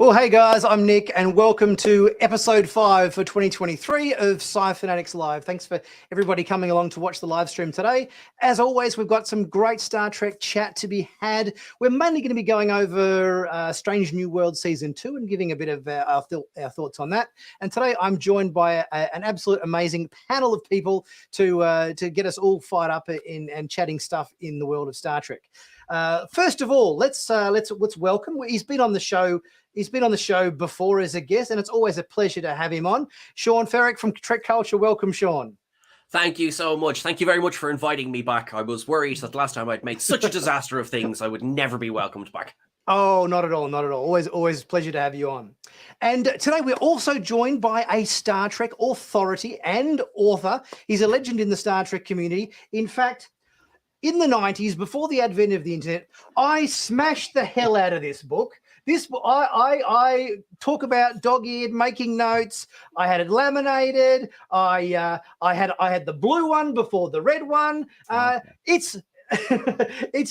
Well, hey guys, I'm Nick and welcome to episode 5 for 2023 of Sci-Finatics Live. Thanks for everybody coming along to watch the live stream today. As always, we've got some great Star Trek chat to be had. We're mainly going to be going over Strange New World Season 2 and giving a bit of our thoughts on that. And today I'm joined by an absolute amazing panel of people to get us all fired up and chatting stuff in the world of Star Trek. First of all, let's welcome. He's been on the show. He's been on the show before as a guest, and it's always a pleasure to have him on. Seán Ferrick from Trek Culture. Welcome, Seán. Thank you so much. Thank you very much for inviting me back. I was worried that last time I'd made such a disaster of things, I would never be welcomed back. Oh, not at all, not at all. Always a pleasure to have you on. And today we're also joined by a Star Trek authority and author. He's a legend in the Star Trek community. In fact, in the 90s, before the advent of the internet, I smashed the hell out of this book. I talk about dog-eared, making notes. I had it laminated. I had the blue one before the red one. It's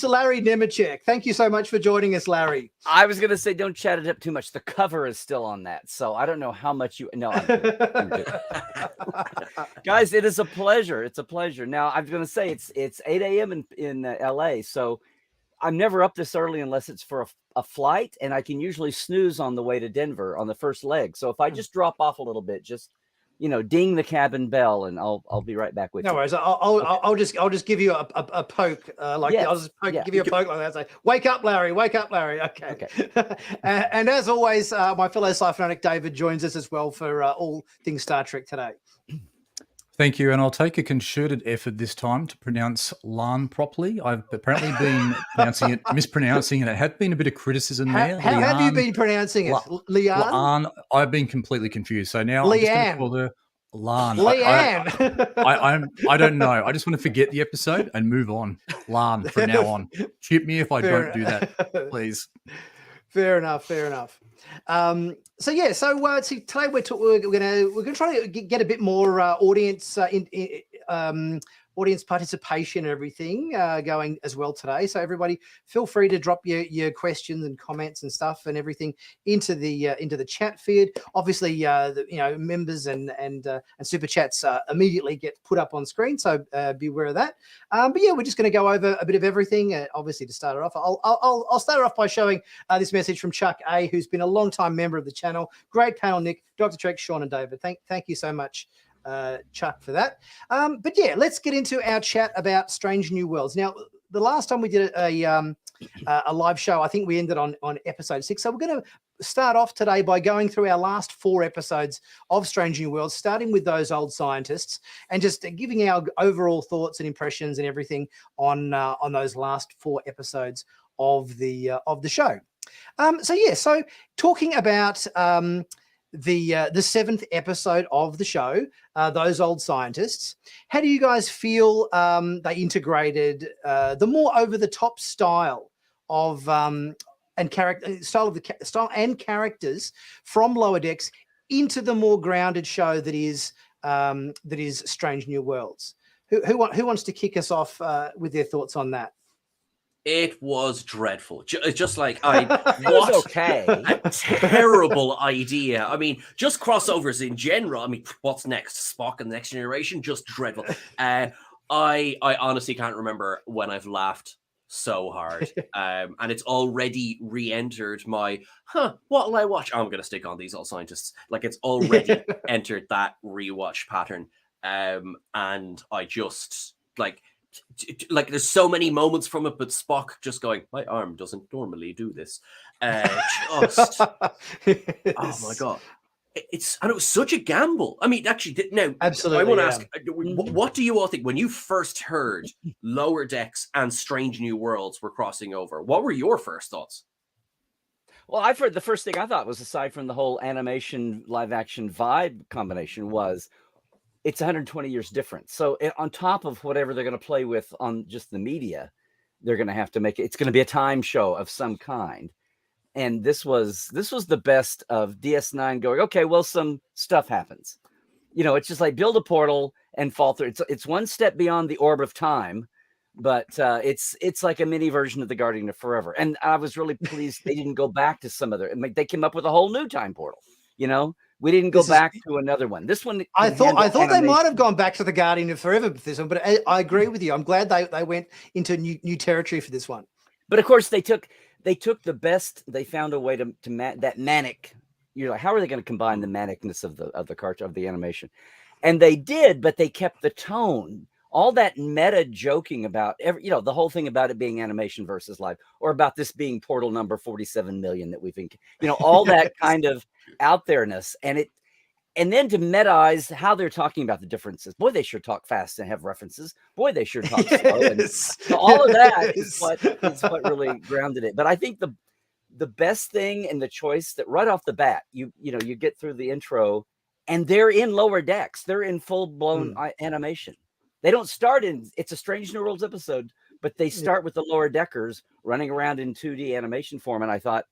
Larry Nemecek. Thank you so much for joining us, Larry. I was gonna say, don't chat it up too much. The cover is still on that, so I don't know how much you. No, I'm good. I'm good. Guys, it is a pleasure. It's a pleasure. Now I'm gonna say it's 8 a.m. in LA, so I'm never up this early unless it's for a flight, and I can usually snooze on the way to Denver on the first leg. So if I just drop off a little bit, just ding the cabin bell, and I'll be right back with you. No worries. I'll just give you a poke I'll just give you a poke like that. Say, wake up, Larry. Wake up, Larry. Okay. And as always, my fellow Sci-Fanatic David joins us as well for all things Star Trek today. Thank you, and I'll take a concerted effort this time to pronounce Lan properly. I've apparently been mispronouncing it. There had been a bit of criticism there. How have you been pronouncing it? Leanne? I've been completely confused. So now Leanne. I'm just going to call her Lan. Leanne. I don't know. I just want to forget the episode and move on. Lan from now on. Chip me if I don't do that, please. Fair enough. So today we're gonna try to get a bit more audience audience participation and everything going as well today. So everybody, feel free to drop your questions and comments and stuff and everything into the chat feed. Obviously, members and super chats immediately get put up on screen, so be aware of that. But yeah, we're just going to go over a bit of everything. Obviously, to start it off, I'll start it off by showing this message from Chuck A, who's been a long-time member of the channel. Great panel, Nick, Dr. Trek, Seán, and David. Thank you so much, Chuck, for that. But yeah, let's get into our chat about Strange New Worlds. Now, the last time we did a live show, I think we ended on episode 6. So we're going to start off today by going through our last 4 episodes of Strange New Worlds, starting with those old scientists and just giving our overall thoughts and impressions and everything on those last 4 episodes of the show. So talking about the 7th episode of the show, those old scientists. How do you guys feel they integrated the more over the top style of style and characters from Lower Decks into the more grounded show that is Strange New Worlds? Who wants to kick us off with their thoughts on that? It was dreadful. Just like okay. A terrible idea. I mean, just crossovers in general. I mean, what's next? Spock and the Next Generation? Just dreadful. I honestly can't remember when I've laughed so hard. And it's already re-entered my, what'll I watch? I'm going to stick on these old scientists. Like, it's already entered that rewatch pattern. And I just, like there's so many moments from it, but Spock just going, my arm doesn't normally do this. Oh my God. It was such a gamble. I mean, actually, no, absolutely. I want to ask, what do you all think when you first heard Lower Decks and Strange New Worlds were crossing over? What were your first thoughts? Well, I've heard the first thing I thought was, aside from the whole animation live action vibe combination, was it's 120 years different. So on top of whatever they're going to play with on just the media, they're going to have to make it. It's going to be a time show of some kind. And this was the best of DS9 going, okay, well, some stuff happens. It's just like build a portal and fall through. It's one step beyond the orb of time, but it's like a mini version of the Guardian of Forever. And I was really pleased they didn't go back to some other. They came up with a whole new time portal. We didn't go back to another one. This one, I thought they might have gone back to the Guardian of Forever with this one, but I agree with you. I'm glad they went into new territory for this one. But of course, they took the best. They found a way to that manic. You're like, how are they going to combine the manicness of the animation? And they did, but they kept the tone. All that meta joking about the whole thing about it being animation versus live, or about this being portal number 47 million that we've been, all that kind of out there-ness, and then to meta-ize how they're talking about the differences. Boy, they sure talk fast and have references. Boy, they sure talk slow. And so all of that is what really grounded it. But I think the best thing and the choice that right off the bat, you get through the intro, and they're in lower decks. They're in full-blown animation. They don't start in It's a Strange New Worlds episode, but they start with the lower deckers running around in 2D animation form. And I thought,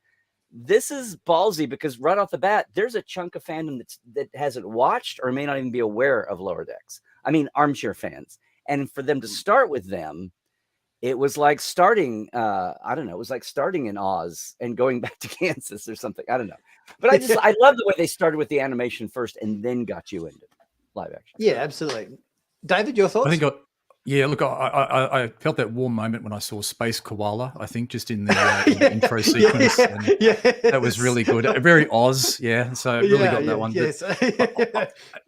this is ballsy, because right off the bat, there's a chunk of fandom that hasn't watched or may not even be aware of lower decks. I mean, armchair fans. And for them to start with them, it was like starting, it was like starting in Oz and going back to Kansas or something. I don't know. But I love the way they started with the animation first and then got you into live action. Yeah, absolutely. David, your thoughts? I felt that warm moment when I saw Space Koala, I think, just in the intro sequence. That was really good. Very Oz, so really got that one. Yes.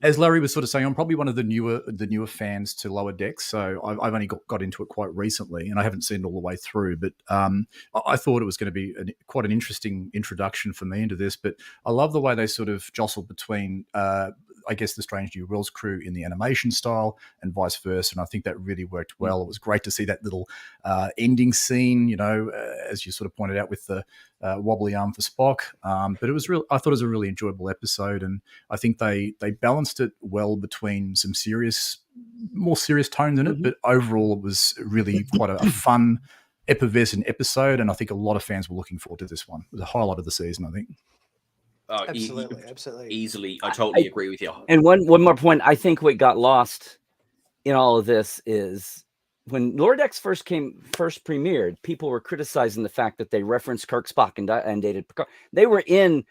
As Larry was sort of saying, I'm probably one of the newer fans to Lower Decks, so I've only got into it quite recently, and I haven't seen it all the way through, but I thought it was going to be quite an interesting introduction for me into this, but I love the way they sort of jostled between I guess the Strange New Worlds crew in the animation style and vice versa. And I think that really worked well. It was great to see that little ending scene, as you sort of pointed out with the wobbly arm for Spock. But it was I thought it was a really enjoyable episode. And I think they balanced it well between some more serious tones in it. But overall, it was really quite a fun, effervescent episode. And I think a lot of fans were looking forward to this one. It was a highlight of the season, I think. Absolutely. Easily. I totally agree with you. And one more point, I think what got lost in all of this is when Lower Decks first premiered, people were criticizing the fact that they referenced Kirk, Spock, and Data Picard. They were in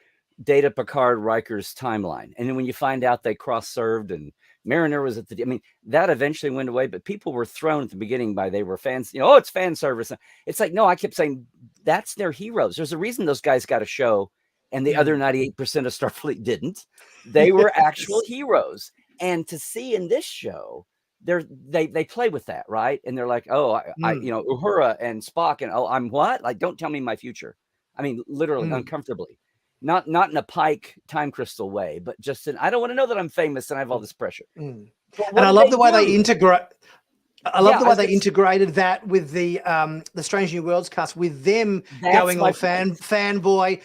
Data, Picard, Riker's timeline. And then when you find out they cross-served and Mariner was that eventually went away, but people were thrown at the beginning they were fans, it's fan service. It's like, no, I kept saying that's their heroes. There's a reason those guys got a show and the other 98% of Starfleet didn't. They were actual heroes. And to see in this show, they play with that, right? And they're like, Uhura and Spock, and I'm what? Like, don't tell me my future. I mean, literally uncomfortably. Not in a Pike time crystal way, but just I don't want to know that I'm famous and I have all this pressure. And I love the way they integrate. I love the way they integrated that with the Strange New Worlds cast, with them going all fanboy,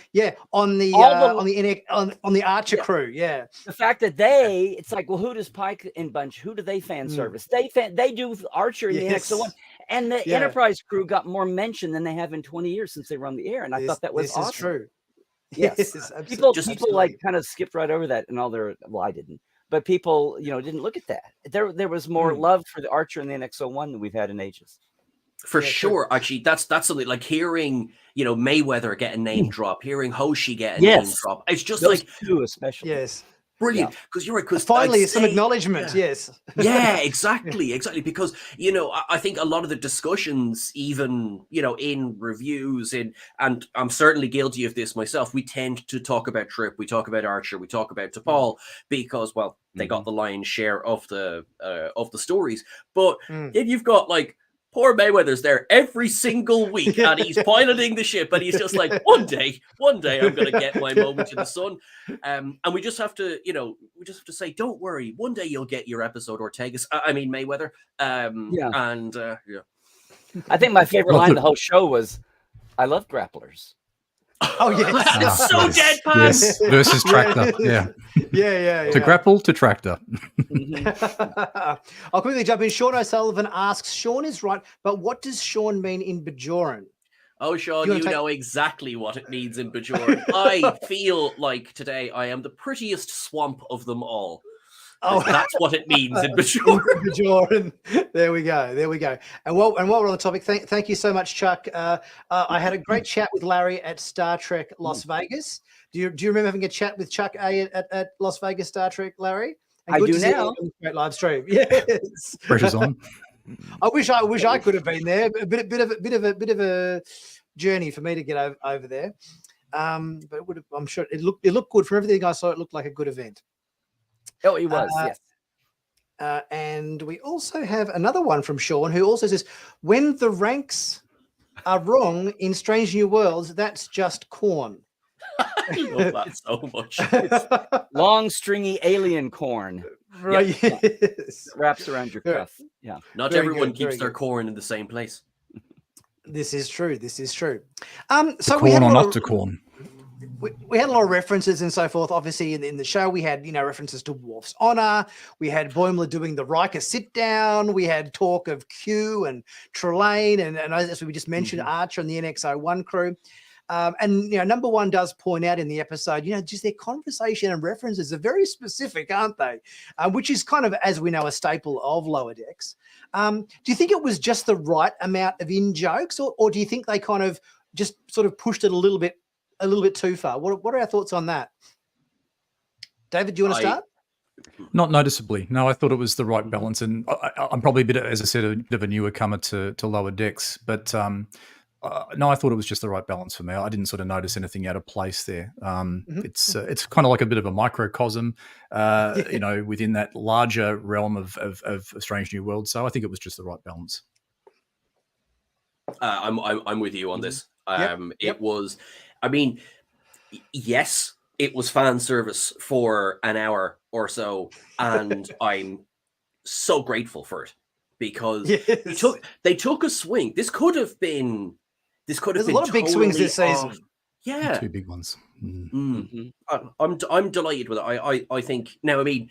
on the Archer crew, The fact that it's like, well, who does Pike and Bunch? Who do they fan service? They do Archer in the NX-01, and the Enterprise crew got more mention than they have in 20 years since they were on the air, and I thought that was awesome. This is true. Yes, people like kind of skipped right over that, and I didn't. But people, didn't look at that. There was more love for the Archer and the NX-01 than we've had in ages. For sure. Actually, that's something like hearing, Mayweather get a name drop, hearing Hoshi get a name drop. It's just those like two especially. Yes. Brilliant, because you're right. Because finally, some acknowledgement. Yes. Yeah, exactly. Because I think a lot of the discussions, even in reviews, and I'm certainly guilty of this myself. We tend to talk about Trip, we talk about Archer, we talk about T'Pol because, well, they got the lion's share of the stories. But then you've got like poor Mayweather's there every single week, and he's piloting the ship, and he's just like, one day I'm going to get my moment in the sun. And we just have to, say, don't worry, one day you'll get your episode, Mayweather. I think my favorite line of the whole show was, "I love grapplers." Oh yeah, that's so deadpan. Yes, versus tractor. Yeah. To grapple to tractor. I'll quickly jump in. Sean O'Sullivan asks, Sean is right, but what does Sean mean in Bajoran? Oh, Sean, you know exactly what it means in Bajoran. I feel like today I am the prettiest swamp of them all. Oh, That's what it means in in Bajoran. Bajoran. There we go. And while we're on the topic, thank you so much, Chuck. I had a great chat with Larry at Star Trek Las Vegas. Do you remember having a chat with Chuck at Las Vegas Star Trek, Larry? And I good do to see you now. on the great live stream. Yes, Pressure's on. I wish I could have been there. A bit of a journey for me to get over there. But I'm sure it looked good. From everything I saw, it looked like a good event. Oh, he was, yes. And we also have another one from Sean, who also says, when the ranks are wrong in Strange New Worlds, that's just corn. I love that so much. Long, stringy alien corn. Right, yes. Wraps around your cuff. Yeah. Not Very everyone good, keeps very their good. corn in the same place. This is true. So The we had corn a or lot not to corn. we had a lot of references and so forth. Obviously, in the show, we had references to Worf's honor. We had Boimler doing the Riker sit down. We had talk of Q and Trelane, and as we just mentioned, Archer and the NX-01 crew. And number one does point out in the episode, just their conversation and references are very specific, aren't they? Which is kind of, as we know, a staple of Lower Decks. Do you think it was just the right amount of in jokes, or do you think they kind of just sort of pushed it a little bit too far? What are our thoughts on that? David, do you want to start? Not noticeably. No, I thought it was the right balance, and I'm probably a bit, as I said, a bit of a newer comer to Lower Decks, but no, I thought it was just the right balance for me. I didn't sort of notice anything out of place there. It's kind of like a bit of a microcosm, within that larger realm of Strange New World. So I think it was just the right balance. I'm with you on this. Yep. It was, I mean, yes, it was fan service for an hour or so, and I'm so grateful for it because they took a swing. There's a lot of big swings this season. Yeah, 2 big ones. I'm delighted with it. I think now. I mean,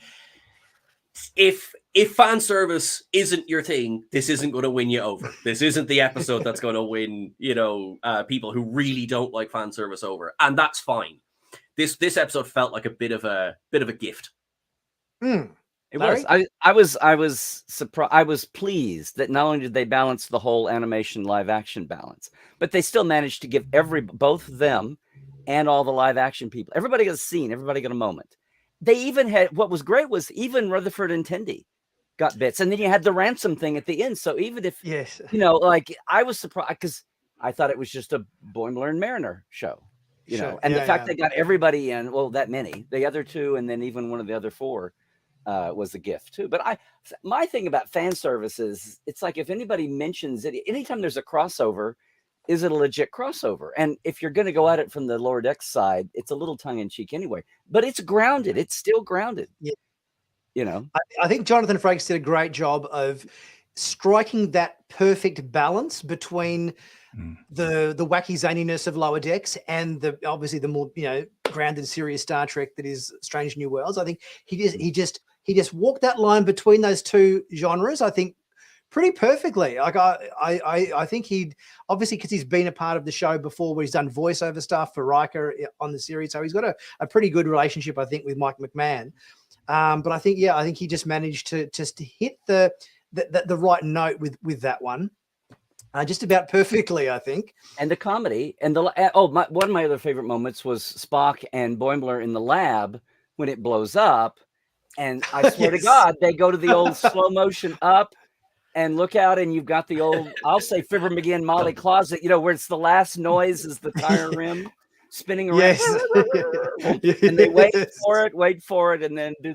if fan service isn't your thing, this isn't going to win you over. This isn't the episode that's going to win, people who really don't like fan service over, and that's fine. This episode felt like a bit of a gift. It was. I was surprised. I was pleased that not only did they balance the whole animation live action balance, but they still managed to give both them and all the live action people, everybody got a scene, everybody got a moment. They even had, what was great was even Rutherford and Tendi got bits, and then you had the ransom thing at the end. So even if I was surprised because I thought it was just a Boimler and Mariner show, and the fact they got everybody in, well, that many, the other two, and then even one of the other four. Was a gift too. But my thing about fan service is it's like if anybody mentions it, anytime there's a crossover, is it a legit crossover? And if you're going to go at it from the Lower Decks side, it's a little tongue in cheek anyway. But it's grounded. It's still grounded. Yeah. I think Jonathan Frakes did a great job of striking that perfect balance between the wacky zaniness of Lower Decks and obviously the more grounded, serious Star Trek that is Strange New Worlds. I think he just walked that line between those two genres, I think, pretty perfectly. Like I think he'd obviously, because he's been a part of the show before where he's done voiceover stuff for Riker on the series. So he's got a pretty good relationship, I think, with Mike McMahon. But I think he just managed to hit the right note with that one. Just about perfectly, I think. And the comedy and one of my other favorite moments was Spock and Boimler in the lab when it blows up. And I swear to God, they go to the old slow motion up and look out, and you've got the old, I'll say Fibber McGee Molly closet, where it's the last noise is the tire rim spinning around. Yes. And they wait for it, and then do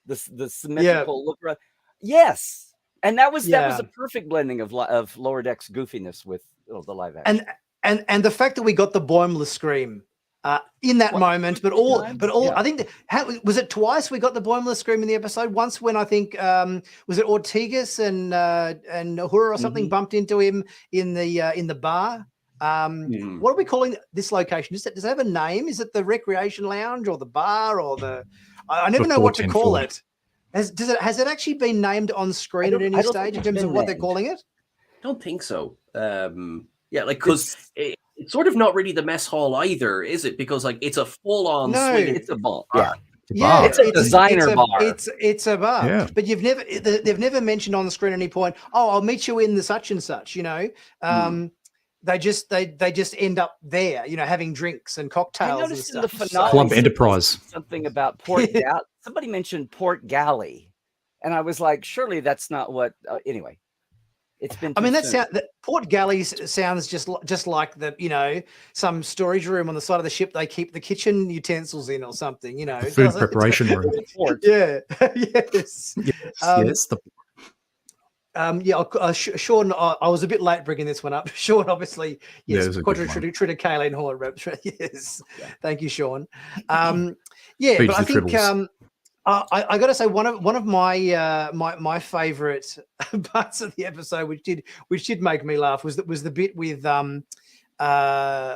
the symmetrical look around. Yes. And that was a perfect blending of Lower Decks goofiness with the live action. And the fact that we got the Boimler scream in that moment, but I think was it twice we got the Boimler scream in the episode? Once when I think was it Ortegas and Uhura or something bumped into him in the bar. What are we calling this location? Does it have a name? Is it the recreation lounge or the bar or the? I never know what to call it. Has it actually been named on screen at any stage in terms of what they're calling it? I don't think so. Because it's sort of not really the mess hall either, is it? Because it's a full-on swing. It's a ball. Yeah. Yeah, It's a designer bar. It's a bar. Yeah. But they've never mentioned on the screen at any point, oh, I'll meet you in the such and such, you know. They just end up there, you know, having drinks and I cocktails and noticed in the stuff. finale Club Enterprise. something about Port Galley. Somebody mentioned Port Galley, and I was like, surely that's not what. Anyway, it's been. I mean, soon. that Port Galleys sounds just like the, you know, some storage room on the side of the ship they keep the kitchen utensils in or something, you know. The food preparation room. Yeah. Yes. Yes. Sean, I was a bit late bringing this one up. Sean, obviously, yes, Yeah, Triticale Horn. Yes, Yeah. Thank you, Sean. But Feeds I the think tribbles. I got to say one of my my favorite parts of the episode, which did make me laugh, was the bit with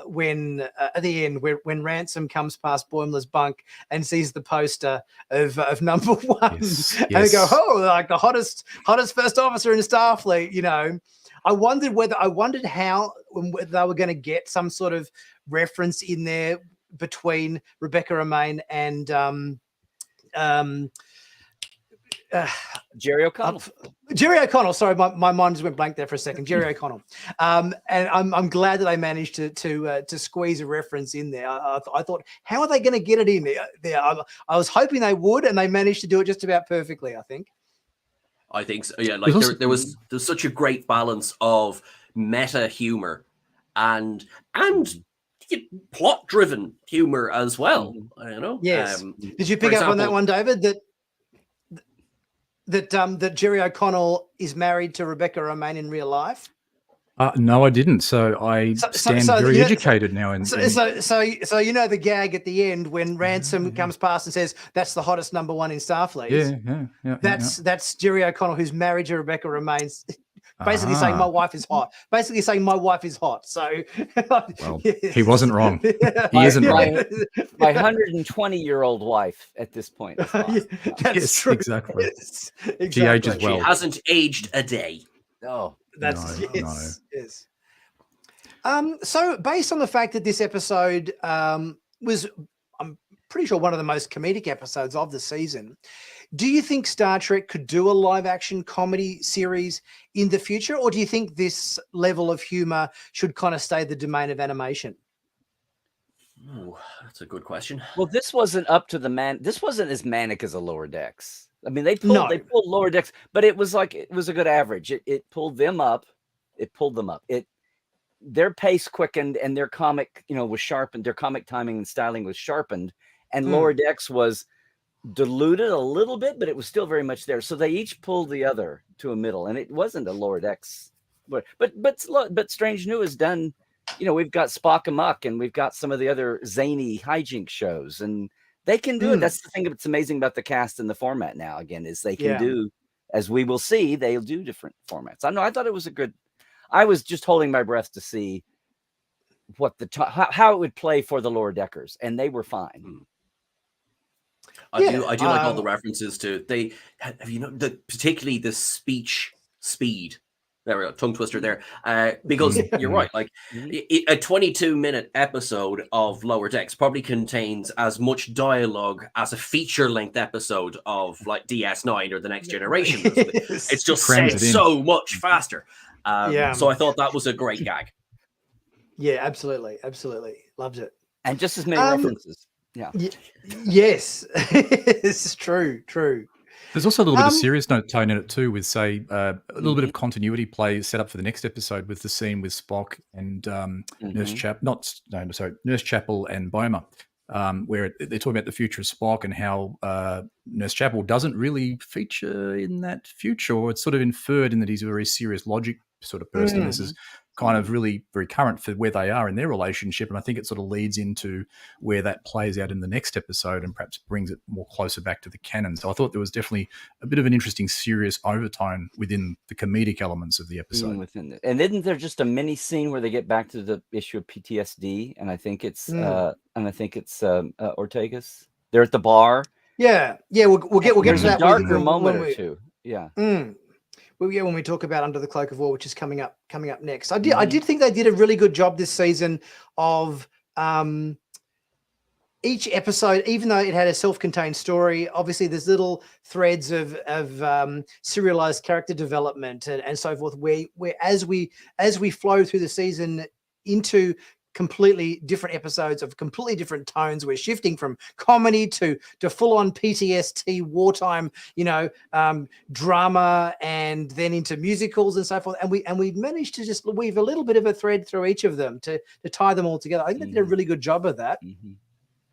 when at the end when Ransom comes past Boimler's bunk and sees the poster of number one, Yes, and they go, yes. oh, like the hottest first officer in Starfleet, you know. I wondered how they were going to get some sort of reference in there between Rebecca Romaine and Jerry O'Connell. Jerry O'Connell. Sorry, my mind just went blank there for a second. Jerry O'Connell. And I'm glad that they managed to squeeze a reference in there. I thought, how are they going to get it in there? I was hoping they would, and they managed to do it just about perfectly, I think. I think so. Yeah, like there's such a great balance of meta humor and plot-driven humor as well. You know. Yes. Did you pick up on that one, David? That Jerry O'Connell is married to Rebecca Romaine in real life? No, I didn't. So I stand very educated now. So you know the gag at the end when Ransom comes past and says that's the hottest number one in Starfleet. Yeah. That's Jerry O'Connell, who's married to Rebecca Romaine, basically saying my wife is hot. Basically saying my wife is hot. So well, he wasn't wrong. He isn't wrong. My 120-year-old wife at this point. That's true. Exactly. Yes, She ages well. She hasn't aged a day. Oh, that's No. yes. So based on the fact that this episode was, I'm pretty sure, one of the most comedic episodes of the season, do you think Star Trek could do a live action comedy series in the future, or do you think this level of humor should kind of stay the domain of animation? Ooh, that's a good question. well, this wasn't up to the man. This wasn't as manic as a Lower Decks. I mean, they pulled Lower Decks, but it was a good average. It pulled them up. It pulled them up. Their pace quickened and their comic, was sharpened. Their comic timing and styling was sharpened, and Lower Decks was diluted a little bit, but it was still very much there. So they each pulled the other to a middle, and it wasn't a Lower Decks. But Strange New has done. We've got Spock Amok, and we've got some of the other zany hijink shows, and they can do it. That's the thing that's amazing about the cast and the format now, again, is they can do, as we will see, they'll do different formats. I thought it was I was just holding my breath to see what how it would play for the Lower Deckers, and they were fine. I do like all the references to particularly the speech speed. There we go, tongue twister there. Because you're right, like a 22-minute episode of Lower Decks probably contains as much dialogue as a feature-length episode of like DS9 or The Next Generation. It's just said so much faster. So I thought that was a great gag. Yeah, absolutely. Loved it. And just as many references. Yeah. Yes, it's true. There's also a little bit of serious note tone in it too, with a little bit of continuity play set up for the next episode with the scene with Spock and Nurse Chapel and Boma, where they're talking about the future of Spock and how Nurse Chapel doesn't really feature in that future, or it's sort of inferred in that he's a very serious logic sort of person. This is kind of really very current for where they are in their relationship, and I think it sort of leads into where that plays out in the next episode and perhaps brings it more closer back to the canon. So I thought there was definitely a bit of an interesting serious overtone within the comedic elements of the episode. And isn't there just a mini scene where they get back to the issue of PTSD? And I think it's Ortegas. They're at the bar. Yeah. We'll get to that. A darker moment or two. Yeah. Well, when we talk about Under the Cloak of War, which is coming up next, I did think they did a really good job this season of each episode, even though it had a self-contained story, obviously there's little threads of serialized character development and so forth, where as we flow through the season into completely different episodes of completely different tones, we're shifting from comedy to full-on PTSD wartime, drama, and then into musicals and so forth. And we managed to just weave a little bit of a thread through each of them to tie them all together. I think they did a really good job of that.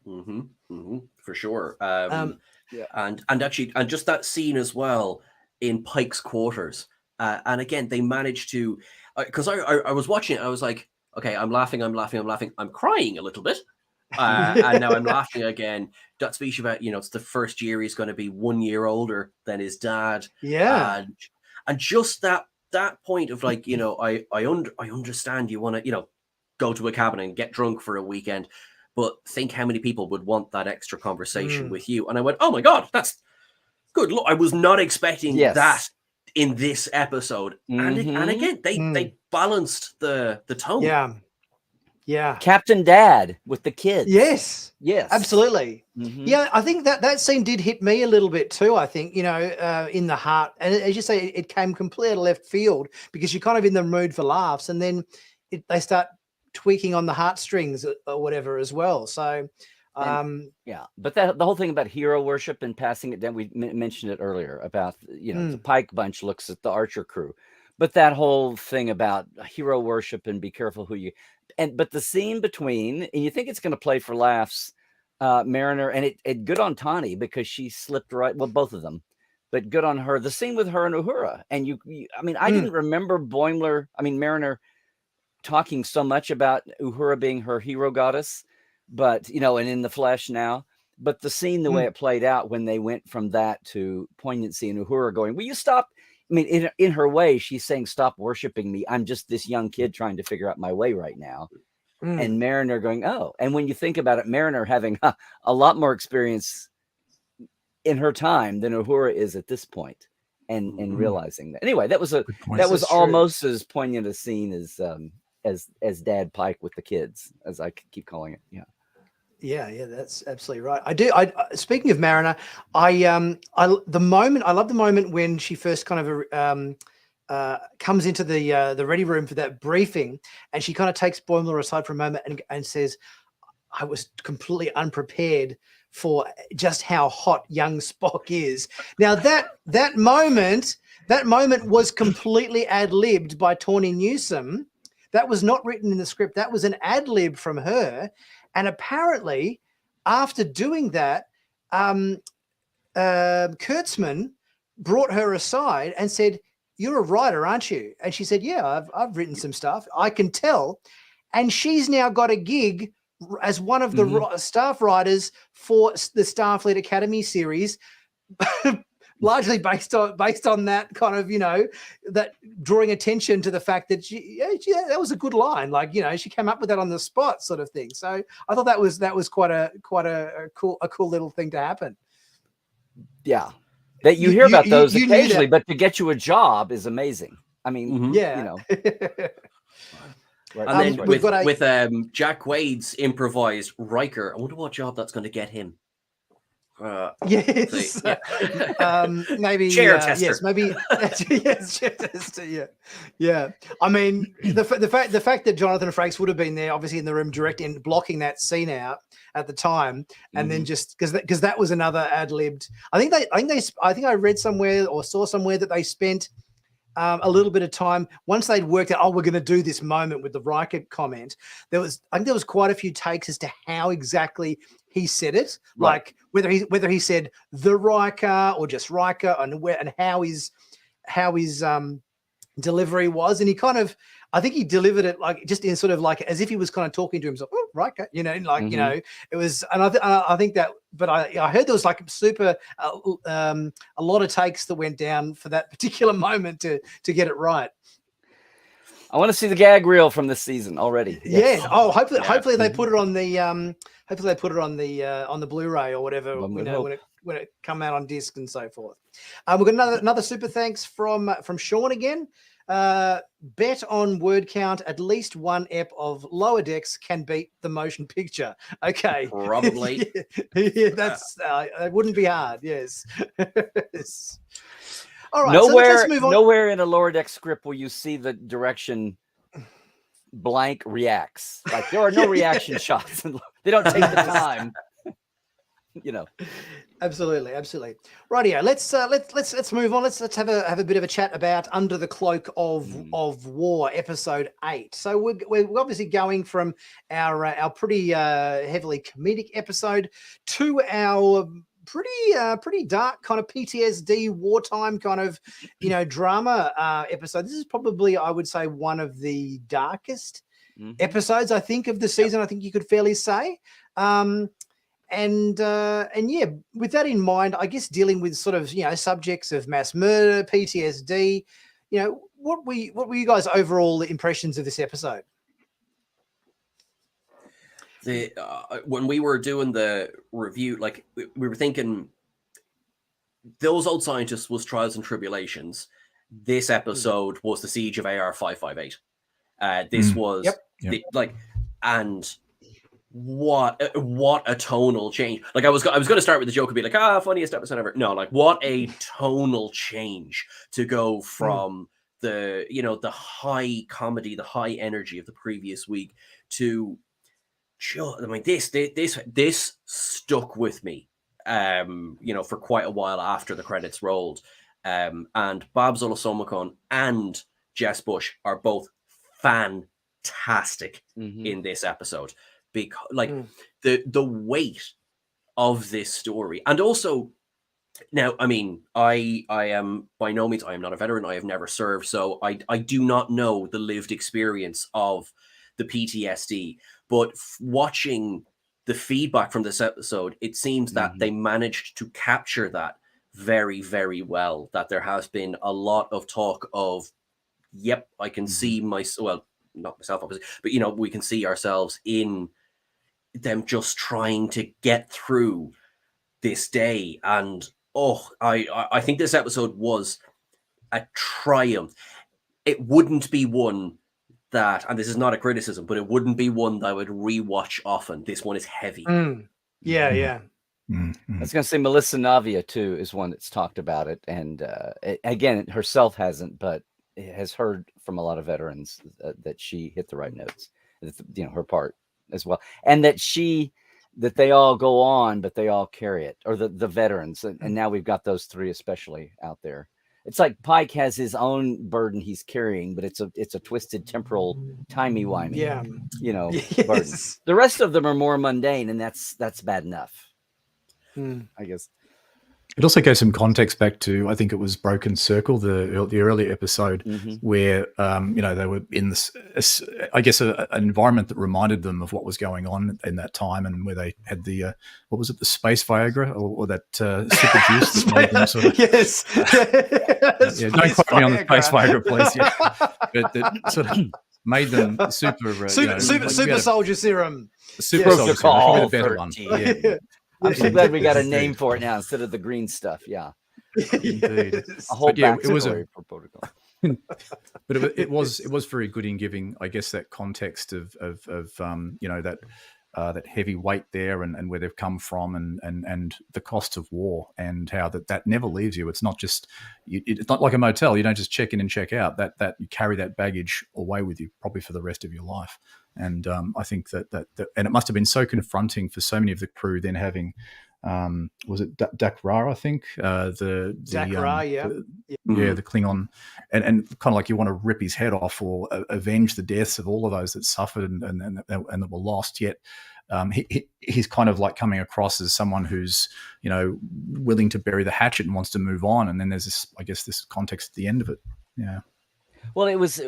For sure. Yeah. And actually, and just that scene as well in Pike's quarters. And again, they managed to, because I was watching it, I was like, okay, I'm laughing, I'm crying a little bit. And now I'm laughing again. That speech about, it's the first year he's going to be 1 year older than his dad. Yeah. And just that point of like, I understand you want to, go to a cabin and get drunk for a weekend, but think how many people would want that extra conversation with you. And I went, oh my God, that's good. Look, I was not expecting that in this episode. And again, they balanced the tone. Yeah. Captain Dad with the kids. Yes, absolutely. Yeah, I think that scene did hit me a little bit too. I think, in the heart, and as you say, it came completely out of left field because you're kind of in the mood for laughs, and then they start tweaking on the heartstrings or whatever as well. So but the whole thing about hero worship and passing it down, we mentioned it earlier about the Pike bunch looks at the Archer crew, but that whole thing about hero worship and be careful who you but the scene between, and you think it's going to play for laughs, Mariner, and it good on Tani because she slipped right, well, both of them, but good on her, the scene with her and Uhura. And I didn't remember Mariner talking so much about Uhura being her hero goddess, but and in the flesh now, but the scene, the way it played out when they went from that to poignancy and Uhura going, will you stop? I mean, in her way, she's saying, stop worshiping me. I'm just this young kid trying to figure out my way right now. And Mariner going, oh, and when you think about it, Mariner having a lot more experience in her time than Uhura is at this point, and realizing that. Anyway, that was almost as poignant a scene as Dad Pike with the kids, as I keep calling it. Yeah, that's absolutely right. I speaking of Mariner, I love the moment when she first kind of comes into the ready room for that briefing, and she kind of takes Boimler aside for a moment and says, I was completely unprepared for just how hot young Spock is. Now that moment was completely ad-libbed by Tawny Newsome. That was not written in the script. That was an ad-lib from her. And apparently, after doing that, Kurtzman brought her aside and said, you're a writer, aren't you? And she said, yeah, I've written some stuff. I can tell. And she's now got a gig as one of the staff writers for the Starfleet Academy series, largely based on that kind of, that drawing attention to the fact that that was a good line. Like, she came up with that on the spot sort of thing. So I thought that was quite a cool little thing to happen. Yeah. That you hear about those occasionally, but to get you a job is amazing. I mean, And then with Jack Wade's improvised Riker, I wonder what job that's going to get him. Yes. Maybe chair tester. Yes, maybe yes, chair tester. Yeah. I mean, the fact that Jonathan Frakes would have been there, obviously in the room, directing and blocking that scene out at the time, and then just because that was another ad-libbed. I think I read somewhere or saw somewhere that they spent a little bit of time once they'd worked out, we're going to do this moment with the Riker comment. I think there was quite a few takes as to how exactly he said it, like whether he said the Riker or just Riker, and how his delivery was, and he kind of, I think he delivered it like just in sort of like as if he was kind of talking to himself. Oh, Riker, it was, and I think that, but I heard there was like super a lot of takes that went down for that particular moment to get it right. I want to see the gag reel from this season already. Yes. Yeah. Oh, hopefully they put it on the hopefully they put it on the Blu-ray or whatever when when it come out on disc and so forth. We've got another super thanks from Sean again. Bet on word count, at least one ep of Lower Decks can beat the motion picture. Okay, Probably. yeah, that's it wouldn't be hard. Yes. Yes. All right, Nowhere, so let's move on. nowhere in a Lower Deck script will you see the direction blank reacts. Like there are no reaction shots. They don't take the time. Absolutely. Rightio. Let's move on. Let's have a bit of a chat about Under the Cloak of War, episode 8. So we're obviously going from our pretty heavily comedic episode to our pretty dark kind of PTSD wartime kind of drama episode. This is probably, I would say, one of the darkest episodes, I think, of the season. I think you could fairly say. And yeah, with that in mind, I guess dealing with sort of subjects of mass murder, PTSD, what were you guys' overall impressions of this episode? When we were doing the review, like we were thinking, those old scientists was Trials and Tribulations. This episode was the Siege of AR558. This was and what a tonal change. Like I was going to start with the joke and be like, funniest episode ever. No, like what a tonal change to go from the high comedy, the high energy of the previous week to this stuck with me for quite a while after the credits rolled. And Babs Olusomakun and Jess Bush are both fantastic in this episode. Because the weight of this story, and also now, I mean, I am by no means, I am not a veteran. I have never served, so I do not know the lived experience of the PTSD. But watching the feedback from this episode, it seems that they managed to capture that very, very well. That there has been a lot of talk of, yep, I can see not myself, obviously, but we can see ourselves in them just trying to get through this day. And I think this episode was a triumph. It wouldn't be one that, and this is not a criticism, but it wouldn't be one that I would rewatch often. This one is heavy. Yeah. I was going to say Melissa Navia too is one that's talked about it, and again, herself hasn't, but has heard from a lot of veterans that she hit the right notes. Her part as well, and that they all go on, but they all carry it, or the veterans, and now we've got those three especially out there. It's like Pike has his own burden he's carrying, but it's a twisted temporal timey-wimey, burden. The rest of them are more mundane, and that's bad enough. I guess. It also gave some context back to, I think it was Broken Circle, the earlier episode, where they were in this, I guess, an environment that reminded them of what was going on in that time, and where they had the what was it, the space Viagra or that super juice that made them sort of yes, don't quote me on the space Viagra, please. Yeah, but that sort of made them super super soldier serum, super soldier serum, probably the better one. Yeah. I'm so glad we got a name for it now instead of the green stuff. Yeah, indeed. A whole backstory for protocol. But it was very good in giving, I guess, that context of that heavy weight there, and where they've come from, and the cost of war, and how that never leaves you. It's not just it's not like a motel. You don't just check in and check out. That you carry that baggage away with you, probably for the rest of your life. And I think that and it must have been so confronting for so many of the crew then having, was it Dakra, I think? The Klingon, and kind of like you want to rip his head off or avenge the deaths of all of those that suffered and that were lost. Yet he's kind of like coming across as someone who's willing to bury the hatchet and wants to move on. And then there's this context at the end of it. Yeah. Well, it's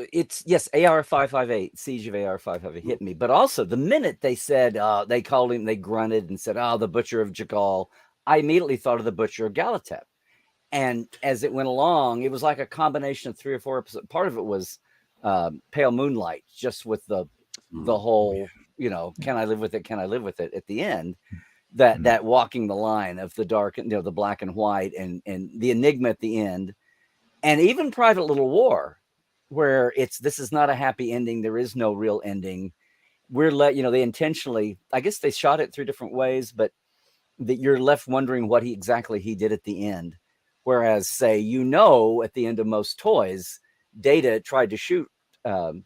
AR558, Siege of AR558 hit me. But also the minute they said, they called him, they grunted and said, the Butcher of Jagal, I immediately thought of the Butcher of Galatep. And as it went along, it was like a combination of 3 or 4 episodes. Part of it was Pale Moonlight, just with the whole, can I live with it? Can I live with it at the end? that walking the line of the dark, the black and white, and the enigma at the end, and even Private Little War, where this is not a happy ending. There is no real ending. We're they intentionally, I guess they shot it 3 different ways, but that you're left wondering what exactly he did at the end. Whereas, say, at the end of most toys, Data tried to shoot Kivas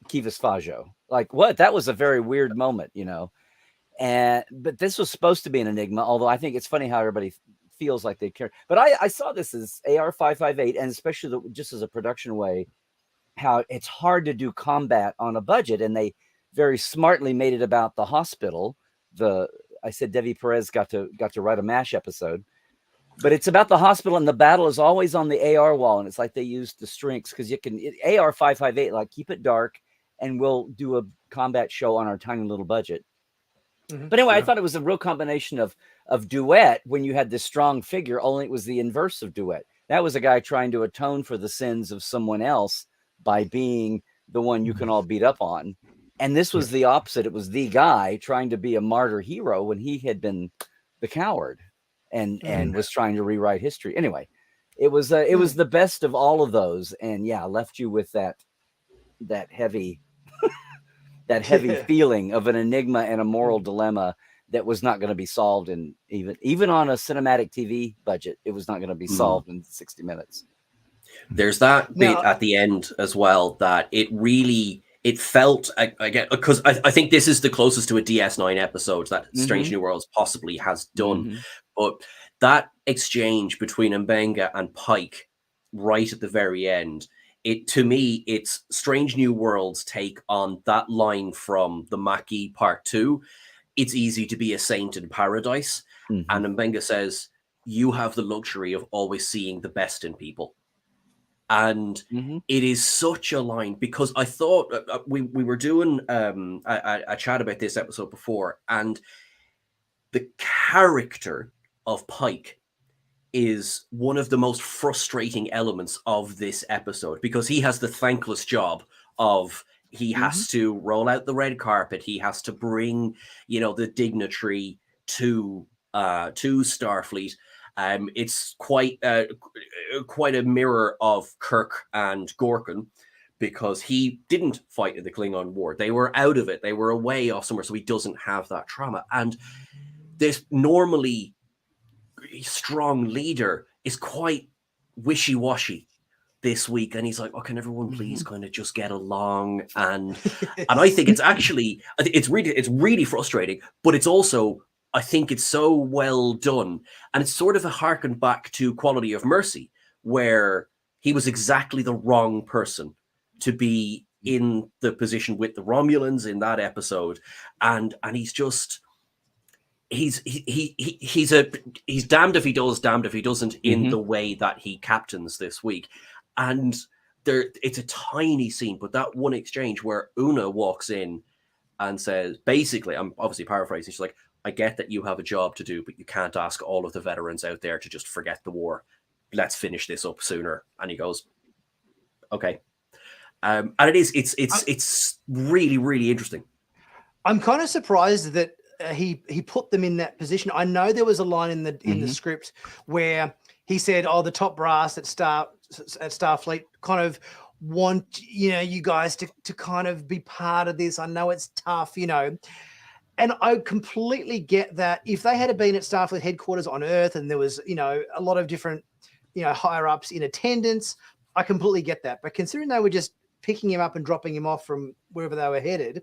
Fajo. Like, what? That was a very weird moment, but this was supposed to be an enigma, although I think it's funny how everybody feels like they care. But I saw this as AR558, and especially just as a production way, how it's hard to do combat on a budget, and they very smartly made it about the hospital. I said Devi Perez got to write a MASH episode, but it's about the hospital, and the battle is always on the AR wall, and it's like they used the strengths because you can AR558, like, keep it dark, and we'll do a combat show on our tiny little budget. Mm-hmm. But anyway, I thought it was a real combination of Duet when you had this strong figure, only it was the inverse of Duet. That was a guy trying to atone for the sins of someone else by being the one you can all beat up on. And this was the opposite. It was the guy trying to be a martyr hero when he had been the coward and was trying to rewrite history. Anyway, it was the best of all of those. And left you with that heavy feeling of an enigma and a moral dilemma that was not going to be solved in even on a cinematic TV budget. It was not going to be solved in 60 minutes. There's that bit at the end as well that it felt again, because I think this is the closest to a DS9 episode that Strange New Worlds possibly has done. But that exchange between Mbenga and Pike right at the very end, to me, it's Strange New Worlds take on that line from the Mackie Part 2. It's easy to be a saint in paradise. And Mbenga says, you have the luxury of always seeing the best in people. And it is such a line, because I thought we were doing a chat about this episode before, and the character of Pike is one of the most frustrating elements of this episode, because he has the thankless job of he has to roll out the red carpet. He has to bring, the dignitary to Starfleet. It's quite a mirror of Kirk and Gorkon, because he didn't fight in the Klingon War. They were out of it. They were away off somewhere, so he doesn't have that trauma. And this normally strong leader is quite wishy-washy this week, and he's like, "Oh, can everyone please kind of just get along?" And I think it's really frustrating, but it's also, I think it's so well done, and it's sort of a harken back to Quality of Mercy, where he was exactly the wrong person to be in the position with the Romulans in that episode, and he's just. He's damned if he does, damned if he doesn't in the way that he captains this week. And it's a tiny scene, but that one exchange where Una walks in and says, basically, I'm obviously paraphrasing, she's like, I get that you have a job to do, but you can't ask all of the veterans out there to just forget the war. Let's finish this up sooner. And he goes, okay. And it's really, really interesting. I'm kind of surprised that he put them in that position. I know there was a line in the script where he said, "Oh, the top brass at Starfleet kind of want you guys to kind of be part of this. I know it's tough, and I completely get that. If they had been at Starfleet headquarters on Earth and there was a lot of different higher ups in attendance, I completely get that. But considering they were just picking him up and dropping him off from wherever they were headed,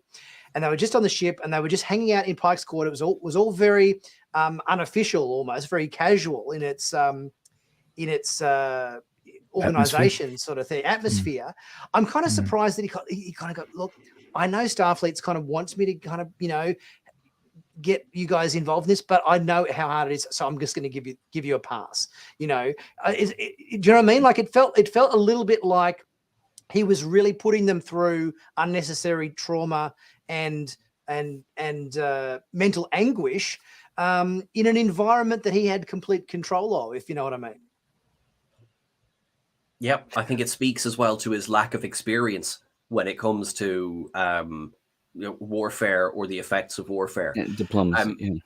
and they were just on the ship, and they were just hanging out in Pike's Court. It was all very unofficial, almost very casual in its organization sort of thing, atmosphere. I'm kind of surprised that he kind of got, look, I know Starfleet's kind of wants me to kind of get you guys involved in this, but I know how hard it is, so I'm just going to give you a pass. Do you know what I mean? Like it felt a little bit like he was really putting them through unnecessary trauma and mental anguish in an environment that he had complete control of, if you know what I mean. Yep, I think it speaks as well to his lack of experience when it comes to warfare or the effects of warfare. Diplomacy.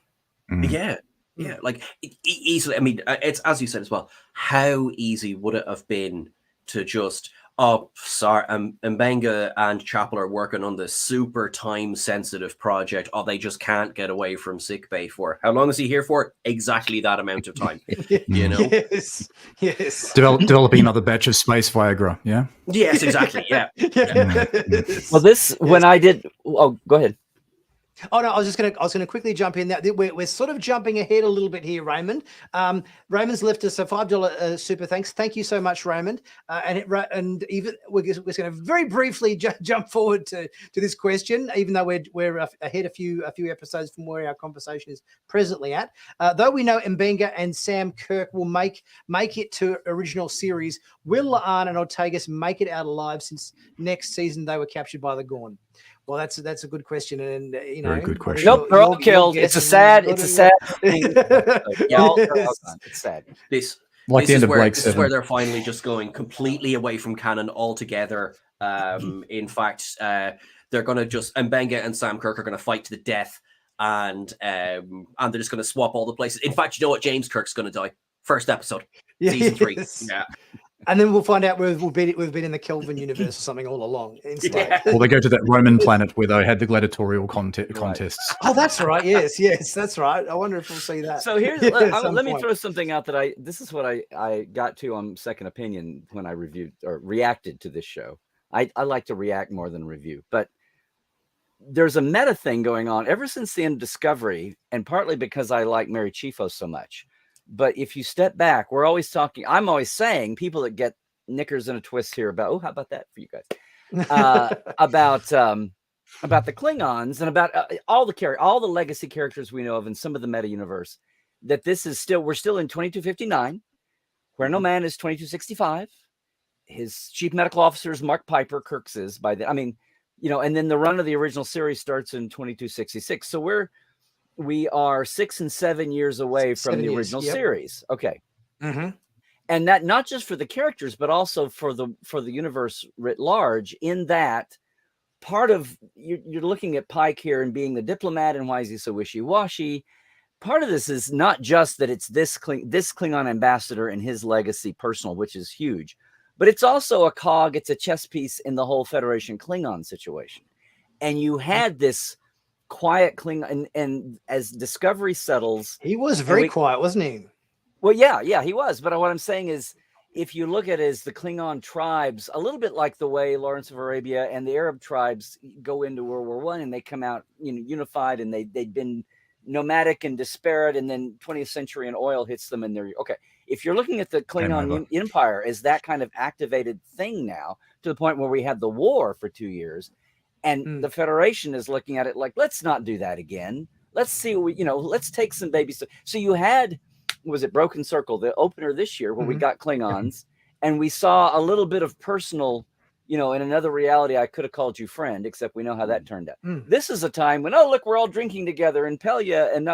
Yeah. Yeah, like easily. I mean, it's as you said as well. How easy would it have been to just, oh, sorry, Mbenga and Chapel are working on this super time-sensitive project. Oh, they just can't get away from sickbay for how long is he here for? Exactly that amount of time. You know? Yes. Developing another batch of space Viagra. Yeah. Yes, exactly. Yeah. Yes. Well, this when I did. Oh, go ahead. Oh no, I was gonna quickly jump in. That we're sort of jumping ahead a little bit here, Raymond. Raymond's left us a $5 super thanks. Thank you so much, Raymond. And even we're going to very briefly jump forward to this question, even though we're ahead a few episodes from where our conversation is presently at. Though we know Mbenga and Sam Kirk will make it to original series, will La'an and Ortegas make it out alive since next season they were captured by the Gorn? Well, that's a good question, and you know, Very good question. Nope, they're all killed. It's a sad thing. It's sad. This Like the end of Blake this is 7. where they're finally just going completely away from canon altogether. In fact, they're going to just Mbenga and Sam Kirk are going to fight to the death, and they're just going to swap all the places. In fact, you know what? James Kirk's going to die. First episode, season 3. Yeah. And then we'll find out we've been in the Kelvin universe or something all along. Instead. Yeah. Or they go to that Roman planet where they had the gladiatorial contests. Oh, that's right. Yes, that's right. I wonder if we'll see that. So here's let me throw something out that this is what I got to on Second Opinion when I reviewed or reacted to this show. I like to react more than review, but there's a meta thing going on ever since the end of Discovery, and partly because I like Mary Chieffo so much. But if you step back, we're always talking. I'm always saying people that get knickers and a twist here about, oh, how about that for you guys? About the Klingons and about all the legacy characters we know of in some of the meta universe. That we're still in 2259, where no man is 2265. His chief medical officer is Mark Piper. Kirk's is by then. I mean, you know, and then the run of the original series starts in 2266. So we are 6 and 7 years away from the original series. Okay. Mm-hmm. And that not just for the characters, but also for the universe writ large, in that part of you're looking at Pike here and being the diplomat and why is he so wishy-washy. Part of this is not just that it's this Klingon ambassador and his legacy personal, which is huge, but it's also a cog. It's a chess piece in the whole Federation Klingon situation. And you had this quiet Klingon, and as Discovery settles, he was very quiet, wasn't he? Well, yeah, he was. But what I'm saying is, if you look at it as the Klingon tribes, a little bit like the way Lawrence of Arabia and the Arab tribes go into World War I, and they come out, you know, unified, and they'd been nomadic and disparate, and then 20th century and oil hits them, and they're okay. If you're looking at the Klingon Empire as that kind of activated thing now, to the point where we had the war for 2 years. And the Federation is looking at it like, let's not do that again. Let's see, let's take some baby steps. So you had, was it Broken Circle, the opener this year, where we got Klingons, and we saw a little bit of personal, in another reality, I could have called you friend, except we know how that turned out. This is a time when, oh, look, we're all drinking together in Pelia, and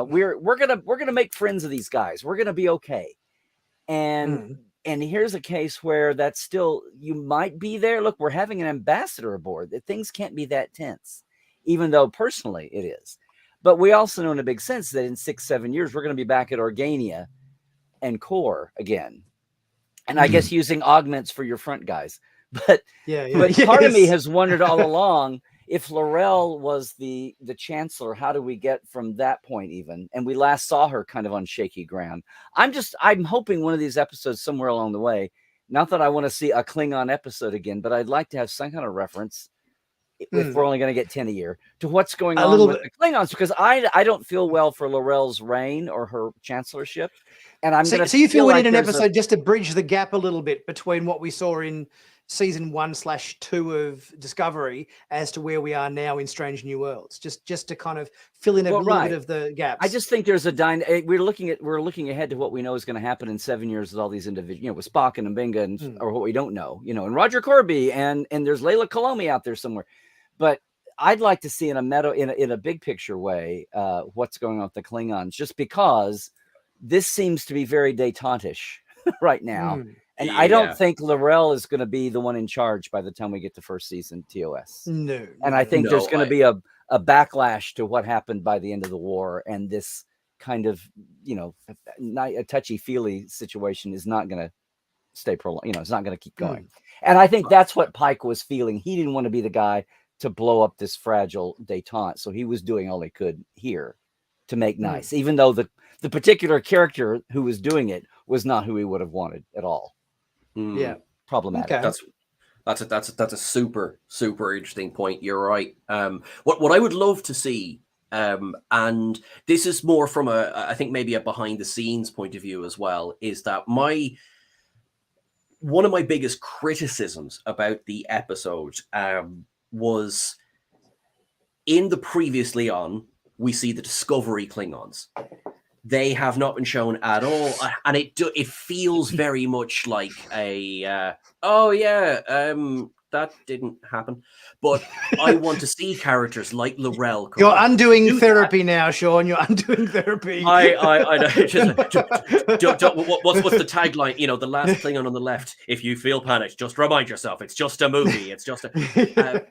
we're gonna make friends of these guys. We're gonna be okay. And here's a case where that's still, you might be there. Look, we're having an ambassador aboard. That things can't be that tense, even though personally it is. But we also know in a big sense that in 6-7 years, we're going to be back at Organia and Core again. And I guess using augments for your front guys. But part of me has wondered all along, if L'Rell was the chancellor, how do we get from that point even? And we last saw her kind of on shaky ground. I'm hoping one of these episodes somewhere along the way, not that I want to see a Klingon episode again, but I'd like to have some kind of reference, if we're only going to get 10 a year, to what's going on with the Klingons, because I don't feel well for L'Rell's reign or her chancellorship. And so you feel we need an episode just to bridge the gap a little bit between what we saw in season 1/2 of Discovery as to where we are now in Strange New Worlds, just to kind of fill in a little bit of the gaps. I just think there's we're looking ahead to what we know is going to happen in 7 years with all these individuals, with Spock and Mbenga, or what we don't know, and Roger Corby, and there's Layla Kalomi out there somewhere. But I'd like to see in a big picture way what's going on with the Klingons, just because this seems to be very detente-ish right now. And I don't think L'Rell is going to be the one in charge by the time we get to first season TOS. No. And I think there's going to be a a backlash to what happened by the end of the war, and this kind of, a touchy-feely situation is not going to stay prolonged. It's not going to keep going. And I think that's what Pike was feeling. He didn't want to be the guy to blow up this fragile detente, so he was doing all he could here to make nice, even though the particular character who was doing it was not who he would have wanted at all. Yeah, problematic. Okay. That's a super interesting point. You're right. What I would love to see, and this is more from I think maybe a behind the scenes point of view as well, is that one of my biggest criticisms about the episode was in the previously on, we see the Discovery Klingons. They have not been shown at all, and it feels very much like that didn't happen. But I want to see characters like L'Rell. You're undoing therapy now, Sean. You're undoing therapy. I know. What's the tagline? The last Klingon on the left. If you feel panicked, just remind yourself it's just a movie. It's just a.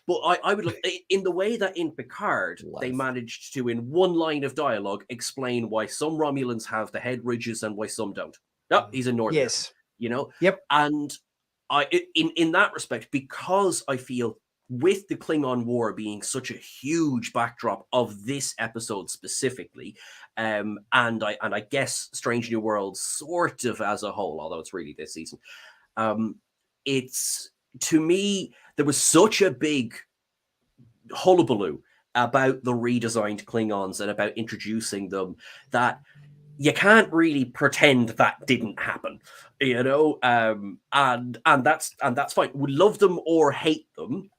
But I would look in the way that in Picard they managed to, in one line of dialogue, explain why some Romulans have the head ridges and why some don't. No, he's a Northerner. Yes. Yep. And in that respect, because I feel with the Klingon War being such a huge backdrop of this episode specifically, and I guess Strange New Worlds sort of as a whole, although it's really this season, it's, to me, there was such a big hullabaloo about the redesigned Klingons and about introducing them that you can't really pretend that didn't happen, and that's fine. We love them or hate them.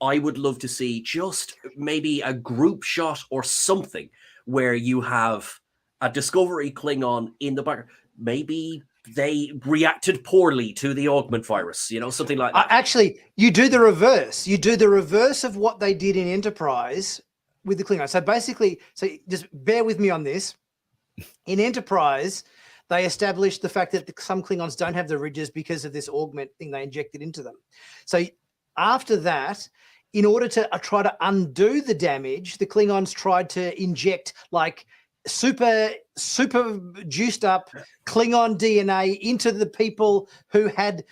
I would love to see just maybe a group shot or something where you have a Discovery Klingon in the background. Maybe they reacted poorly to the augment virus, something like that. Actually, you do the reverse. You do the reverse of what they did in Enterprise with the Klingons. So basically, just bear with me on this. In Enterprise, they established the fact that some Klingons don't have the ridges because of this augment thing they injected into them. So after that, in order to try to undo the damage, the Klingons tried to inject super juiced up Klingon DNA into the people who had,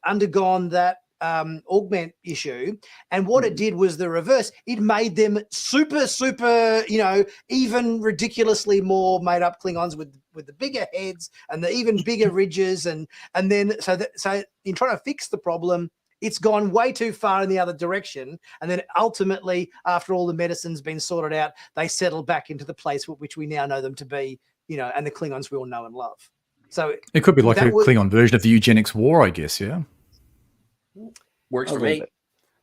undergone that augment issue. And what it did was the reverse. It made them super, even ridiculously more made up Klingons with the bigger heads and the even bigger ridges. And then so in trying to fix the problem, it's gone way too far in the other direction. And then ultimately, after all the medicine's been sorted out, they settle back into the place which we now know them to be, and the Klingons we all know and love. So it could be like a Klingon version of the eugenics war, I guess, yeah? Works for me.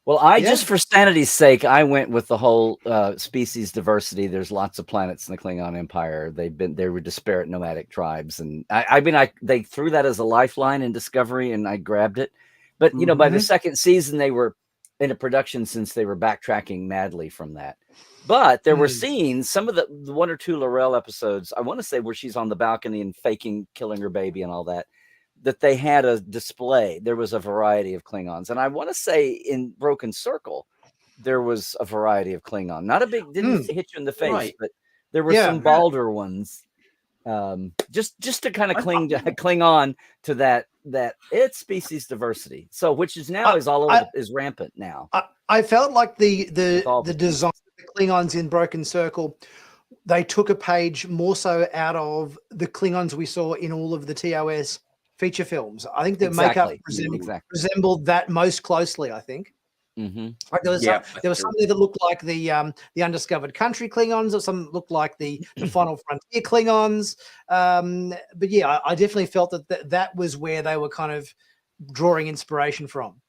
Well, just for sanity's sake, I went with the whole species diversity. There's lots of planets in the Klingon Empire. They were disparate nomadic tribes. And they threw that as a lifeline in Discovery, and I grabbed it. But, by the second season, they were in a production since they were backtracking madly from that. But there were scenes, some of the one or two L'Rell episodes, I want to say where she's on the balcony and faking killing her baby and all that they had a display. There was a variety of Klingons. And I want to say in Broken Circle, there was a variety of Klingon. Not a big, didn't hit you in the face, but there were some balder ones. Just to kind of cling on to that it's species diversity. So which is now is all over is rampant now. I felt like the design of the Klingons in Broken Circle, they took a page more so out of the Klingons we saw in all of the TOS feature films. I think the makeup resembled that most closely, I think. Like there was something that looked like the Undiscovered Country Klingons, or some looked like the Final Frontier Klingons. But yeah, I definitely felt that was where they were kind of drawing inspiration from.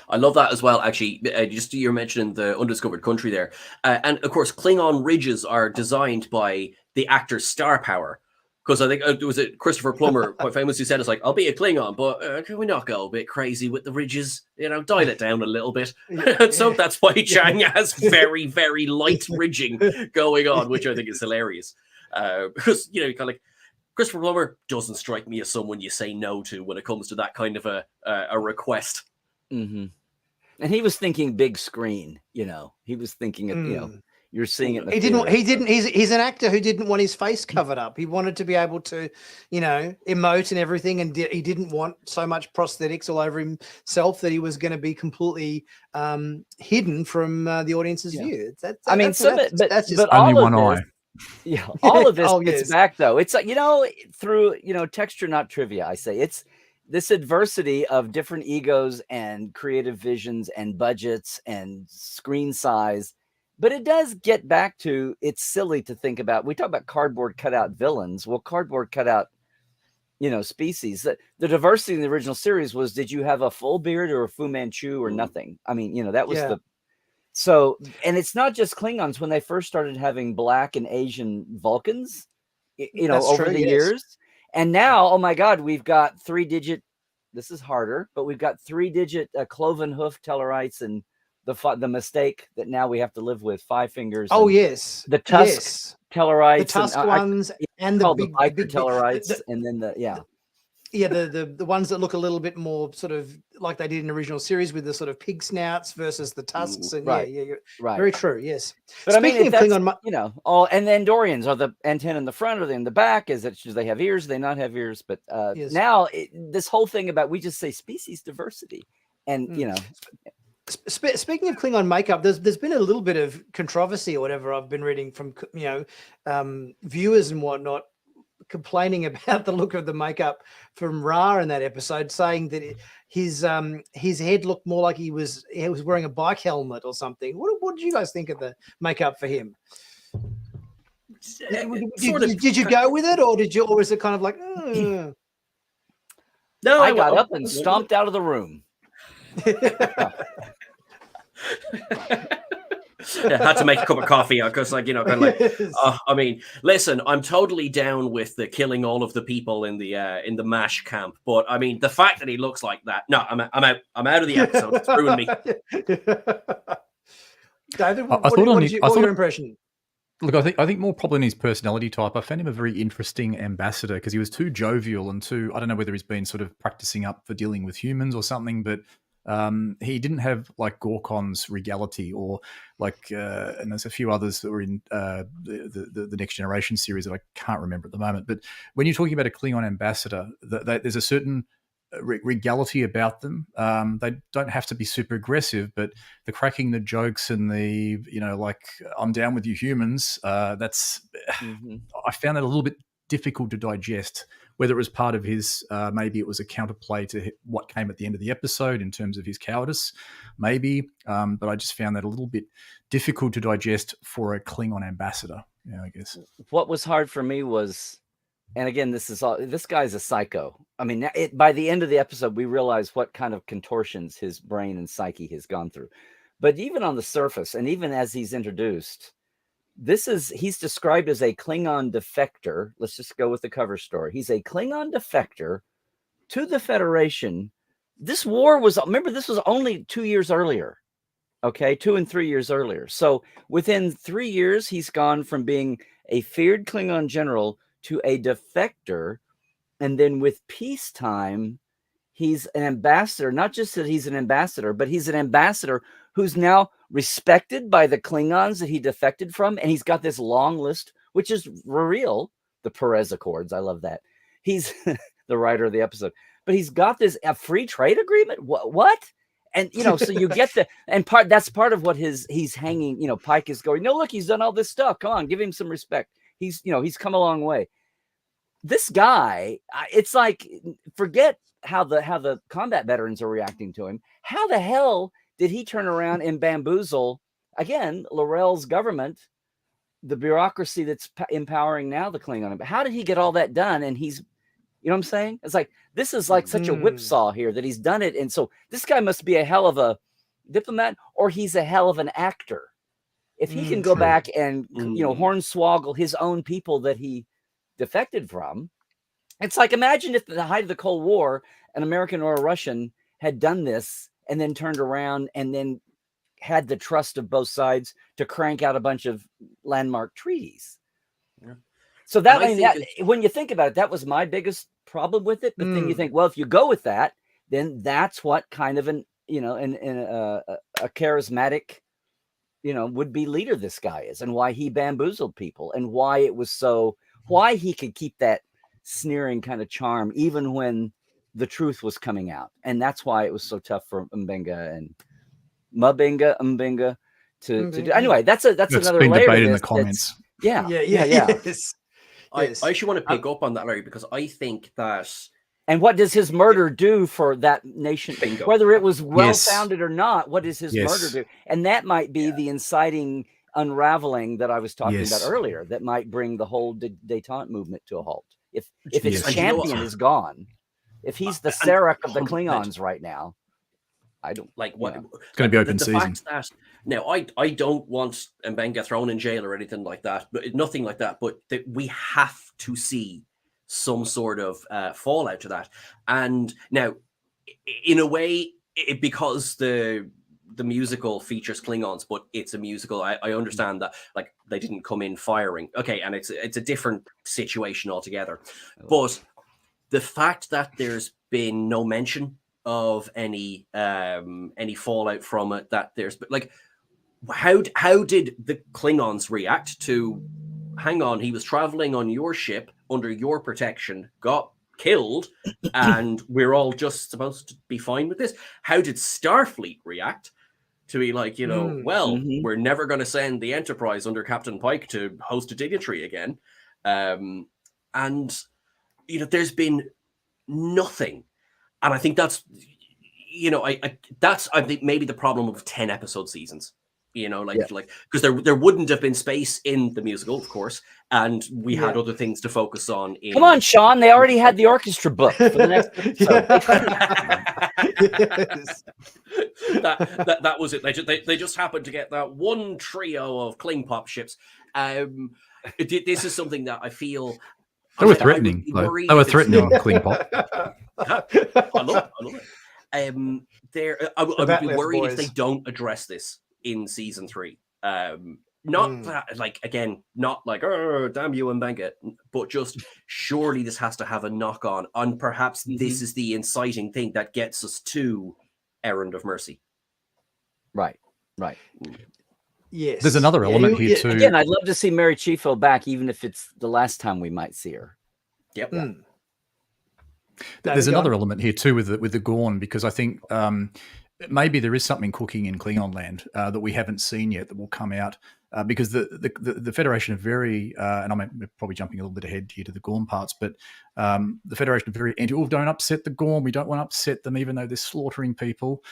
I love that as well, actually. You're mentioning the Undiscovered Country there. And of course, Klingon ridges are designed by the actor's star power. Because I think it was Christopher Plummer quite famously said, it's like, I'll be a Klingon, but can we not go a bit crazy with the ridges? Dial it down a little bit. So that's why Chang has very, very light ridging going on, which I think is hilarious. Because, kind of like, Christopher Plummer doesn't strike me as someone you say no to when it comes to that kind of a request. And And he was thinking big screen, he was thinking, you're seeing it. In the theater. He's an actor who didn't want his face covered up. He wanted to be able to, emote and everything. And he didn't want so much prosthetics all over himself that he was going to be completely hidden from the audience's view. But only one eye. Yeah, all of this gets back though. It's through texture, not trivia. I say it's this adversity of different egos and creative visions and budgets and screen size, but it does get back to it's silly to think about. We talk about cardboard cutout villains. Well, cardboard cutout, species. The diversity in the original series was: did you have a full beard or a Fu Manchu or nothing? I mean, that was So, and it's not just Klingons. When they first started having Black and Asian Vulcans, over the years, and now, oh my God, we've got 3-digit. This is harder, but we've got 3-digit cloven hoof Tellarites, and the mistake that now we have to live with 5 fingers. Oh yes, the tusk Tellarites, the tusk ones, and the big Tellarites, and then the ones that look a little bit more sort of like they did in the original series with the sort of pig snouts versus the tusks. And right. Very true. Yes. But Speaking of Klingon, and the Andorians, are the antenna in the front or in the back? Do they have ears? Do they not have ears? But now this whole thing about, we just say species diversity, and Speaking of Klingon makeup, there's been a little bit of controversy or whatever I've been reading from viewers and whatnot, complaining about the look of the makeup from Ra in that episode, saying that his head looked more like he was wearing a bike helmet or something. What did you guys think of the makeup for him? Did you go with it, or was it kind of like? No, I got up and stomped out of the room. I had to make a cup of coffee because, I mean, listen, I'm totally down with the killing all of the people in the MASH camp, but I mean, the fact that he looks like that, no, I'm out of the episode. It's ruined me. David, what was your impression? Look, I think more probably in his personality type. I found him a very interesting ambassador because he was too jovial and I don't know whether he's been sort of practicing up for dealing with humans or something, but he didn't have like Gorkon's regality or and there's a few others that were in the Next Generation series that I can't remember at the moment. But when you're talking about a Klingon ambassador, there's a certain regality about them. They don't have to be super aggressive, but the cracking the jokes and the I'm down with you humans. That's I found that a little bit difficult to digest. Whether it was part of his, maybe it was a counterplay to what came at the end of the episode in terms of his cowardice, maybe. But I just found that a little bit difficult to digest for a Klingon ambassador. Yeah, I guess. What was hard for me was, and again, this guy's a psycho. I mean, by the end of the episode, we realize what kind of contortions his brain and psyche has gone through. But even on the surface, and even as he's introduced, he's described as a Klingon defector. Let's just go with the cover story. He's a Klingon defector to the Federation. This was only 2 years earlier. Okay, 2 and 3 years earlier. So within 3 years, he's gone from being a feared Klingon general to a defector. And then with peacetime, he's an ambassador. Not just that he's an ambassador, but he's an ambassador who's now respected by the Klingons that he defected from. And he's got this long list, which is real. The Perez Accords. I love that. He's the writer of the episode. But he's got a free trade agreement. What? And, so you get that's part of what he's hanging, Pike is going, no, look, he's done all this stuff. Come on, give him some respect. He's come a long way. This guy, it's like, forget how the combat veterans are reacting to him. How the hell did he turn around and bamboozle, again, L'Orel's government, the bureaucracy that's empowering now the Klingon? How did he get all that done? And he's, you know what I'm saying? It's like, this is like such a whipsaw here that he's done it. And so this guy must be a hell of a diplomat, or he's a hell of an actor. If he can go back and, hornswoggle his own people that he defected from. It's like, imagine if at the height of the Cold War, an American or a Russian had done this and then turned around and then had the trust of both sides to crank out a bunch of landmark treaties. Yeah. So when you think about it, that was my biggest problem with it. But then you think, well, if you go with that, then that's what kind of an you know, and a charismatic, you know, would-be leader this guy is, and why he bamboozled people, and why it was so, why he could keep that sneering kind of charm even when the truth was coming out. And that's why it was so tough for M'Benga and M'Benga to do. Anyway, that's another been layer debated to in this. the comments. Yeah. Yes. I actually want to pick up on that, Larry, because I think that. And what does his murder do for that nation? Bingo. Whether it was well-founded or not, what does his Yes. murder do? And that might be the inciting unraveling that I was talking about Yes. earlier, that might bring the whole détente movement to a halt. If its Yes. And you know champion what? is gone, if he's the Sarek of the Klingons right now, I don't Like what? Yeah. It's going to be open the season. fact that now I don't want M'Benga thrown in jail or anything like that, but nothing like that. But we have to see some sort of fallout to that. And now, in a way, because the musical features Klingons, but it's a musical. I understand that, like, they didn't come in firing. Okay, and it's a different situation altogether. But the fact that there's been no mention of any fallout from it, that there's like, how did the Klingons react to? Hang on, he was traveling on your ship under your protection, got killed, and we're all just supposed to be fine with this. How did Starfleet react to be like, you know, well, we're never going to send the Enterprise under Captain Pike to host a dignitary again, and you know, there's been nothing. And I think that's, you know, I think maybe the problem of 10 episode seasons, you know, like because there wouldn't have been space in the musical, of course, and we had other things to focus on. Come on, Sean, they already had the orchestra book for the next episode. that was it. They just happened to get that one trio of Kling pop ships. This is something that I feel. They were threatening. They were threatening Kling pop. I love it. I would be worried if they don't address this in season 3. Not that, like, again, not like, oh, damn you, M'Benga, but just surely this has to have a knock on, and perhaps this is the inciting thing that gets us to Errand of Mercy. Right. Yes. There's another element here too. Again, I'd love to see Mary Chieffo back, even if it's the last time we might see her. Yep. Yeah. There's another element here too with the Gorn, because I think maybe there is something cooking in Klingon land that we haven't seen yet that will come out, because the Federation are very, and I'm probably jumping a little bit ahead here to the Gorn parts, but the Federation are very anti. Oh, don't upset the Gorn. We don't want to upset them, even though they're slaughtering people.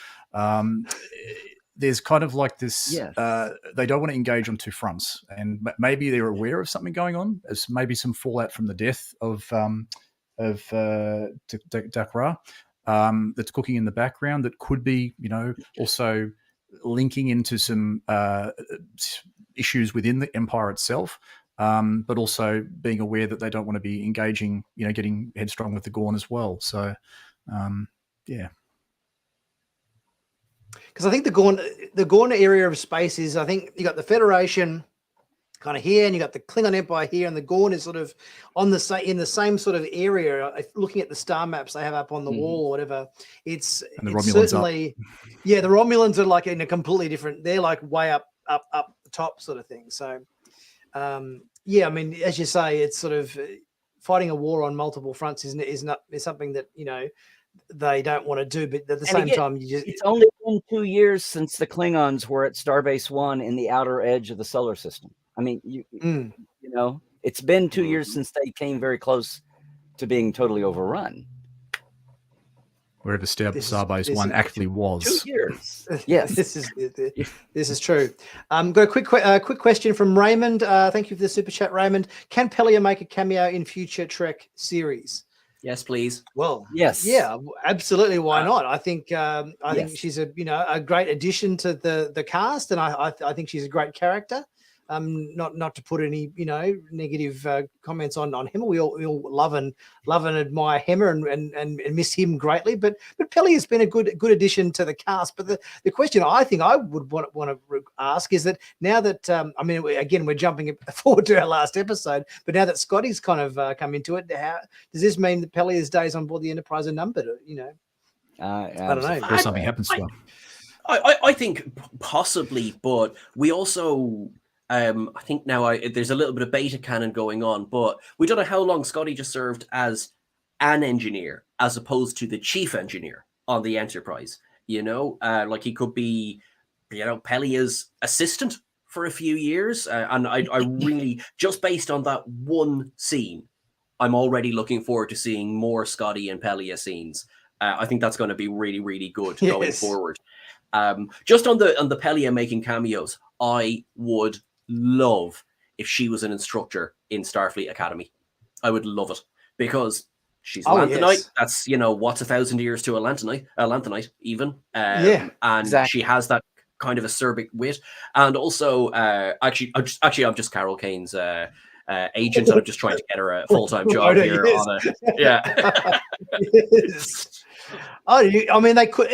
There's kind of like this. They don't want to engage on two fronts, and maybe they're aware of something going on. As maybe some fallout from the death of Dakra that's cooking in the background, that could be, you know, also linking into some issues within the Empire itself, but also being aware that they don't want to be engaging, you know, getting headstrong with the Gorn as well. So, yeah. Because I think the Gorn area of space is, I think you got the Federation kind of here, and you got the Klingon Empire here, and the Gorn is sort of in the same sort of area. Looking at the star maps they have up on the wall or whatever, it's certainly, the Romulans are like in a completely different. They're like way up the top sort of thing. So, I mean, as you say, it's sort of fighting a war on multiple fronts is something that, you know, they don't want to do, but at the same time, it's only been 2 years since the Klingons were at Starbase 1 in the outer edge of the solar system. I mean, you know, it's been 2 years since they came very close to being totally overrun. Wherever Starbase 1 actually was. 2 years. Yes, this is true. Got a quick question from Raymond. Thank you for the super chat, Raymond. Can Pelia make a cameo in future Trek series? Yes, please. Well, yes, yeah, absolutely. Why not? I think think she's a great addition to the cast, and I think she's a great character. Not to put any, you know, negative comments on Hemmer. We all love and admire Hemmer and miss him greatly. But Pelly has been a good addition to the cast. But the question I think I would want to ask is that now that I mean, again, we're jumping forward to our last episode, but now that Scotty's kind of come into it, how does this mean that Pelly's days on board the Enterprise are numbered? You know. I don't know. Or something happens to her. I think possibly, but we also, I think now there's a little bit of beta canon going on, but we don't know how long Scotty just served as an engineer as opposed to the chief engineer on the Enterprise. Like he could be, Pelia's assistant for a few years. And I really, just based on that one scene, I'm already looking forward to seeing more Scotty and Pelia scenes. I think that's going to be really, really good going forward. Just on the Pelia making cameos, I would love if she was an instructor in Starfleet Academy. I would love it because she's Lanthanite. Yes. That's, what's 1,000 years to a Lanthanite even. And exactly. She has that kind of acerbic wit. And also, I'm just Carol Kane's agent, and I'm just trying to get her a full-time job here. Yes. I mean, they could.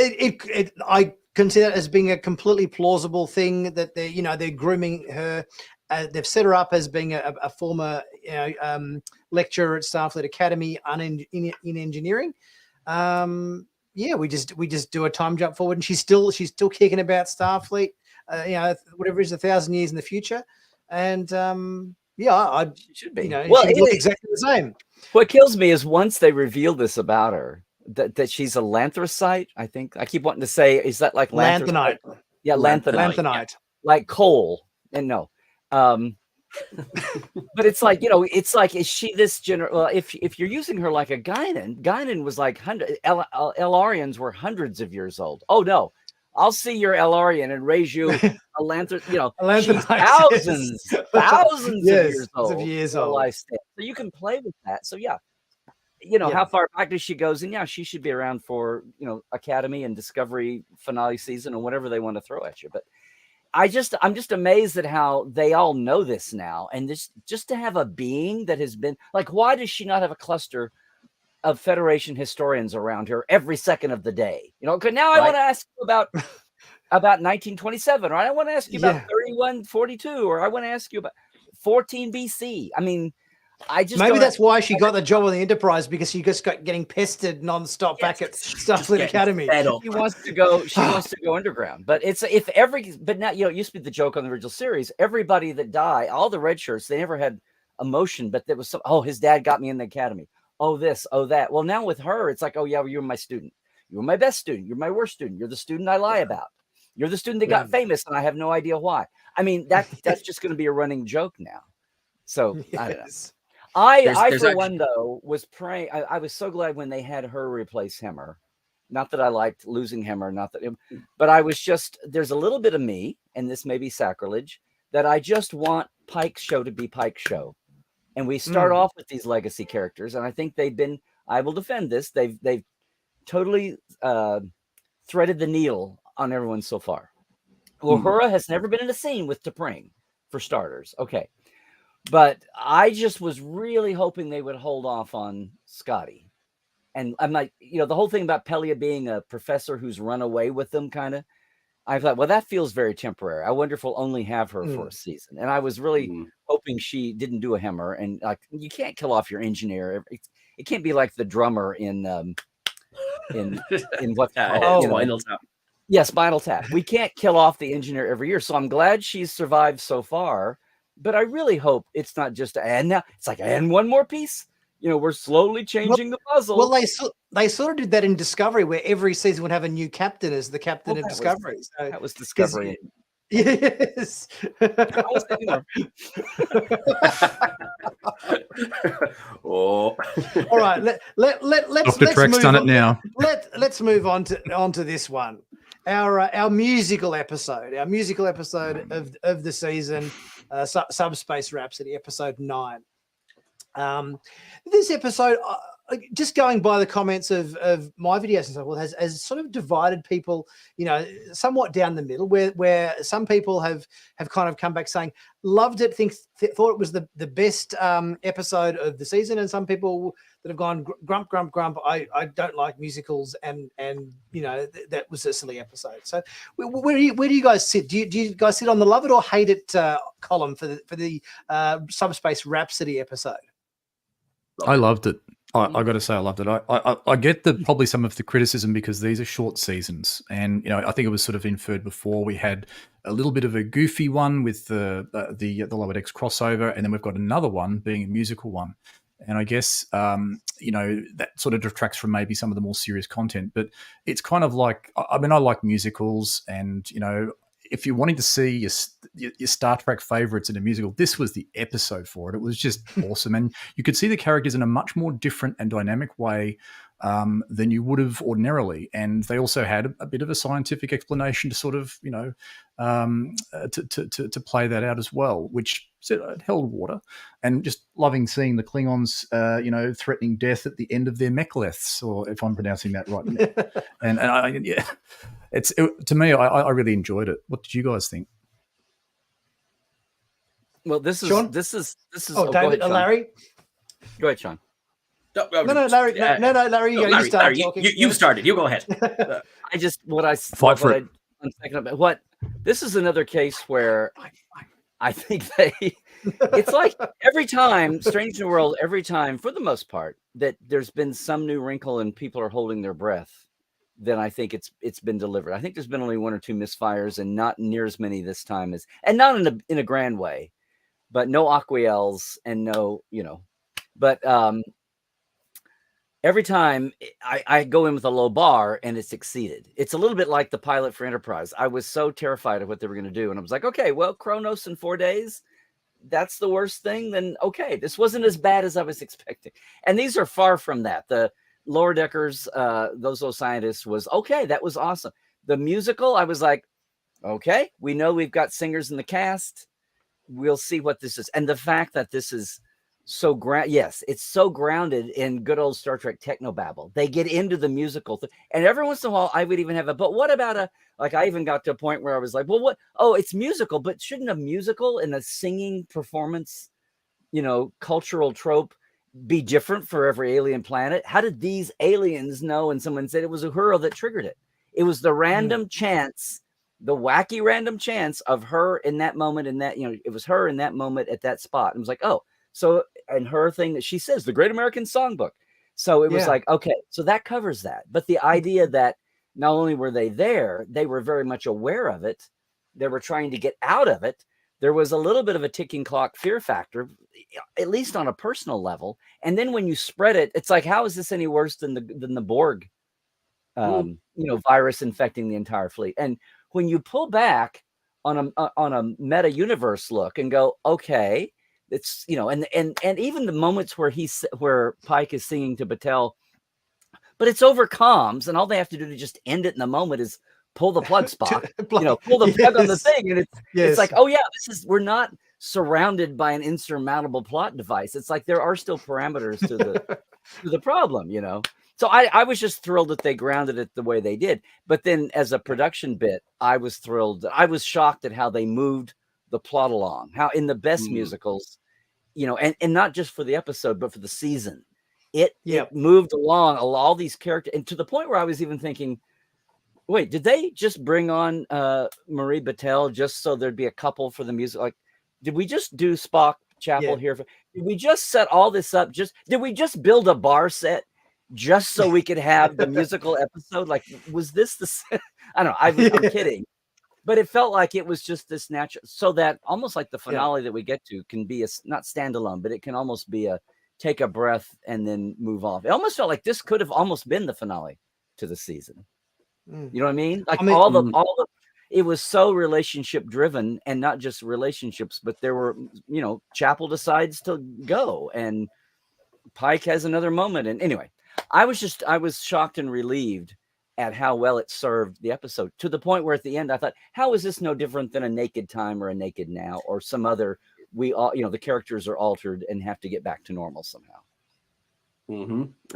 I consider it as being a completely plausible thing that they're grooming her. They've set her up as being a former lecturer at Starfleet Academy in engineering. We just do a time jump forward, and she's still kicking about Starfleet. Whatever is 1,000 years in the future, and I should be. She would look exactly the same. What kills me is once they reveal this about her, that she's a Lanthrosite. I think I keep wanting to say, is that like Lanthanite? Yeah, Lanthanite. Yeah. Like coal. And no. But it's like, is she this general? Well, if you're using her like a Guinan was like Elarians were hundreds of years old. Oh no, I'll see your Elarian and raise you a Lantern. She's thousands of years old. So you can play with that. So how far back does she goes? And she should be around for Academy and Discovery finale season or whatever they want to throw at you. But I'm just amazed at how they all know this now, and just to have a being that has been like, why does she not have a cluster of Federation historians around her every second of the day? Because now I want to ask you about 1927, or I want to ask you about 3142, or I want to ask you about 14 BC. I mean, maybe that's why she got the job on the Enterprise, because she just got getting pestered nonstop back at Starfleet Academy. She wants to go underground. But but now, it used to be the joke on the original series. Everybody that died, all the red shirts, they never had emotion, but there was his dad got me in the Academy. Oh, this, oh, that. Well, now with her, it's like, oh yeah, well, you're my student. You're my best student. You're my worst student. You're the student I lie about. You're the student that got famous, and I have no idea why. I mean, that's just going to be a running joke now. So I don't know. I for one, though, was praying. I was so glad when they had her replace Hemmer. Not that I liked losing Hemmer, but I was just, there's a little bit of me, and this may be sacrilege, that I just want Pike's show to be Pike's show. And we start off with these legacy characters, and I think I will defend this, they've totally threaded the needle on everyone so far. Uhura has never been in a scene with T'Pring, for starters. Okay. But I just was really hoping they would hold off on Scotty. And I'm like, the whole thing about Pelia being a professor who's run away with them, kind of, I thought, well, that feels very temporary. I wonder if we'll only have her for a season. And I was really hoping she didn't do a Hemmer. And like, you can't kill off your engineer. It can't be like the drummer in what's called Spinal Tap. Yeah, Spinal Tap. We can't kill off the engineer every year. So I'm glad she's survived so far. But I really hope it's not just and now it's like, and one more piece. We're slowly changing the puzzle. Well, they sort of did that in Discovery, where every season would have a new captain as the captain of Discovery. That was Discovery. Yes. All right. Let's Dr. Trek's done it now. Let's move on to this one. Our musical episode of the season, Subspace Rhapsody, episode 9. This episode, just going by the comments of my videos and so forth, has sort of divided people, somewhat down the middle, where some people have kind of come back saying loved it, thought it was the best episode of the season, and some people that have gone grump. I don't like musicals, and that was a silly episode. So where do you guys sit? Do you guys sit on the love it or hate it column for the Subspace Rhapsody episode? I loved it. I got to say, I loved it. I get probably some of the criticism because these are short seasons, and I think it was sort of inferred before. We had a little bit of a goofy one with the Lower Decks crossover, and then we've got another one being a musical one. And I guess that sort of detracts from maybe some of the more serious content. But it's kind of like, I mean, I like musicals, and if you're wanting to see your Star Trek favorites in a musical, this was the episode for it. It was just awesome. And you could see the characters in a much more different and dynamic way than you would have ordinarily. And they also had a bit of a scientific explanation to sort of, to play that out as well, which held water. And just loving seeing the Klingons, threatening death at the end of their mek'leths, or if I'm pronouncing that right. and yeah. To me, I really enjoyed it. What did you guys think? Well, this is Sean? this is. Oh, David, Larry. Larry. Go ahead, Sean. No, Larry. No, Larry. You start talking. You started. You go ahead. This is another case where I think it's like every time, Strange New World, every time, for the most part, that there's been some new wrinkle and people are holding their breath, then I think it's been delivered. I think there's been only one or two misfires, and not near as many this time and not in a grand way, but no Aquiels and no, but every time I go in with a low bar and it's exceeded. It's a little bit like the pilot for Enterprise. I was so terrified of what they were going to do, and I was like, okay, well, Kronos in 4 days, that's the worst thing. Then okay, this wasn't as bad as I was expecting, and these are far from that. The Lower Deckers, those old scientists, was okay. That was awesome. The musical, I was like, okay, we know we've got singers in the cast. We'll see what this is. And the fact that this is so yes, it's so grounded in good old Star Trek technobabble. They get into the musical and every once in a while I would even have but what about I even got to a point where I was like, well, what? Oh, it's musical, but shouldn't a musical and a singing performance, cultural trope be different for every alien planet? How did these aliens know? And someone said it was Uhura that triggered it. It was the random chance, the wacky random chance of her in that moment, and that it was her in that moment at that spot. And it was like, oh, so, and her thing that she says, the Great American Songbook. So it was like, okay, so that covers that. But the idea that not only were they there, they were very much aware of it. They were trying to get out of it. There was a little bit of a ticking clock fear factor, at least on a personal level. And then when you spread it, it's like, how is this any worse than the Borg, virus infecting the entire fleet? And when you pull back on a meta universe look and go, okay, it's and even the moments where Pike is singing to Batel, but it's over comms, and all they have to do to just end it in the moment is pull the plug, Spock, pull the plug on the thing. And it's like, oh yeah, we're not surrounded by an insurmountable plot device. It's like there are still parameters to the problem, So I was just thrilled that they grounded it the way they did. But then as a production bit, I was thrilled. I was shocked at how they moved the plot along, how in the best musicals, and not just for the episode, but for the season, it moved along all these characters, and to the point where I was even thinking, wait, did they just bring on Marie Batel just so there'd be a couple for the music? Like, did we just do Spock Chapel here? Did we just set all this up? Did we just build a bar set just so we could have the musical episode? Like, was this I don't know. I'm kidding. But it felt like it was just this natural, so that almost like the finale that we get to can be not standalone, but it can almost be a take a breath and then move off. It almost felt like this could have almost been the finale to the season. You know what I mean? Like all the it was so relationship driven, and not just relationships, but there were, Chapel decides to go and Pike has another moment. And anyway, I was shocked and relieved at how well it served the episode, to the point where at the end I thought, how is this no different than a Naked Time or a Naked Now or some other, the characters are altered and have to get back to normal somehow.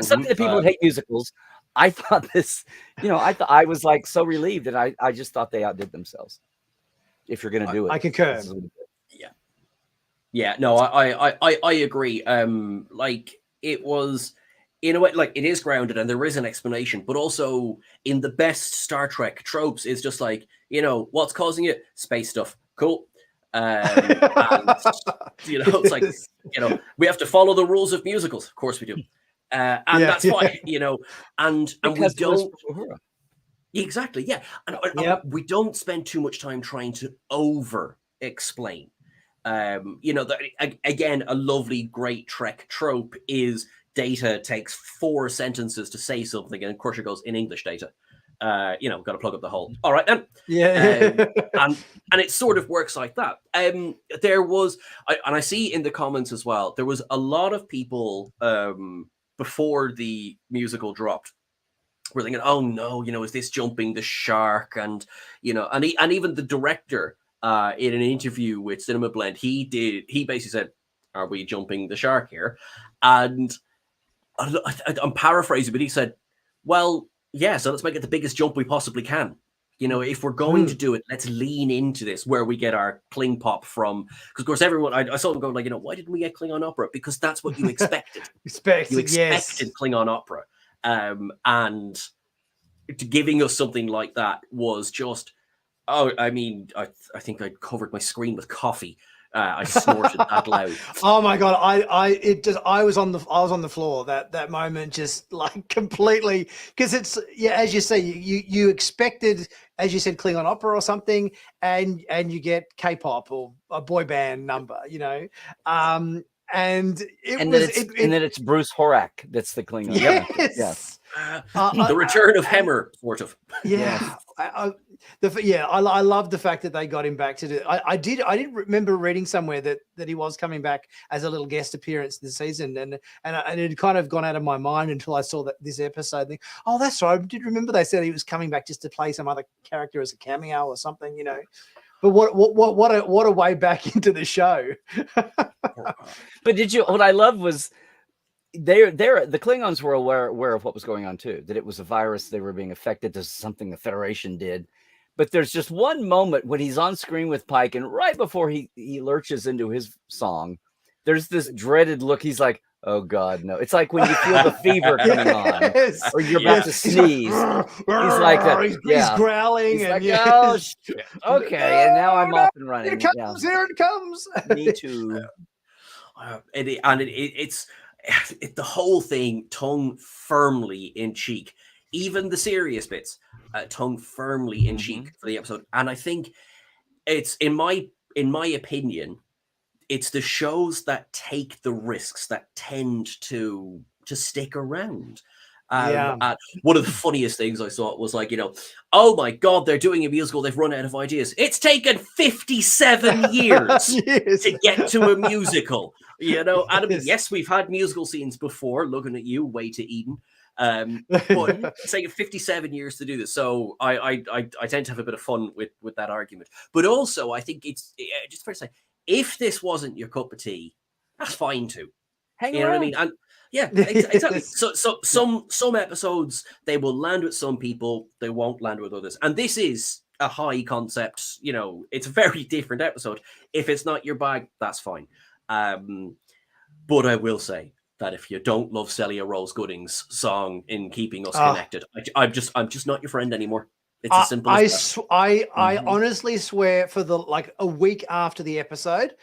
Something that people that hate musicals, I thought this, I was like so relieved, and I just thought they outdid themselves. If you're going to do it. I concur. Yeah, no, I agree. Like, it was, in a way, like, it is grounded and there is an explanation, but also in the best Star Trek tropes, it's just like, what's causing it? Space stuff. Cool. And, it's like, we have to follow the rules of musicals. Of course we do. And that's why, you know, and we Because it was don't Uhura. exactly, yeah, and Yep. we don't spend too much time trying to over explain. You know, again, a lovely, great Trek trope is Data takes 4 sentences to say something, and Crusher goes, in English, Data. You know, got to plug up the hole. All right, then. Yeah. And it sort of works like that. There was, and I see in the comments as well, there was a lot of people before the musical dropped were thinking, oh no, you know, is this jumping the shark? And, you know, and even the director in an interview with Cinema Blend, he basically said, are we jumping the shark here? And I'm paraphrasing, but he said, well, yeah, so let's make it the biggest jump we possibly can. You know, if we're going to do it, let's lean into this where we get our Kling pop from. Because, of course, everyone, I saw them going like, you know, why didn't we get Klingon opera? Because that's what you expected. You expected Klingon opera. And giving us something like that was just, I mean, I think I covered my screen with coffee. I snorted that loud. Oh my god! I was on the floor that moment, just like completely, because it's, yeah, as you say, you expected, as you said, Klingon opera or something, and you get K-pop or a boy band number, you know, and then it's Bruce Horak that's the Klingon. Yes. The return of Hemmer, sort of. Yeah. I love the fact that they got him back to do. I did remember reading somewhere that he was coming back as a little guest appearance this season, and it had kind of gone out of my mind until I saw this episode. Think, oh, that's right. I did remember they said he was coming back just to play some other character as a cameo or something, you know. But what a way back into the show. But what I love was the Klingons were aware of what was going on too, that it was a virus, they were being affected. This is something the Federation did. But there's just one moment when he's on screen with Pike, and right before he lurches into his song, there's this dreaded look. He's like, oh God, no. It's like when you feel the fever coming on, or you're about to sneeze. He's like, he's growling. He's and like, oh, shit. Okay, and now I'm off and running. Here it comes. Me too. It's the whole thing, tongue firmly in cheek. Even the serious bits, tongue firmly in cheek for the episode. And I think it's, in my opinion, it's the shows that take the risks that tend to stick around. One of the funniest things I saw was like, you know, oh my God, they're doing a musical. They've run out of ideas. It's taken 57 years to get to a musical, you know. And I mean, yes, we've had musical scenes before. Looking at you, Way to Eden. But it's taken 57 years to do this. So I tend to have a bit of fun with that argument. But also, I think it's just fair to say, if this wasn't your cup of tea, that's fine too. Hang you know around. what I mean? And yeah, exactly. So some episodes they will land with some people, they won't land with others. And this is a high concept, you know, it's a very different episode. If it's not your bag, that's fine. But I will say that if you don't love Celia Rose Gooding's song in Keeping Us Connected, I'm just not your friend anymore. It's as simple as that. I honestly swear, for a week after the episode,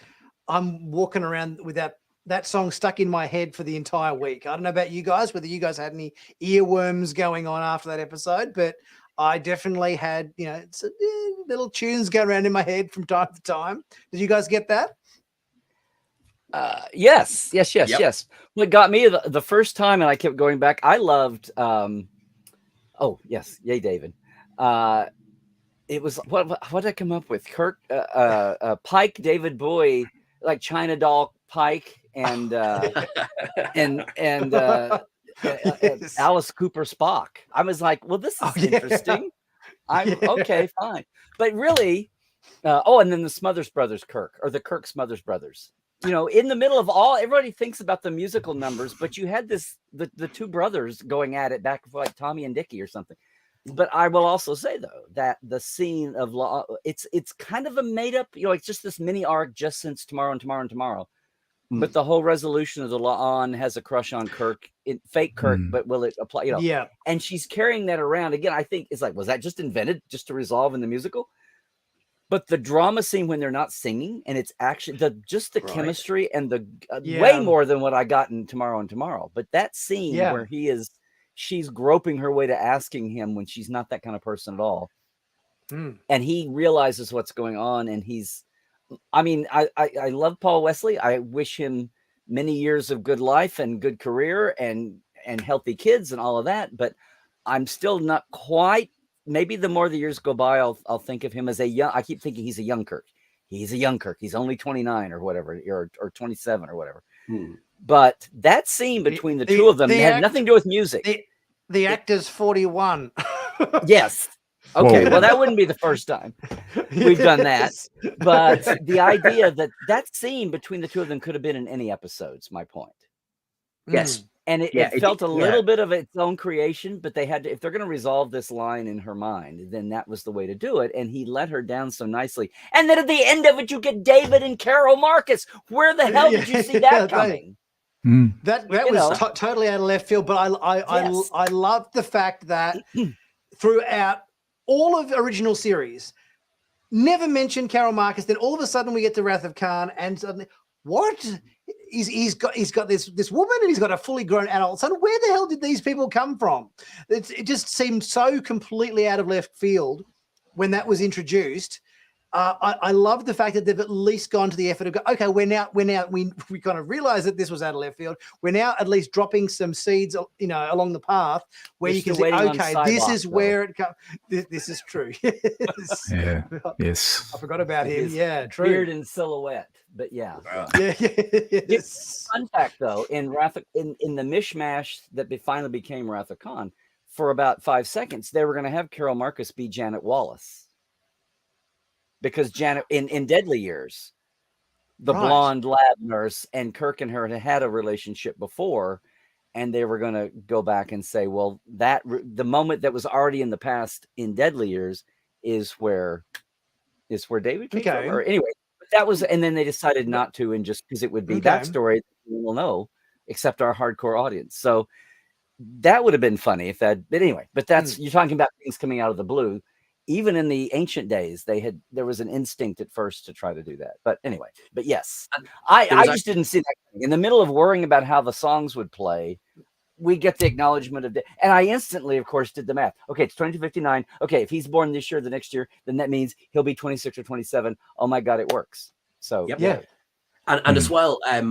I'm walking around with that song stuck in my head for the entire week. I don't know about you guys, whether you guys had any earworms going on after that episode, but I definitely had, you know, little tunes go around in my head from time to time. Did you guys get that? Yes. What got me the first time, and I kept going back, I loved, oh yes. Yay, David. It was, what did I come up with? Kirk, Pike, David Bowie, like China Doll Pike, and Alice Cooper Spock. I was like, well, this is interesting. Okay, fine. But really, and then the Smothers Brothers Kirk, or the Kirk Smothers Brothers. You know, in the middle of everybody thinks about the musical numbers, but you had the two brothers going at it back like Tommy and Dickie or something. But I will also say, though, that the scene of it's kind of a made up, you know, it's just this mini arc just since Tomorrow and Tomorrow and Tomorrow. But the whole resolution of the La'an has a crush on Kirk, fake Kirk, but will it apply? You know, yeah. And she's carrying that around again. I think it's like, was that just invented just to resolve in the musical? But the drama scene when they're not singing, and it's actually the Right. chemistry and the Yeah. way more than what I got in Tomorrow and Tomorrow. But that scene Yeah. where she's groping her way to asking him when she's not that kind of person at all, and he realizes what's going on, and I love Paul Wesley. I wish him many years of good life and good career and healthy kids and all of that. But I'm still not quite. Maybe the more the years go by, I'll think of him as I keep thinking he's a young Kirk. He's a young Kirk. He's only 29 or whatever, or 27 or whatever. But that scene between the two of them had nothing to do with music. The actor's 41. Yes. Okay. Whoa. Well, that wouldn't be the first time we've done that. But the idea that scene between the two of them could have been in any episode's my point. Yes. And it felt a little bit of its own creation, but they had to, if they're going to resolve this line in her mind, then that was the way to do it. And he let her down so nicely. And then at the end of it, you get David and Carol Marcus. Where the hell did you see that coming? That was totally out of left field. But I love the fact that throughout all of the original series, never mentioned Carol Marcus. Then all of a sudden we get to Wrath of Khan, and suddenly, what? He's got this woman, and he's got a fully grown adult son. Where the hell did these people come from? It just seemed so completely out of left field when that was introduced. I love the fact that they've at least gone to the effort of okay, we kind of realize that this was out of left field. We're now at least dropping some seeds, along the path where you can say, okay, this is where it comes. This is true. Yes. Yeah. Yes. I forgot about him. Yeah, true. Beard and silhouette, but yeah. Yes. Fun fact though, in the mishmash that finally became Wrath of Khan, for about 5 seconds, they were going to have Carol Marcus be Janet Wallace. Because Janet, in Deadly Years, the blonde lab nurse and Kirk and her had a relationship before, and they were going to go back and say, well, the moment that was already in the past in Deadly Years is where David came from. Or anyway, that was, and then they decided not to, and just because it would be backstory, we'll know, except our hardcore audience. So that would have been funny if that. But anyway, that's you're talking about things coming out of the blue. Even in the ancient days, there was an instinct at first to try to do that. But anyway, yes, I just didn't see that coming. In the middle of worrying about how the songs would play, we get the acknowledgement of and I instantly, of course, did the math. Okay, it's 2259. Okay, if he's born this year, the next year, then that means he'll be 26 or 27. Oh my God, it works. So yeah. And as well, I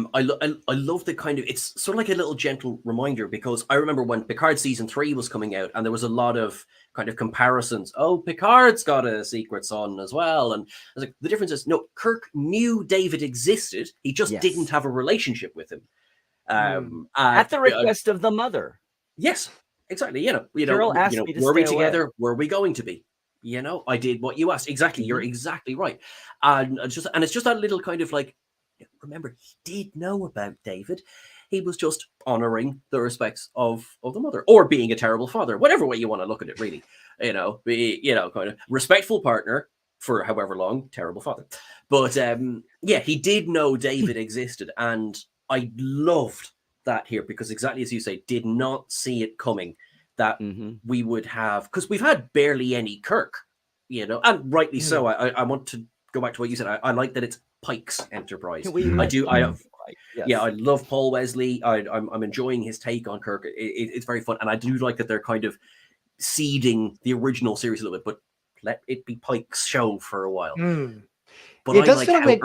love the kind of, it's sort of like a little gentle reminder, because I remember when Picard season 3 was coming out, and there was a lot of kind of comparisons. Oh, Picard's got a secret son as well, and I was like, the difference is, no, Kirk knew David existed, he just didn't have a relationship with him. At the request of the mother. Yes, exactly. Carol asked me to were we stay together? away. Were we going to be? I did what you asked. Exactly, you're exactly right. And it's just that little kind of like, remember, he did know about David. He was just honoring the respects of the mother, or being a terrible father, whatever way you want to look at it, really. Kind of respectful partner for however long, terrible father. But he did know David existed, and I loved that here, because exactly as you say, did not see it coming that we would have, because we've had barely any Kirk, and rightly so. I want to go back to what you said. I like that it's Pike's Enterprise. I love Paul Wesley. I'm enjoying his take on Kirk. It's very fun, and I do like that they're kind of seeding the original series a little bit, but let it be Pike's show for a while. But it does feel like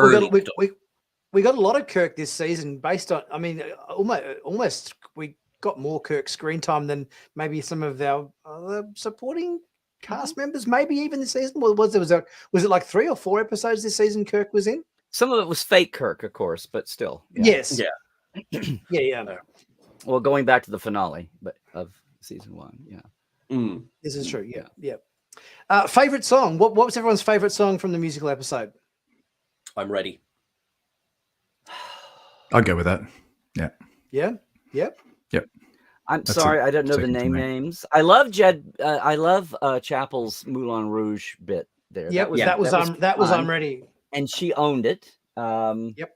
we got a lot of Kirk this season, based on, I mean, almost we got more Kirk screen time than maybe some of our other supporting cast members, maybe even this season. Was it like 3 or 4 episodes this season Kirk was in? Some of it was fake Kirk, of course, but still. Yes. Yeah. Well, going back to the finale of season 1, This is true. Yeah. Favorite song? What was everyone's favorite song from the musical episode? I'm ready. I'd go with that. Yeah. Yeah. Yep. That's sorry, I don't know the names. I love Chapel's Moulin Rouge bit there. That was I'm ready. And she owned it. Yep.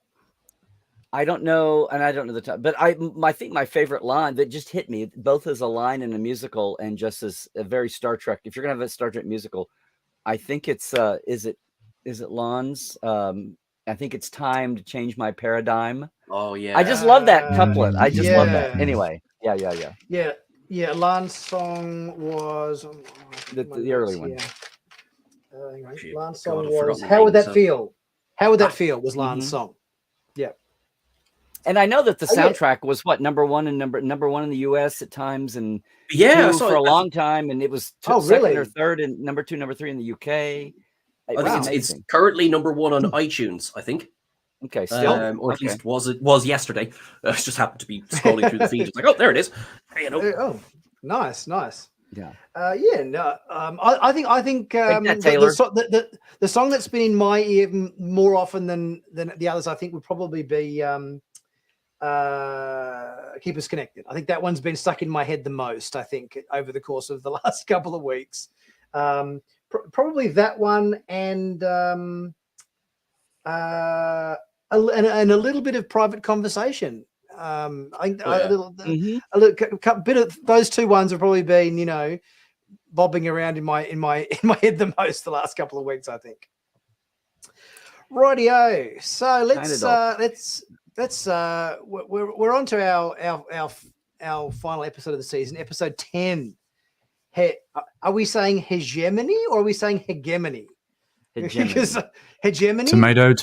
I don't know, and I don't know the time, but I think my favorite line that just hit me, both as a line in a musical and just as a very Star Trek. If you're gonna have a Star Trek musical, I think it's is is it Lon's? I think it's time to change my paradigm. Oh yeah. I just love that couplet. I just love that. yeah. Anyway, yeah. Yeah, Lan's song was The early one. Lan's God, song I've was forgotten the How Would name, That so- Feel? How Would That Feel was Lan's song. Yeah. And I know that the Oh, yeah. soundtrack was what number one in the US at times, and Yeah, two so for a long time, and it was second really? or third, and number 2, number 3 in the UK. It I was think it's amazing. currently number 1 on iTunes, I think. Okay, still, Or at okay. least was yesterday. I just happened to be scrolling through the feed. It's like, oh, there it is. You know. Oh, nice. Yeah. Yeah. No. I think that, Taylor. the song that's been in my ear more often than the others, I think, would probably be Keep Us Connected. I think that one's been stuck in my head the most, I think, over the course of the last couple of weeks. Probably that one, and a little bit of Private Conversation. I think a little bit of those two ones have probably been, bobbing around in my head the most the last couple of weeks, I think. Rightio. So we're on to our final episode of the season, episode 10. Are we saying hegemony or are we saying hegemony? Because hegemony. Tomato.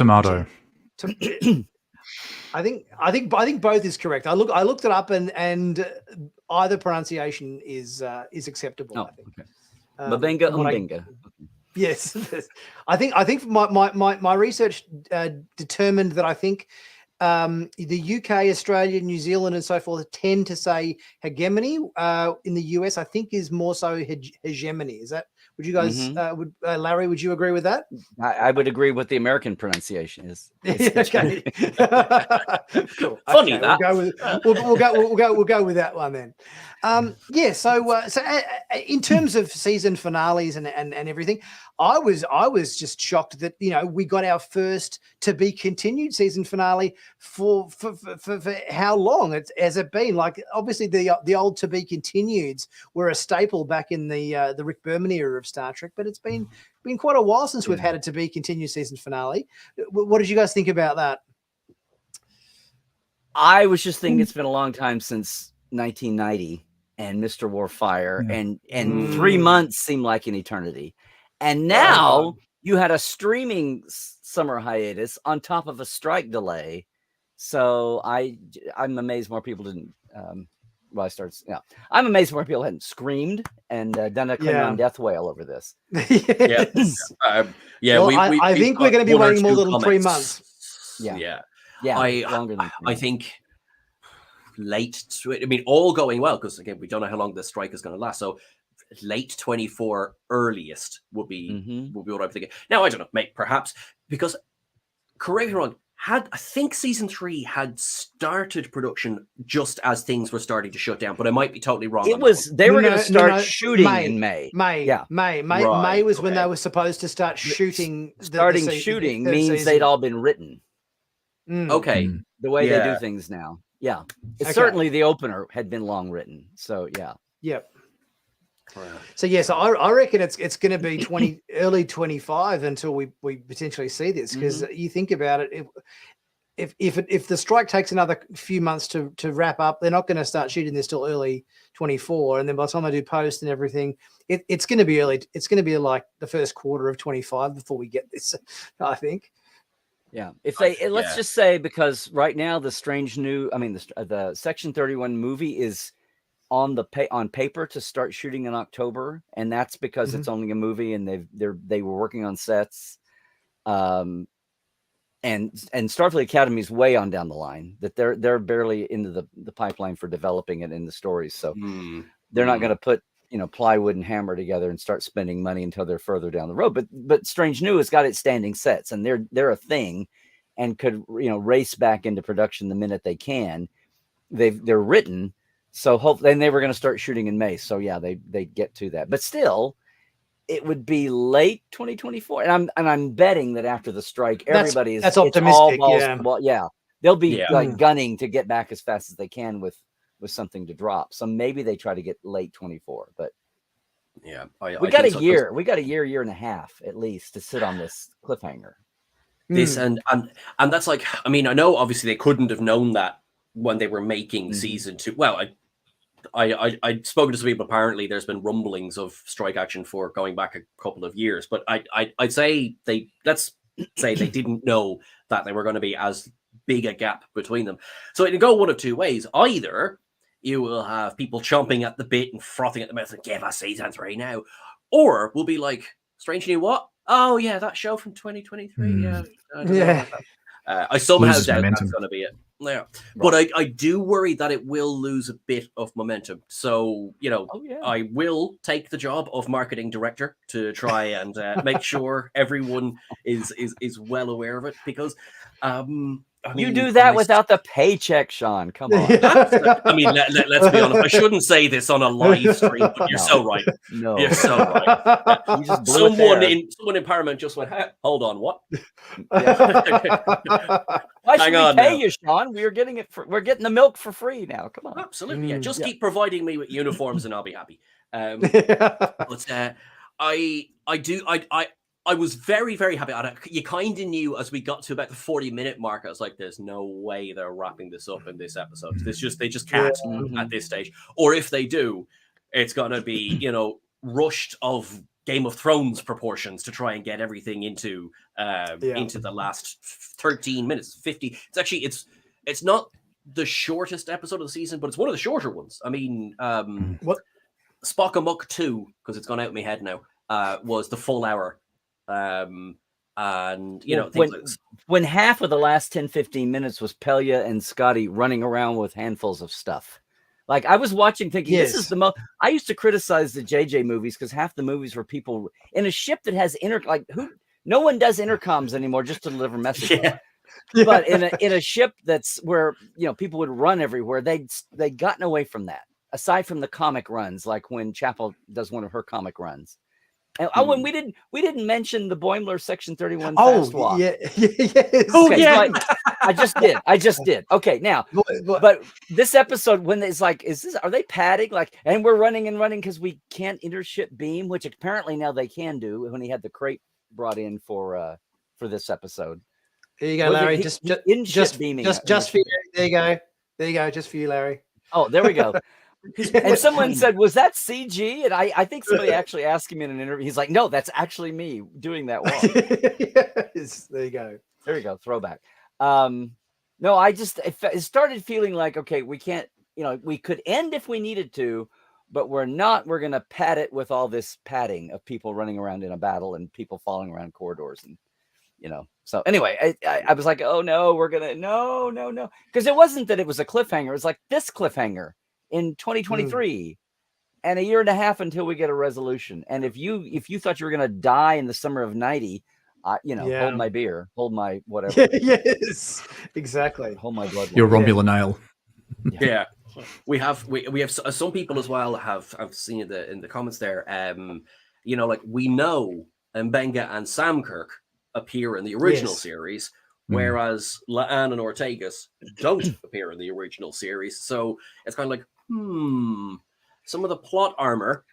I think both is correct. I looked it up and either pronunciation is acceptable. Oh, I think. okay. Babinga umbinga. Yes, I think my research determined that I think the UK, Australia, New Zealand, and so forth tend to say hegemony. In the US, I think is more so hegemony. Is that? Would you guys? Larry, would you agree with that? I would agree with the American pronunciation is. Okay. Cool. Funny okay, that. We'll go with that one then. So in terms of season finales and everything, I was just shocked that we got our first to be continued season finale for how long has it been? Like obviously the old to be continueds were a staple back in the Rick Berman era of Star Trek, but it's been quite a while since we've had it to be continued season finale. What did you guys think about that? I was just thinking it's been a long time since 1990 and Mr. Warfire, and 3 months seemed like an eternity. And now you had a streaming summer hiatus on top of a strike delay. So I'm amazed more people didn't. I'm amazed more people hadn't screamed and done a Klingon death wail over this. Yes. Well, I think we're going to be waiting more than 3 months. Yeah. Longer than 3 I think all going well, because again, we don't know how long this strike is going to last. So late 24 earliest would be what I'm thinking. Now I don't know, perhaps because correct me wrong. I think season 3 had started production just as things were starting to shut down, but I might be totally wrong. They were going to start shooting in May. May was when they were supposed to start shooting. Shooting means they'd all been written. Okay. The way they do things now. Yeah. Certainly the opener had been long written. So yeah. Yep. So yes, I reckon it's going to be early 25 until we potentially see this, because you think about it, if the strike takes another few months to wrap up, they're not going to start shooting this till early 24, and then by the time they do post and everything, it's going to be early. It's going to be like the first quarter of 25 before we get this, I think. Yeah, let's just say, because right now the the Section 31 movie is on paper to start shooting in October, and that's because it's only a movie, and they were working on sets, and Starfleet Academy is way on down the line, that they're barely into the pipeline for developing it in the stories, so they're not going to put plywood and hammer together and start spending money until they're further down the road. But Strange New has got its standing sets, and they're a thing, and could race back into production the minute they can. They're written. So hopefully, and they were going to start shooting in May. So yeah, they get to that, but still, it would be late 2024. And I'm betting that after the strike, everybody that's optimistic. They'll be like gunning to get back as fast as they can with something to drop. So maybe they try to get late 24. But Yeah, We got a year. We got a year and a half at least to sit on this cliffhanger. This and that's like, I mean, I know obviously they couldn't have known that when they were making season 2. Well, I'd spoken to some people. Apparently, there's been rumblings of strike action for going back a couple of years, but I'd say let's say they didn't know that they were going to be as big a gap between them. So it can go one of two ways. Either you will have people chomping at the bit and frothing at the mouth and give us season 3 now, or we'll be like, Strange New what? Oh yeah, that show from 2023. Yeah, I somehow doubt that's going to be it. Yeah, right. But I do worry that it will lose a bit of momentum. So I will take the job of marketing director to try and make sure everyone is well aware of it, because you do that without the paycheck, Sean. Come on. I mean, let's be honest. I shouldn't say this on a live stream, but you're so right. No, you're so right. You just someone in Paramount just went, hey, hold on, what? Why should we pay you, Sean? We're getting it. We're getting the milk for free now. Come on. Absolutely. Yeah. Just keep providing me with uniforms, and I'll be happy. But I was very, very happy. You kind of knew as we got to about the 40-minute mark, I was like, there's no way they're wrapping this up in this episode. They just can't at this stage. Or if they do, it's going to be, rushed of Game of Thrones proportions to try and get everything into the last 13 minutes, 50. It's actually, it's not the shortest episode of the season, but it's one of the shorter ones. I mean, what Spock Amok 2, because it's gone out of my head now, was the full hour. And when half of the last 10-15 minutes was Pelia and Scotty running around with handfuls of stuff, like I was watching thinking, this is the most. I used to criticize the JJ movies because half the movies were people in a ship that has no one does intercoms anymore just to deliver messages. But in a ship that's where people would run everywhere, they'd gotten away from that, aside from the comic runs, like when Chapel does one of her comic runs. And and we didn't mention the Boimler Section 31 fast walk. Yes. Okay, so I just did. Okay, now, but this episode, when it's like, are they padding? Like, and we're running because we can't intership beam, which apparently now they can do when he had the crate brought in for this episode. There you go, Larry. Just beaming. Just for you. There you go. Just for you, Larry. Oh, there we go. And someone said, was that CG? And I think somebody actually asked him in an interview. He's like, no, that's actually me doing that walk. Yes, there you go. There you go. Throwback. No, it started feeling like, okay, we can't, we could end if we needed to, but we're not. We're going to pad it with all this padding of people running around in a battle and people falling around corridors. And, so anyway, I was like, oh no, we're going to, no. Because it wasn't that it was a cliffhanger. It was like this cliffhanger in 2023 and a year and a half until we get a resolution. And if you thought you were going to die in the summer of 90, hold my beer, hold my whatever. Yes, exactly. Hold my blood. Your Romulan ale. Yeah. We have some people as well I've seen in the comments there. Like we know Mbenga and Samkirk appear in the original series, whereas La'an and Ortegas don't appear in the original series. So it's kind of like, some of the plot armor,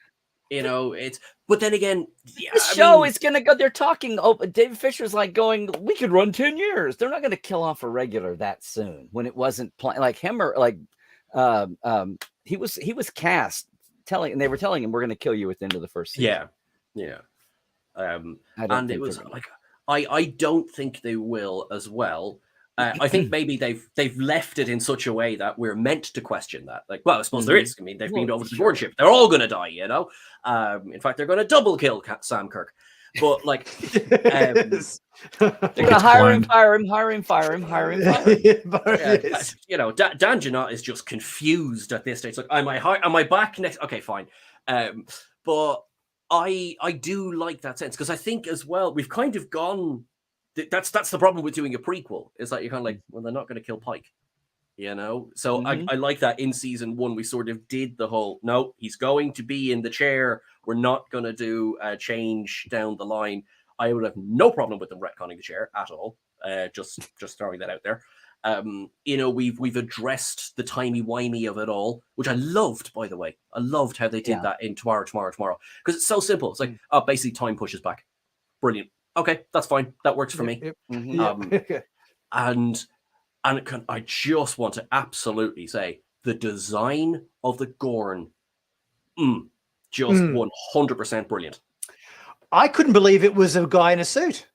but then again, this show is going to go, they're talking, David Fisher's like going, we could run 10 years. They're not going to kill off a regular that soon when it wasn't like him or like, he was cast and they were telling him, we're going to kill you at the end of the first season. Yeah. And it was like, I don't think they will as well. I think maybe they've left it in such a way that we're meant to question that. Like, well, I suppose there is. I mean, they've been over to the board ship. They're all going to die, In fact, they're going to double kill Sam Kirk. But like, they're going to hire him, fire him, hire him, fire him, hire him, fire him. Yes. Dan Janot is just confused at this stage. Like, am I back next? Okay, fine. But I do like that sense because I think as well we've kind of gone. That's the problem with doing a prequel is that you're kind of like, well, they're not going to kill Pike, So I like that in season 1 we sort of did the whole no, he's going to be in the chair. We're not going to do a change down the line. I would have no problem with them retconning the chair at all. Just throwing that out there. You know, we've addressed the timey-wimey of it all, which I loved, by the way. I loved how they did that in Tomorrow, because it's so simple. It's like, basically time pushes back. Brilliant. Okay, that's fine. That works for me. And I just want to absolutely say the design of the Gorn, just 100% brilliant. I couldn't believe it was a guy in a suit.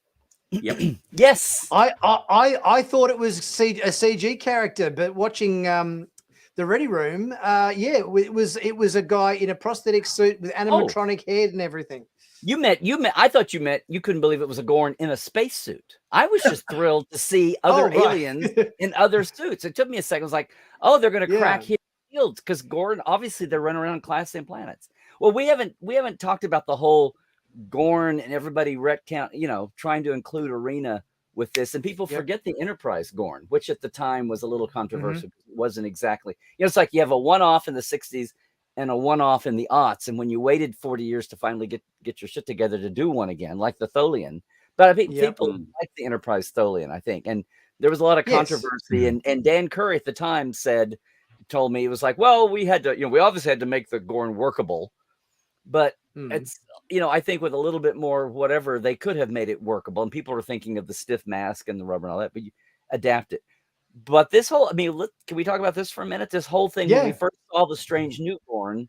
Yep. Yes. I thought it was a CG character, but watching the Ready Room, it was a guy in a prosthetic suit with animatronic head and everything. I thought you meant you couldn't believe it was a Gorn in a spacesuit. I was just thrilled to see other aliens in other suits. It took me a second. I was like, oh, they're going to crack his shields, because Gorn, obviously they're running around class and planets. Well, we haven't talked about the whole Gorn and everybody retcount, trying to include Arena with this, and people forget the Enterprise Gorn, which at the time was a little controversial. It wasn't exactly, it's like you have a one-off in the 60s and a one-off in the aughts, and when you waited 40 years to finally get your shit together to do one again, like the Tholian. But I think people like the Enterprise Tholian, I think, and there was a lot of controversy, and Dan Curry at the time told me, it was like, well, we had to, we obviously had to make the Gorn workable, but it's, I think with a little bit more whatever, they could have made it workable, and people were thinking of the stiff mask and the rubber and all that, but you adapt it. But this whole, can we talk about this for a minute? This whole thing, when we first saw the Strange New Gorn,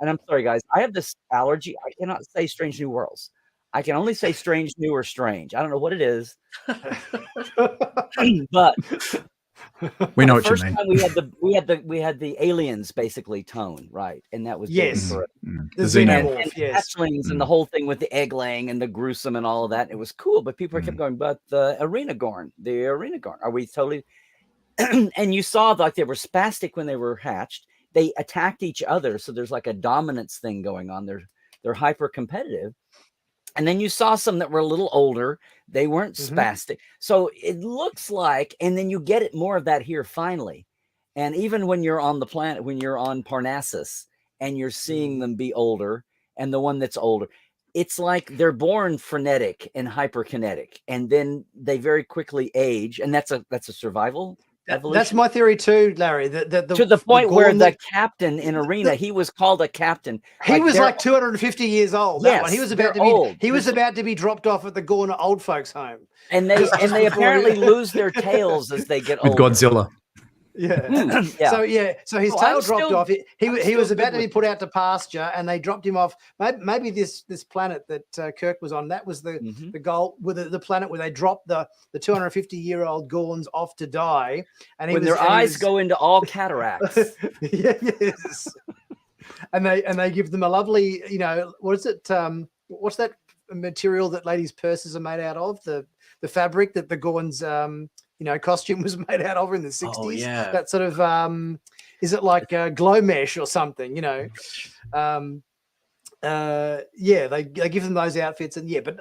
and I'm sorry, guys, I have this allergy. I cannot say Strange New Worlds. I can only say Strange New or Strange. I don't know what it is. But we know what you mean. We had the aliens basically tone, right? And that was the xenomorph, hatchlings, and the whole thing with the egg laying and the gruesome and all of that. It was cool, but people kept going, but the Arena Gorn, are we totally? And you saw like they were spastic when they were hatched. They attacked each other, so there's like a dominance thing going on. They're hyper competitive. And then you saw some that were a little older. They weren't spastic. So it looks like, and then you get it more of that here finally. And even when you're on the planet, when you're on Parnassus and you're seeing them be older, and the one that's older, it's like they're born frenetic and hyperkinetic, and then they very quickly age. And that's a survival. That's my theory too, Larry. To the point where the captain in Arena, he was called a captain. He was like 250 years old. Yes, one. He was about to be dropped off at the Gorn old folks home. And they apparently lose their tails as they get older. With Godzilla. Yeah. So his tail dropped off. He was about to be put out to pasture, and they dropped him off. Maybe this planet that Kirk was on, that was the goal, with the planet where they dropped the 250-year-old Gorns off to die, and when their eyes go into all cataracts. Yes. And they give them a lovely, what is it? What's that material that ladies' purses are made out of? The fabric that the Gorns costume was made out of in the 60s. Oh, yeah. That sort of, is it like glow mesh or something, they give them those outfits, and but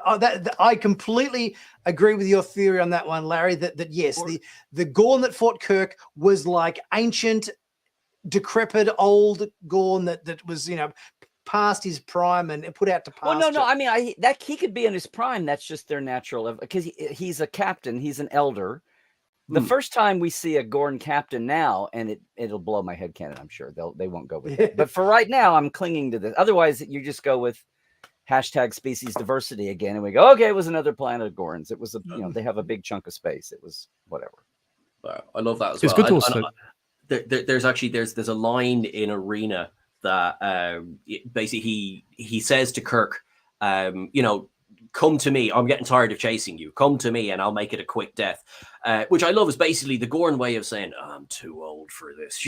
I completely agree with your theory on that one, Larry, that yes, the Gorn that fought Kirk was like ancient, decrepit, old Gorn that was, past his prime and put out to pasture. Well, no, I mean, that he could be in his prime. That's just their natural, because he's a captain, he's an elder. The first time we see a Gorn captain now, and it'll blow my head cannon, I'm sure they won't go with it. But for right now, I'm clinging to this. Otherwise, you just go with #species diversity again, and we go, okay, it was another planet of Gorns. It was they have a big chunk of space. It was whatever. Wow, I love that as well. It's good to there's a line in Arena that basically he says to Kirk, come to me. I'm getting tired of chasing you. Come to me, and I'll make it a quick death. Which I love is basically the Gorn way of saying, I'm too old for this.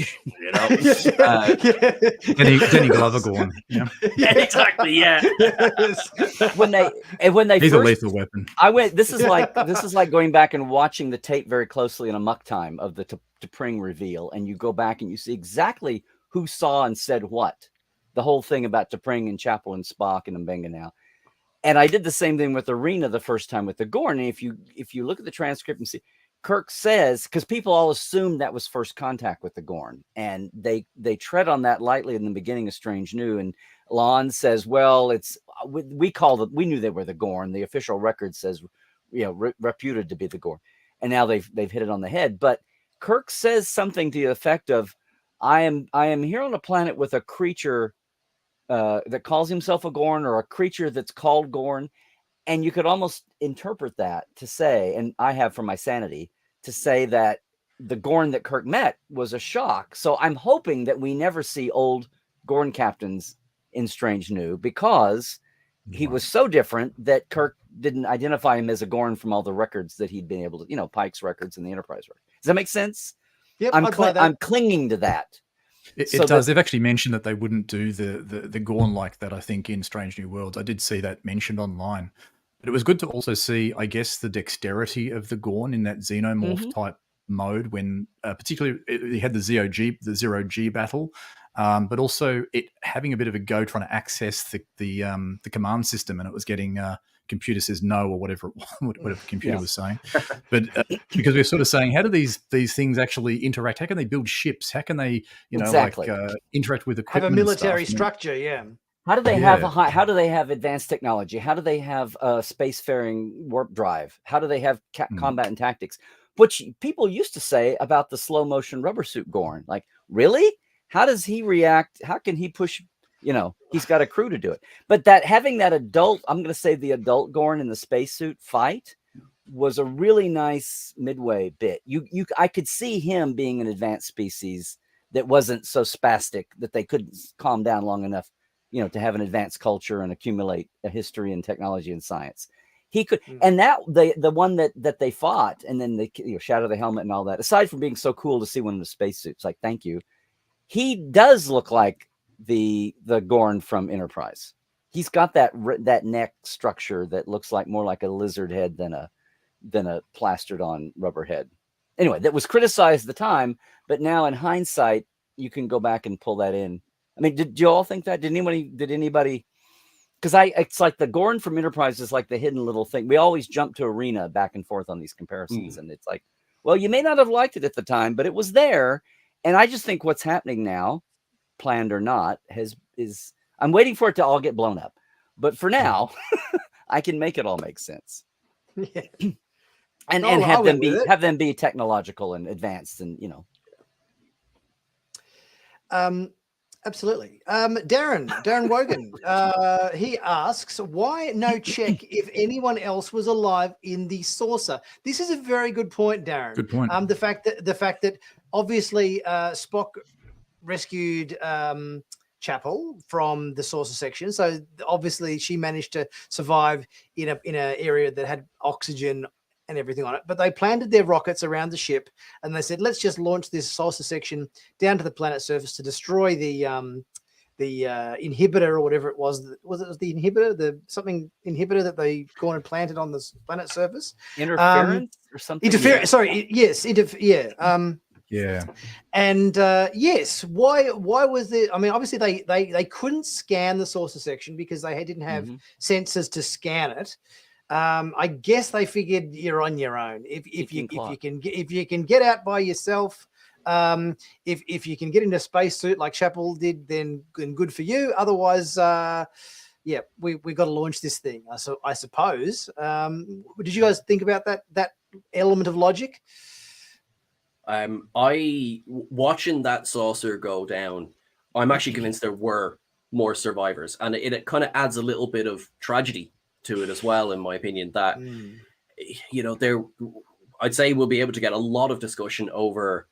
Denny Glover Gorn. Yeah, exactly. Yeah. when they he's first, a lethal weapon. This is like going back and watching the tape very closely in a muck time of the T'Pring reveal, and you go back and you see exactly who saw and said what. The whole thing about T'Pring and Chapel and Spock and Mbenga now. And I did the same thing with Arena the first time with the Gorn. And if you look at the transcript and see, Kirk says, because people all assumed that was first contact with the Gorn, and they tread on that lightly in the beginning of Strange New. And Lon says, well, we knew they were the Gorn. The official record says, reputed to be the Gorn. And now they've hit it on the head. But Kirk says something to the effect of, I am here on a planet with a creature that calls himself a Gorn, or a creature that's called Gorn. And you could almost interpret that to say, and I have for my sanity, to say that the Gorn that Kirk met was a shock. So I'm hoping that we never see old Gorn captains in Strange New, because he was so different that Kirk didn't identify him as a Gorn from all the records that he'd been able to, Pike's records and the Enterprise records. Does that make sense? Yep, I'm clinging to that. It does. They've actually mentioned that they wouldn't do the Gorn like that, I think, in Strange New Worlds. I did see that mentioned online. But it was good to also see, I guess, the dexterity of the Gorn in that xenomorph type mode, when particularly you had the zero G battle, but also it having a bit of a go trying to access the command system, and it was getting computer says no, or whatever the computer was saying. But because we're sort of saying, how do these things actually interact? How can they build ships? How can they interact with equipment? Have a military structure, yeah. How do they have how do they have advanced technology? How do they have a spacefaring warp drive? How do they have combat and tactics? Which people used to say about the slow motion rubber suit Gorn. Like, really? How does he react? How can he push? He's got a crew to do it. But that having that adult, I'm going to say the adult Gorn in the spacesuit fight was a really nice midway bit. I could see him being an advanced species that wasn't so spastic that they couldn't calm down long enough, to have an advanced culture and accumulate a history and technology and science. He could, and that the one that they fought, and then they shatter the helmet and all that. Aside from being so cool to see one in the spacesuits, like, thank you, he does look like the Gorn from Enterprise. He's got that neck structure that looks more like a lizard head than a plastered on rubber head. Anyway, that was criticized at the time, but now in hindsight, you can go back and pull that in. I mean, did you all think that? Did anybody? Because it's like the Gorn from Enterprise is like the hidden little thing. We always jump to Arena back and forth on these comparisons, and it's like, well, you may not have liked it at the time, but it was there. And I just think what's happening now, planned or not, is I'm waiting for it to all get blown up. But for now, I can make it all make sense. Yeah. and have them be technological and advanced, and Absolutely. Darren Wogan, he asks, why no check if anyone else was alive in the saucer? This is a very good point, Darren. Good point. The fact that obviously Spock rescued Chapel from the saucer section, so obviously she managed to survive in an area that had oxygen and everything on it, but they planted their rockets around the ship, and they said, let's just launch this saucer section down to the planet surface to destroy the inhibitor, or whatever it was. Was it the inhibitor, something inhibitor that they gone and planted on the planet surface? Interference or something? Interference. Sorry. Yes. Yeah. And yes, why was there? I mean, obviously they couldn't scan the saucer section because they didn't have sensors to scan it. I guess they figured you're on your own. If you can get out by yourself, if you can get into a spacesuit like Chapel did, then good for you. Otherwise, we got to launch this thing. I suppose. Did you guys think about that element of logic? Watching that saucer go down, I'm actually convinced there were more survivors, and it kind of adds a little bit of tragedy to it as well, in my opinion, that I'd say we'll be able to get a lot of discussion over,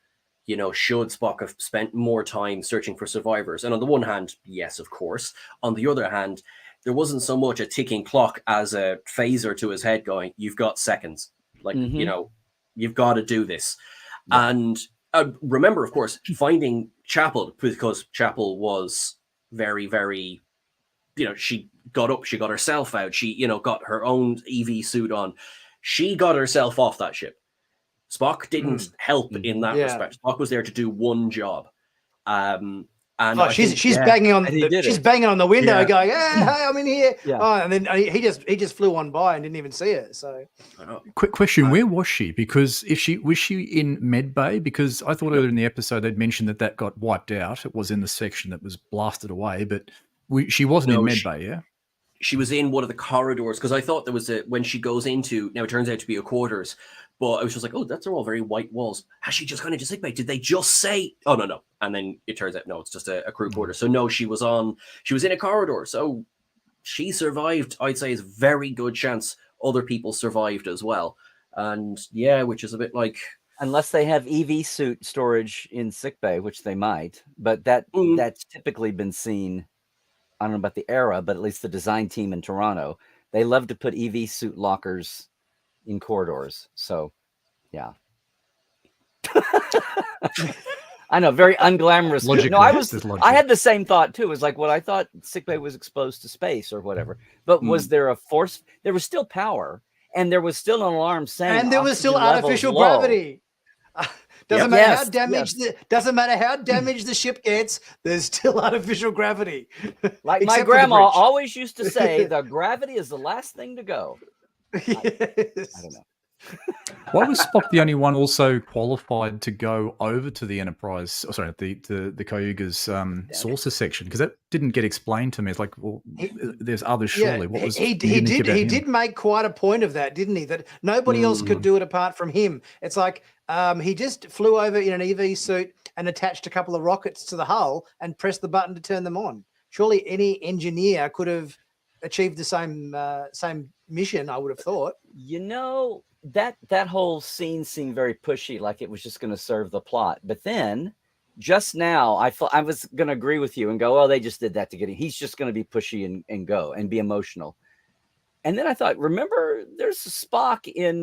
should Spock have spent more time searching for survivors? And on the one hand, yes, of course. On the other hand, there wasn't so much a ticking clock as a phaser to his head going, you've got seconds, you've got to do this. Yeah. And remember, of course, finding Chapel, because Chapel was very, very, she got up, she got herself out, she, got her own EV suit on. She got herself off that ship. Spock didn't help in that respect. Spock was there to do one job. And she's banging on the window, going, hey, I'm in here. Yeah. Oh, and then he just flew on by and didn't even see it. So, quick question: where was she? Because was she in Med Bay? Because I thought earlier in the episode they'd mentioned that got wiped out. It was in the section that was blasted away, but she wasn't in Med Bay. Yeah, she was in one of the corridors, because I thought there was when she goes into, now it turns out to be a quarters, But I was just like, oh, that's all very white walls. Has she just gone into sickbay? Did they just say, oh, no. And then it turns out, no, it's just a crew quarter. So no, she was in a corridor. So she survived. I'd say is a very good chance other people survived as well. And yeah, which is a bit like, unless they have EV suit storage in sickbay, which they might, but that's typically been seen. I don't know about the era, but at least the design team in Toronto, they love to put EV suit lockers in corridors. So, yeah. I know, very unglamorous. Logically, I had the same thought too. It was like, well, I thought sickbay was exposed to space or whatever, but was there a force? There was still power, and there was still an alarm saying, and there was still oxygen artificial levels low. gravity. Doesn't matter how damaged the ship gets, there's still artificial gravity. Like my Except for the grandma bridge. always used to say, the gravity is the last thing to go. Yes. I don't know. Why was Spock the only one also qualified to go over to the Enterprise? Oh, sorry, the Cayuga's saucer section? Because that didn't get explained to me. It's like, well, there's others surely. What was he did make quite a point of that, didn't he? That nobody else could do it apart from him. It's like he just flew over in an EV suit and attached a couple of rockets to the hull and pressed the button to turn them on. Surely any engineer could have achieved the same mission, I would have thought. You know, that whole scene seemed very pushy, like it was just going to serve the plot. But then just now I thought I was going to agree with you and go, oh, they just did that to get him. He's just going to be pushy and go and be emotional. And then I thought, remember, there's a Spock in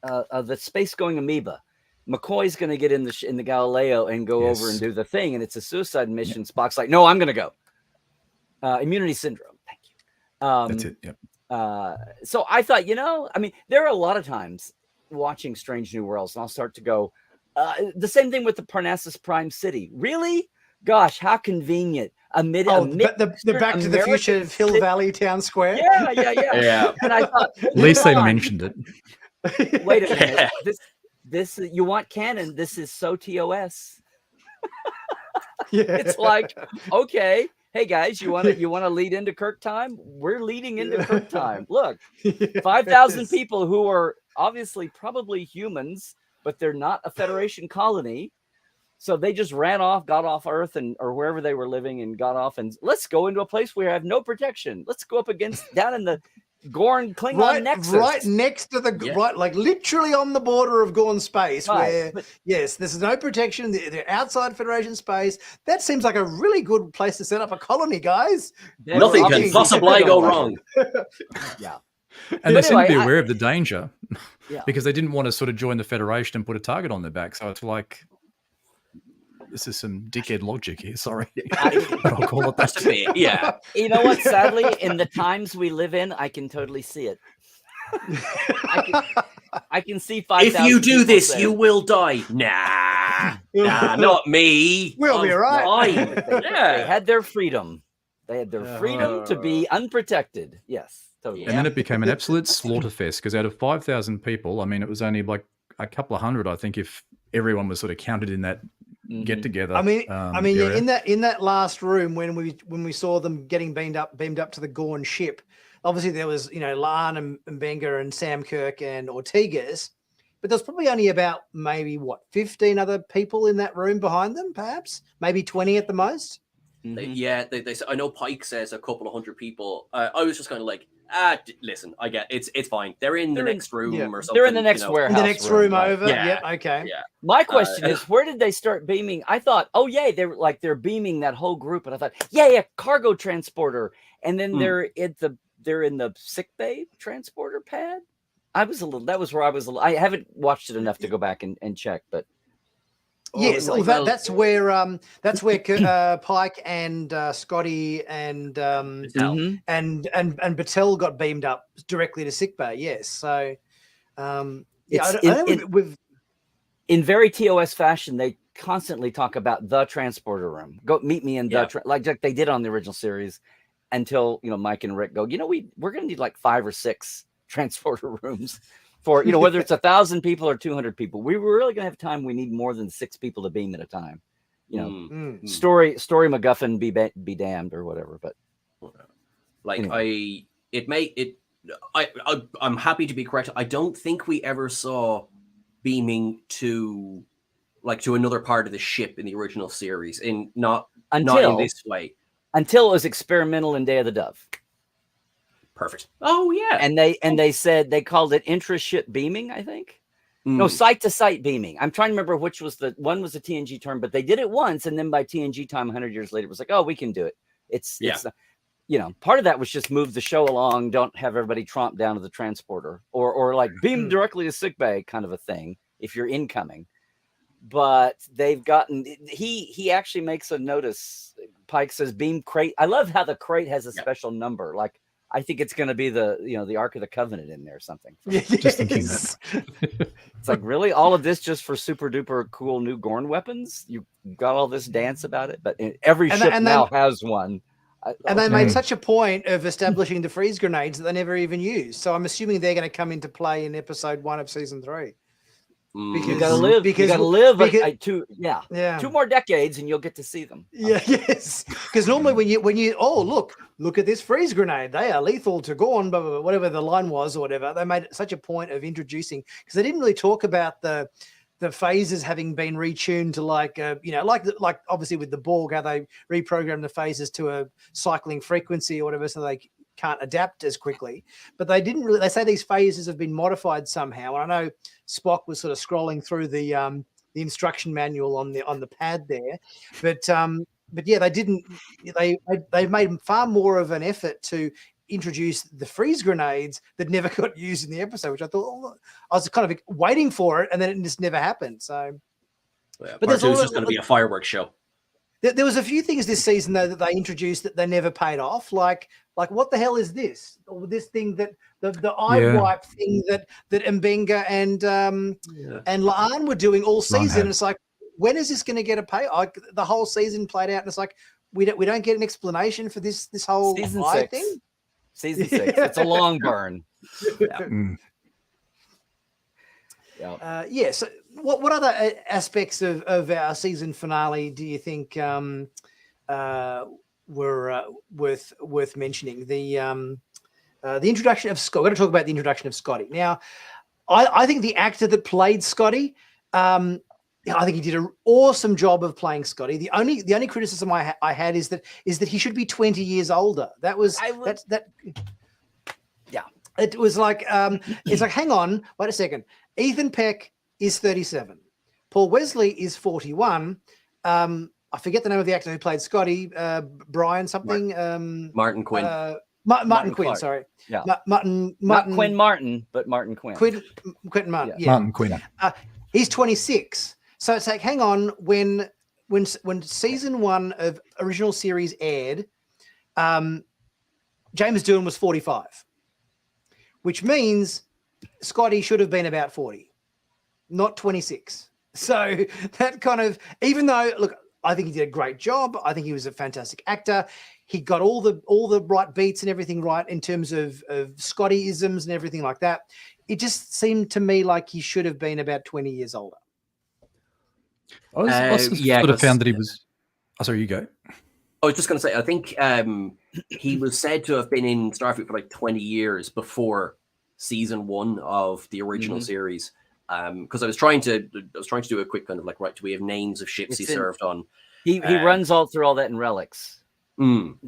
the space going amoeba. McCoy's going to get in the Galileo and go over and do the thing. And it's a suicide mission. Spock's like, no, I'm going to go. Immunity syndrome. Thank you. That's it. Yep. So I thought, I mean, there are a lot of times watching Strange New Worlds, and I'll start to go, the same thing with the Parnassus Prime City. Really? Gosh, how convenient. The Back to the Future of Hill Valley Town Square. Yeah. And I thought, at least they mentioned it. Wait a minute. This you want canon? This is so TOS. It's like, okay. Hey guys, you want to lead into Kirk time? We're leading into Kirk time. Look, 5,000 people who are obviously probably humans, but they're not a Federation colony. So they just ran off, got off Earth or wherever they were living and got off. And let's go into a place where we have no protection. Let's go up down in the Gorn Klingon nexus. Right next to right, like literally on the border of Gorn space, where there's no protection. They're outside Federation space. That seems like a really good place to set up a colony, guys. Nothing can possibly go wrong. Yeah. And they seem to be aware of the danger because they didn't want to sort of join the Federation and put a target on their back. So it's like, this is some dickhead logic here. Sorry. I'll call it that. Yeah. You know what? Sadly, in the times we live in, I can totally see it. I can see 5,000. If you do this, you will die. Nah, not me. We'll be right. They had their freedom. They had their freedom to be unprotected. Yes, totally. And then it became an absolute slaughterfest because out of 5,000 people, I mean, it was only like a couple of hundred, I think, if everyone was sort of counted in that get together. I mean, in that last room when we saw them getting beamed up to the Gorn ship, obviously there was La'an and Benga and Sam Kirk and Ortegas, but there's probably only about maybe 15 other people in that room behind them, perhaps maybe 20 at the most. Yeah, they I know Pike says a couple of hundred people. I was just kind of like, listen, I get it's fine. They're in the next room or something. They're in the next warehouse. In the next room over. Yeah. Yep. Okay. Yeah. My question is, where did they start beaming? I thought, they're beaming that whole group, and I thought, cargo transporter, and then they're in the sick bay transporter pad. I haven't watched it enough to go back and check, but. Yes, that's where Pike and Scotty and Battelle got beamed up directly to sickbay. Yes, so in very TOS fashion, they constantly talk about the transporter room. Go meet me in like they did on the original series, until Mike and Rick go. We're going to need like 5 or 6 transporter rooms. For whether it's 1,000 people or 200 people, we were really gonna have time. We need more than 6 people to beam at a time. Story MacGuffin be damned or whatever. But like anyway. I'm happy to be correct. I don't think we ever saw beaming to another part of the ship in the original series, not in this way. Until it was experimental in Day of the Dove. Perfect. Oh yeah. And they said they called it intra-ship beaming, I think. No, site-to-site beaming. I'm trying to remember which was the TNG term, but they did it once, and then by TNG time, 100 years later, it was like, oh, we can do it. It's part of that was just move the show along. Don't have everybody tromp down to the transporter or like beam directly to sickbay kind of a thing if you're incoming. But they've gotten he actually makes a notice. Pike says beam crate. I love how the crate has a special number. Like I think it's going to be the Ark of the Covenant in there or something. Just thinking that. It's like, really, all of this just for super duper cool new Gorn weapons? You got all this dance about it, but every ship now has one. And they made such a point of establishing the freeze grenades that they never even used. So I'm assuming they're going to come into play in episode 1 of season 3. Because you gotta live 2 more decades and you'll get to see them. Yes. Because normally when you look at this freeze grenade, they are lethal to Gorn, blah, blah, blah, whatever the line was or whatever. They made such a point of introducing, because they didn't really talk about the phases having been retuned to like obviously with the Borg, how they reprogrammed the phases to a cycling frequency or whatever, so they can't adapt as quickly. But they didn't really. They say these phases have been modified somehow. And I know Spock was sort of scrolling through the instruction manual on the pad there, but yeah, they didn't. They made far more of an effort to introduce the freeze grenades that never got used in the episode, which I thought I was kind of waiting for it, and then it just never happened. So, but there's just going to be a fireworks show. There was a few things this season though that they introduced that they never paid off. Like what the hell is this? Or this thing that the eye wipe thing that Mbenga and La'an were doing all season. It's like, when is this going to get a pay? The whole season played out, and it's like we don't get an explanation for this whole season eye 6 thing. Season 6. It's a long burn. So what other aspects of our season finale do you think were worth mentioning? The introduction of Scott. We're going to talk about the introduction of Scotty. Now, I think the actor that played Scotty, I think he did an awesome job of playing Scotty. The only criticism I had is that he should be 20 years older. That was It was like it's like, hang on, wait a second. Ethan Peck is 37. Paul Wesley is 41. I forget the name of the actor who played Scotty. Brian something. Martin Quinn. Martin Quinn. Quinn. Sorry. Yeah. Martin. Not Quinn Martin, but Martin Quinn. Quentin Martin. Yeah. Martin Quinn. He's 26. So it's like, hang on, when season 1 of original series aired, James Doohan was 45, which means Scotty should have been about 40, not 26. So that kind of, even though, look, I think he did a great job. I think he was a fantastic actor. He got all the right beats and everything right in terms of Scotty-isms and everything like that. It just seemed to me like he should have been about 20 years older. I sort of found that he was. Oh, sorry, you go. I was just going to say, I think he was said to have been in Starfleet for like 20 years before season 1 of the original series. Because I was trying to do a quick kind of like, right, do we have names of ships he served on? He runs all through all that in Relics.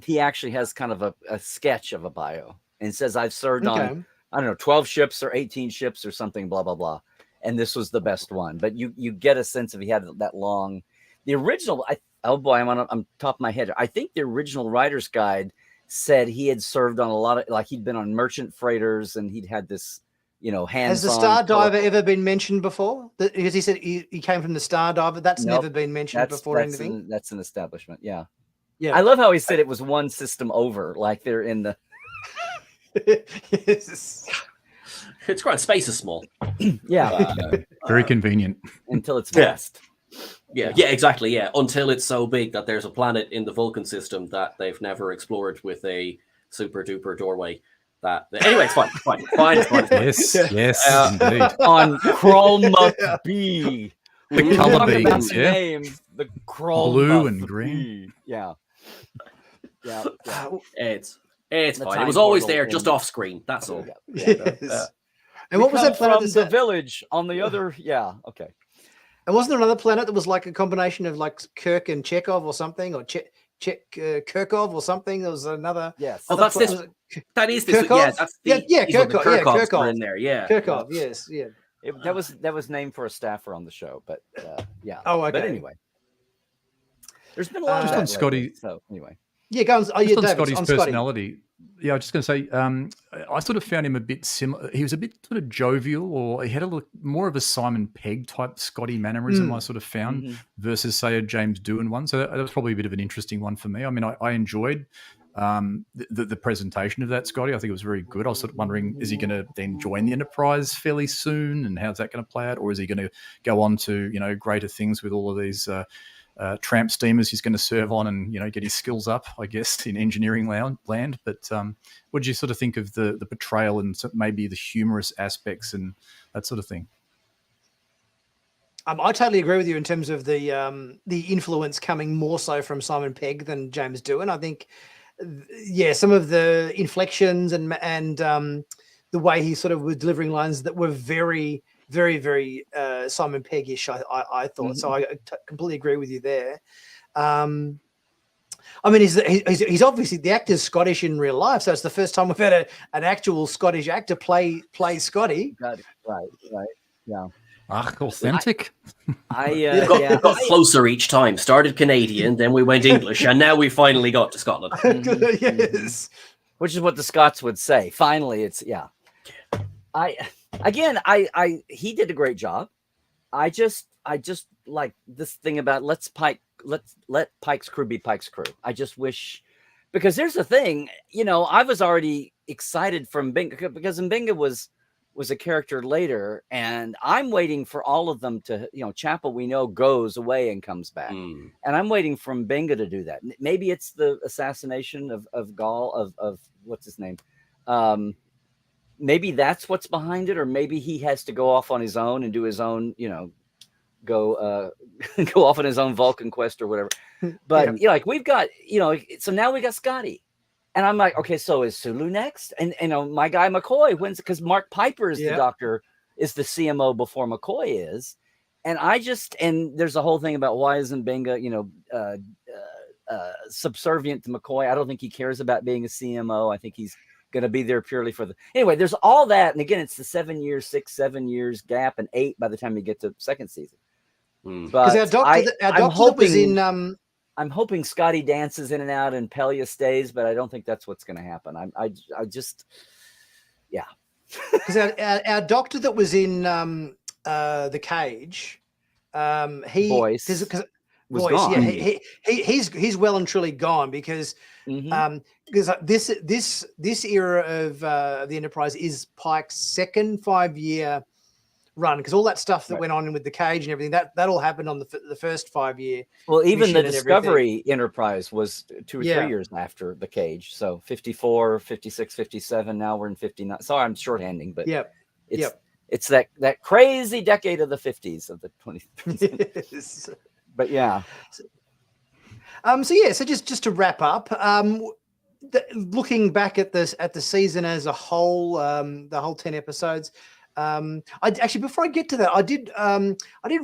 He actually has kind of a sketch of a bio and says, I've served on, I don't know, 12 ships or 18 ships or something, blah, blah, blah. And this was the best one. But you get a sense of he had that long. The original, I'm top of my head. I think the original writer's guide said he had served on a lot of, like he'd been on merchant freighters and he'd had this, hands-on. Has the Star Diver ever been mentioned before? Because he said he came from the Star Diver. That's never been mentioned before. Anything. That's an establishment. Yeah. I love how he said it was one system over, like they're in the. Yes. It's quite, space is small. Very convenient. Until it's vast. Yeah, exactly. Yeah, until it's so big that there's a planet in the Vulcan system that they've never explored with a super duper doorway. Anyway, it's fine. Yes, indeed. On Chroma B. The color beams, names, the Chroma blue and green. Yeah. It's It's The fine. It time was always portal there, just in- off screen. That's all. Yes. And We what was come that planet? from That's the that- village on the other? Yeah. Okay. And wasn't there another planet that was like a combination of like Kirk and Chekhov or something, or Kirkov or something? There was another. Yes. Oh, other that's this. was it That is this. Kirkov? Yeah, that's the Kirkov. the Yeah, Kirkovs were Kirkov. in there. Yeah. Kirkov. Yes. Yeah. That was named for a staffer on the show, but yeah. Oh, okay. But anyway, there's been a lot Just of on that Scotty- lately, so anyway, Yeah. Go on. Oh, yeah, Just on David. Scotty's On Scotty. personality, yeah, I was just going to say, I sort of found him a bit similar. He was a bit sort of jovial, or he had a look more of a Simon Pegg type Scotty mannerism. I sort of found versus say a James Doohan one. So that was probably a bit of an interesting one for me. I mean, I enjoyed the presentation of that Scotty. I think it was very good. I was sort of wondering, is he going to then join the Enterprise fairly soon, and how's that going to play out, or is he going to go on to greater things with all of these tramp steamers he's going to serve on and get his skills up, I guess, in engineering land. But what did you sort of think of the portrayal and maybe the humorous aspects and that sort of thing? I totally agree with you in terms of the influence coming more so from Simon Pegg than James Doohan. I think, yeah, some of the inflections and the way he sort of was delivering lines that were very, very, very Simon Pegg-ish, I thought. So I completely agree with you there. I mean, he's obviously, the actor's Scottish in real life, so it's the first time we've had an actual Scottish actor play Scotty. right, yeah. Authentic. Got closer each time. Started Canadian, then we went English, and now we finally got to Scotland. Yes. Which is what the Scots would say. Finally, it's he did a great job. I just like this thing about let's let Pike's crew be Pike's crew. I just wish, because there's the thing, I was already excited from Binga, because Mbinga was a character later, and I'm waiting for all of them to, Chapel we know goes away and comes back, and I'm waiting for Mbinga to do that. Maybe it's the assassination of Gaul of what's his name. Maybe that's what's behind it, or maybe he has to go off on his own and do his own, go off on his own Vulcan quest or whatever. But like we've got, so now we got Scotty, and I'm like, okay, so is Sulu next? And my guy McCoy wins, because Mark Piper is the doctor, is the CMO before McCoy is, and there's a whole thing about why isn't Benga, subservient to McCoy. I don't think he cares about being a CMO. I think he's going to be there purely for anyway, there's all that. And again, it's the 7 years gap, and 8 by the time you get to second season. But our doctor was in, I'm hoping Scotty dances in and out and Pelia stays, but I don't think that's what's going to happen. I just, yeah. Because our doctor that was in the cage, Voice was gone. Yeah, he's well and truly gone, because this era of the Enterprise is Pike's second 5-year run, because all that stuff that went on with the cage and everything, that all happened on the first 5-year. Well, even the Discovery Enterprise was 2 or 3 years after the cage. So 54, 56, 57. Now we're in 59. Sorry, I'm shorthanding, but it's that crazy decade of the 50s of the 20s. Yes. But yeah. So just to wrap up, looking back at the season as a whole, the whole 10 episodes. I actually, before I get to that, I did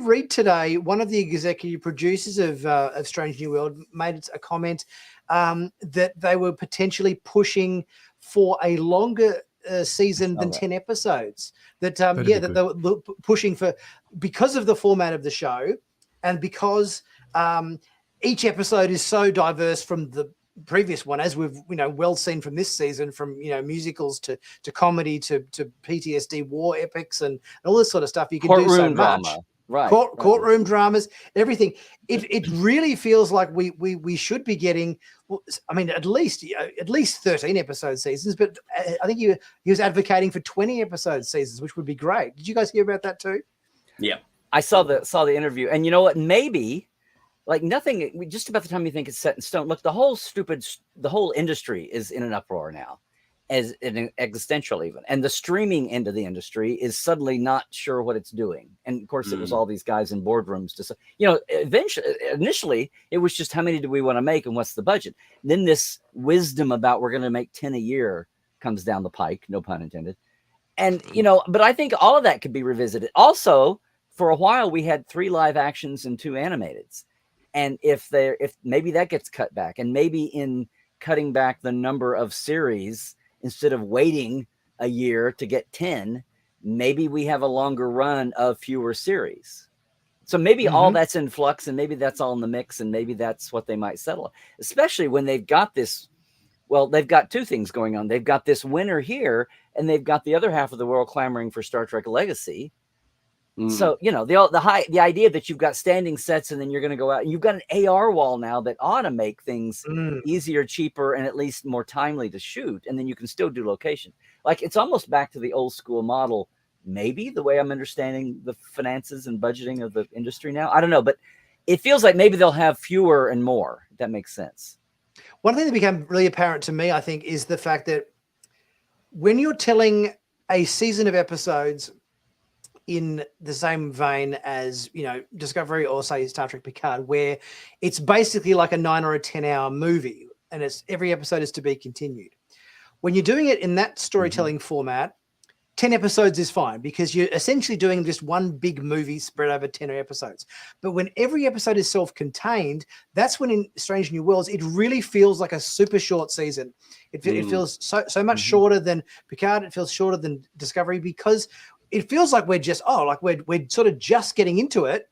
read today, one of the executive producers of Strange New World made a comment that they were potentially pushing for a longer season than 10 episodes. That that they were pushing for, because of the format of the show, and because each episode is so diverse from the previous one, as we've well seen from this season, from musicals to comedy to PTSD war epics and all this sort of stuff. You can do so much. Right. Courtroom dramas, everything. It really feels like we should be getting, I mean, at least 13 episode seasons, but I think he was advocating for 20 episode seasons, which would be great. Did you guys hear about that too? Yeah. I saw the interview, and you know what? Maybe, like, nothing, just about the time you think it's set in stone. Look, the whole industry is in an uproar now, as an existential even. And the streaming end of the industry is suddenly not sure what it's doing. And of course, it was all these guys in boardrooms to say, initially, it was just how many do we want to make and what's the budget? And then this wisdom about we're going to make 10 a year comes down the pike, no pun intended. And, but I think all of that could be revisited. Also, for a while, we had 3 live actions and 2 animateds. And if maybe that gets cut back, and maybe in cutting back the number of series, instead of waiting a year to get 10, maybe we have a longer run of fewer series. So maybe all that's in flux, and maybe that's all in the mix, and maybe that's what they might settle, especially when they've got this. Well, they've got 2 things going on. They've got this winter here, and they've got the other half of the world clamoring for Star Trek Legacy. So, the idea that you've got standing sets and then you're going to go out and you've got an AR wall now that ought to make things easier, cheaper, and at least more timely to shoot. And then you can still do location. Like, it's almost back to the old school model, maybe, the way I'm understanding the finances and budgeting of the industry now. I don't know, but it feels like maybe they'll have fewer and more, if that makes sense. One thing that became really apparent to me, I think, is the fact that when you're telling a season of episodes in the same vein as, Discovery or say Star Trek Picard, where it's basically like a 9 or a 10-hour movie and it's every episode is to be continued. When you're doing it in that storytelling format, 10 episodes is fine because you're essentially doing just one big movie spread over 10 episodes. But when every episode is self-contained, that's when in Strange New Worlds, it really feels like a super short season. It feels so much shorter than Picard. It feels shorter than Discovery because it feels like we're just, we're sort of just getting into it.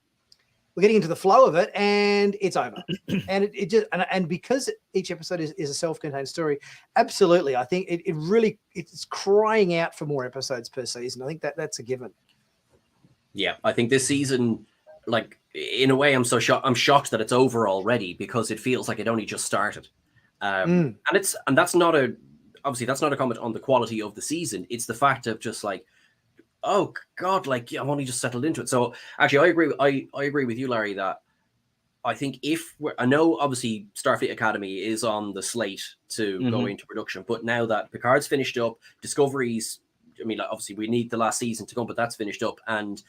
We're getting into the flow of it and it's over. And it just, and because each episode is a self-contained story, absolutely. I think it's crying out for more episodes per season. I think that's a given. Yeah. I think this season, like, in a way, I'm shocked that it's over already because it feels like it only just started. And that's not a comment on the quality of the season. It's the fact of just like, oh God, like I'm only just settled into it. So actually, I agree with you, Larry, that I think I know obviously Starfleet Academy is on the slate to go into production, but now that Picard's finished up, Discovery's, obviously we need the last season to come, but that's finished up, and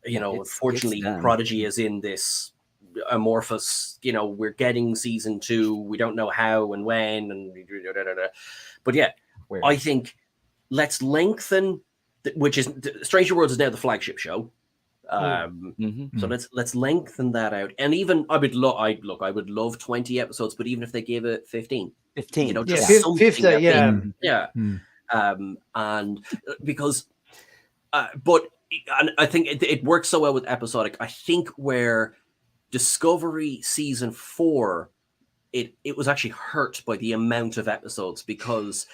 unfortunately, Prodigy is in this amorphous. We're getting season 2. We don't know how and when, and but yeah, I think let's lengthen. Which is Stranger Worlds is now the flagship show, so let's lengthen that out. And even I would love 20 episodes, but even if they gave it 15, just something 50, and because, but and I think it works so well with episodic. I think where Discovery season 4. It was actually hurt by the amount of episodes because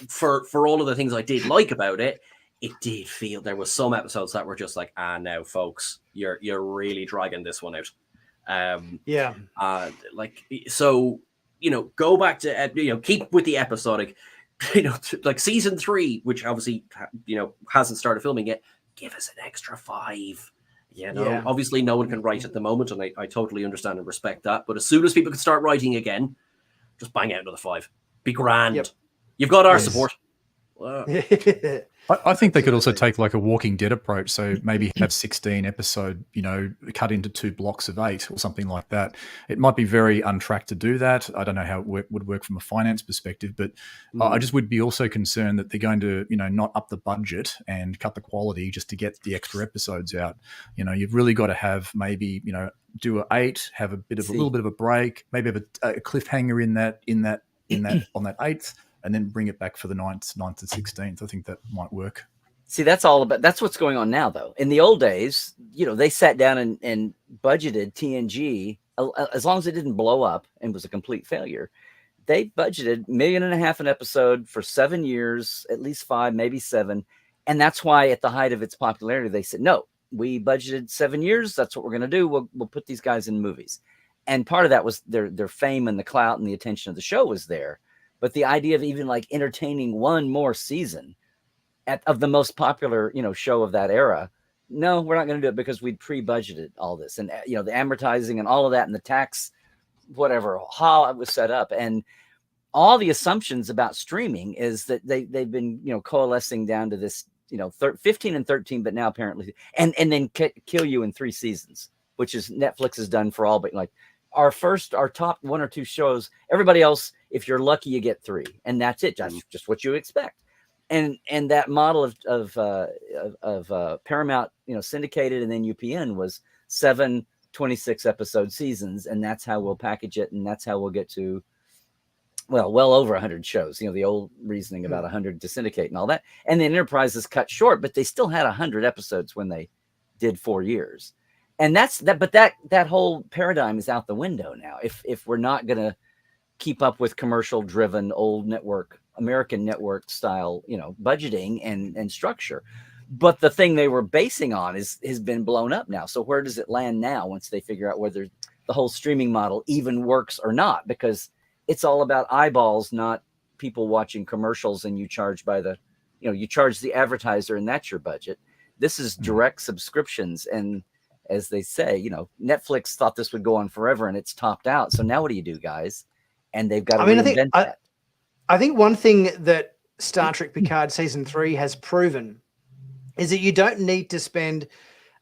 for all of the things I did like about it, it did feel there was some episodes that were just like, now folks, you're really dragging this one out. Go back to keep with the episodic, like season 3, which obviously hasn't started filming yet. Give us an extra 5. Obviously no one can write at the moment, and I totally understand and respect that. But as soon as people can start writing again, just bang out another 5. Be grand. Yep. You've got our support. I think they could also take like a Walking Dead approach. So maybe have 16 episode, cut into 2 blocks of 8 or something like that. It might be very untracked to do that. I don't know how it would work from a finance perspective, but I just would be also concerned that they're going to, not up the budget and cut the quality just to get the extra episodes out. You've really got to have maybe, do a 8, have a little bit of a break, maybe have a cliffhanger in that on that 8th. And then bring it back for the 9th and 16th. I think that might work. See, that's what's going on now, though. In the old days, they sat down and budgeted TNG, as long as it didn't blow up and was a complete failure. They budgeted $1.5 million an episode for 7 years, at least 5, maybe 7. And that's why at the height of its popularity, they said, no, we budgeted 7 years. That's what we're going to do. We'll put these guys in movies. And part of that was their fame and the clout and the attention of the show was there. But the idea of even like entertaining one more season of the most popular, show of that era, no, we're not going to do it because we'd pre-budgeted all this and, the amortizing and all of that and the tax, whatever, how it was set up. And all the assumptions about streaming is that they've been, coalescing down to this, 15 and 13, but now apparently, and then kill you in 3 seasons, which is Netflix has done for all, but like our top 1 or 2 shows, everybody else, if you're lucky, you get 3, and that's it. That's just what you expect. And that model of Paramount, syndicated, and then UPN was 7 26 episode seasons, and that's how we'll package it, and that's how we'll get to well over 100 shows. The old reasoning about 100 to syndicate and all that. And the Enterprise is cut short, but they still had 100 episodes when they did 4 years. And that's that. But that whole paradigm is out the window now. If we're not going to keep up with commercial driven old network, American network style, budgeting and structure. But the thing they were basing on has been blown up now. So where does it land now once they figure out whether the whole streaming model even works or not? Because it's all about eyeballs, not people watching commercials, and you charge by the, you charge the advertiser, and that's your budget. This is direct subscriptions. And as they say, Netflix thought this would go on forever, and it's topped out. So now what do you do, guys? And they've got to reinvent that. I think one thing that Star Trek Picard season 3 has proven is that you don't need to spend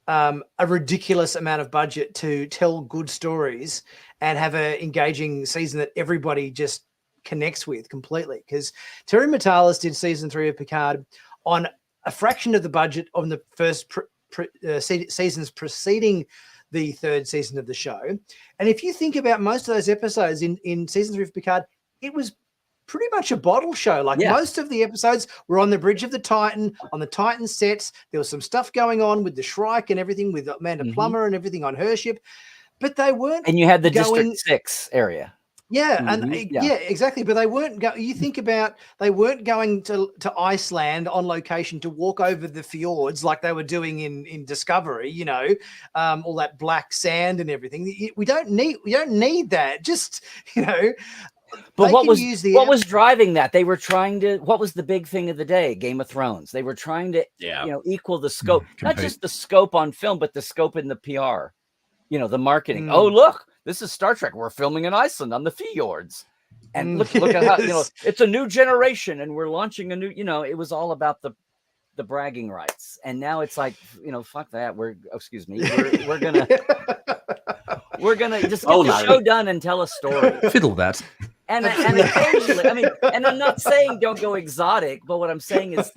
a ridiculous amount of budget to tell good stories and have an engaging season that everybody just connects with completely. Because Terry Matalas did season 3 of Picard on a fraction of the budget on the first seasons preceding the 3rd season of the show. And if you think about most of those episodes in season 3 of Picard, it was pretty much a bottle show. Most of the episodes were on the bridge of the Titan, on the Titan sets. There was some stuff going on with the Shrike and everything, with Amanda Plummer and everything on her ship, but they weren't. And you had the District 6 area. Yeah, and exactly. But they weren't. You think about, they weren't going to Iceland on location to walk over the fjords like they were doing in Discovery. All that black sand and everything. We don't need that. Just But what was driving that? They were trying to. What was the big thing of the day? Game of Thrones. They were trying to, equal the scope, not just the scope on film, but the scope in the PR. The marketing. Oh, look, this is Star Trek. We're filming in Iceland on the fjords, and look at how it's a new generation, and we're launching a new. It was all about the bragging rights, and now it's like, fuck that. We're gonna just get the show done and tell a story. Fiddle that. And occasionally, and I'm not saying don't go exotic, but what I'm saying is,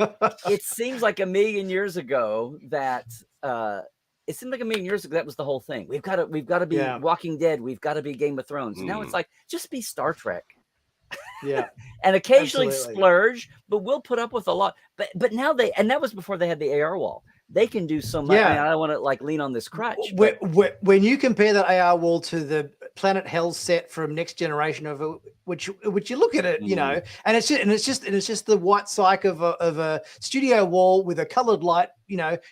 it seems like a million years ago that that was the whole thing. We've got to be Walking Dead. We've got to be Game of Thrones. Now it's like, just be Star Trek. Yeah. And occasionally splurge, but we'll put up with a lot. But now that was before they had the AR wall. They can do so much. I don't want to lean on this crutch. When you compare that AR wall to the Planet Hell set from Next Generation, which you look at it, and it's just the white cyc of a studio wall with a coloured light,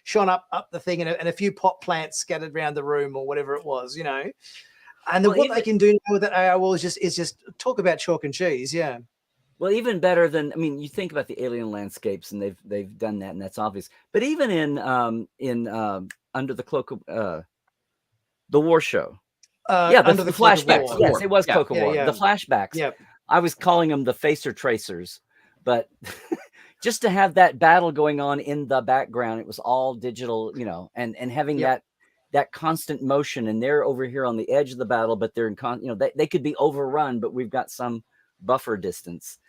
shone up the thing, and a few pot plants scattered around the room or whatever it was, And what they can do now with that AR wall is just talk about chalk and cheese, yeah. Well, even better than, you think about the alien landscapes, and they've done that, and that's obvious. But even in Under the Cloak of the War show, under the flashbacks. Yes, it was Cloak of War. The flashbacks. Yep. I was calling them the facer tracers, but just to have that battle going on in the background, it was all digital, and having that constant motion, and they're over here on the edge of the battle, but they're in they could be overrun, but we've got some buffer distance.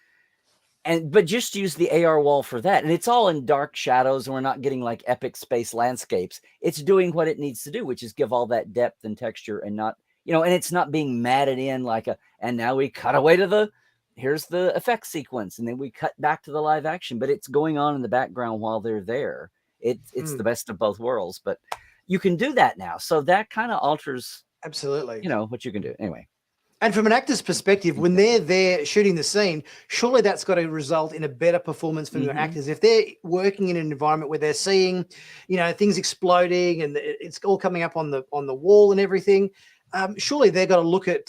But just use the AR wall for that. And it's all in dark shadows, and we're not getting like epic space landscapes. It's doing what it needs to do, which is give all that depth and texture, and not, and it's not being matted in and now we cut away to here's the effect sequence, and then we cut back to the live action, but it's going on in the background while they're there. It's the best of both worlds, but you can do that now. So that kind of alters absolutely, what you can do anyway. And from an actor's perspective, when they're there shooting the scene, surely that's got to result in a better performance from your actors. If they're working in an environment where they're seeing, things exploding and it's all coming up on the wall and everything, surely they've got to look at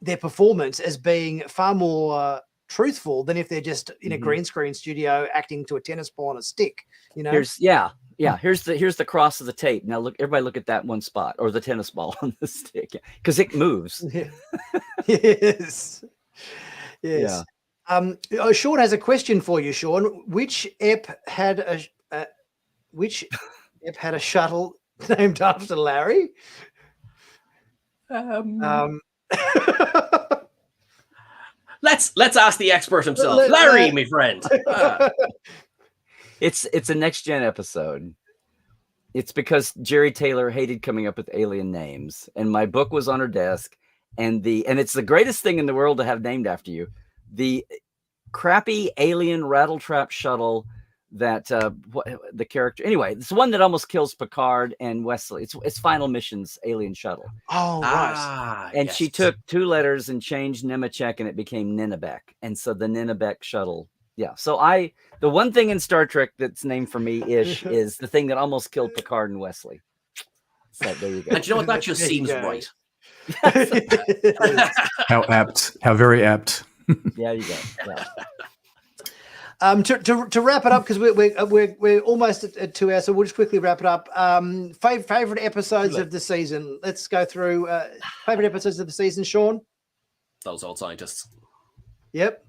their performance as being far more truthful than if they're just in a green screen studio acting to a tennis ball on a stick. Here's the cross of the tape. Now everybody look at that one spot, or the tennis ball on the stick, because it moves. Yes. Yes. Sean has a question for you, Sean. Which ep had a shuttle named after Larry? Let's ask the expert himself, Larry, my friend. It's a next gen episode. It's because Jerry Taylor hated coming up with alien names, and my book was on her desk, and it's the greatest thing in the world to have named after you. The crappy alien rattletrap shuttle that the character, anyway, it's the one that almost kills Picard and Wesley. It's Final Mission's alien shuttle. Oh, right. And she took 2 letters and changed Nemecek, and it became Nenebek. And so the Nenebek shuttle. Yeah. So the one thing in Star Trek that's named for me ish is the thing that almost killed Picard and Wesley. So there you go. And you know what? That just seems right. How apt. How very apt. Yeah, you go. Yeah. To wrap it up, because we're almost at 2 hours, so we'll just quickly wrap it up. Favorite episodes of the season. Let's go through favorite episodes of the season. Sean, those old scientists. Yep.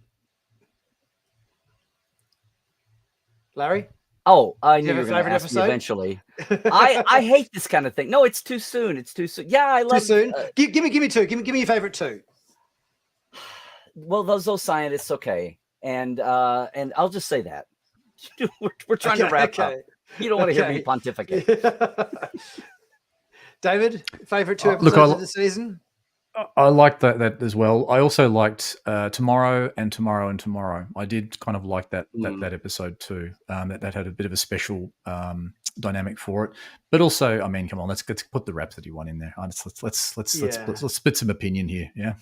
Larry. Oh, I knew you were going to ask me eventually. I hate this kind of thing. No, it's too soon. It's too soon. Yeah, I love. Too soon. Give me 2. Give me your favorite 2. Well, those scientists, okay. And I'll just say that we're trying to wrap up. You don't want to hear me pontificate. David, favorite 2 episodes of the season? I liked that as well. I also liked Tomorrow and Tomorrow and Tomorrow. I did kind of like that episode too. That had a bit of a special dynamic for it. But also, I mean, come on, let's put the Rhapsody one in there. Let's split some opinion here. Yeah.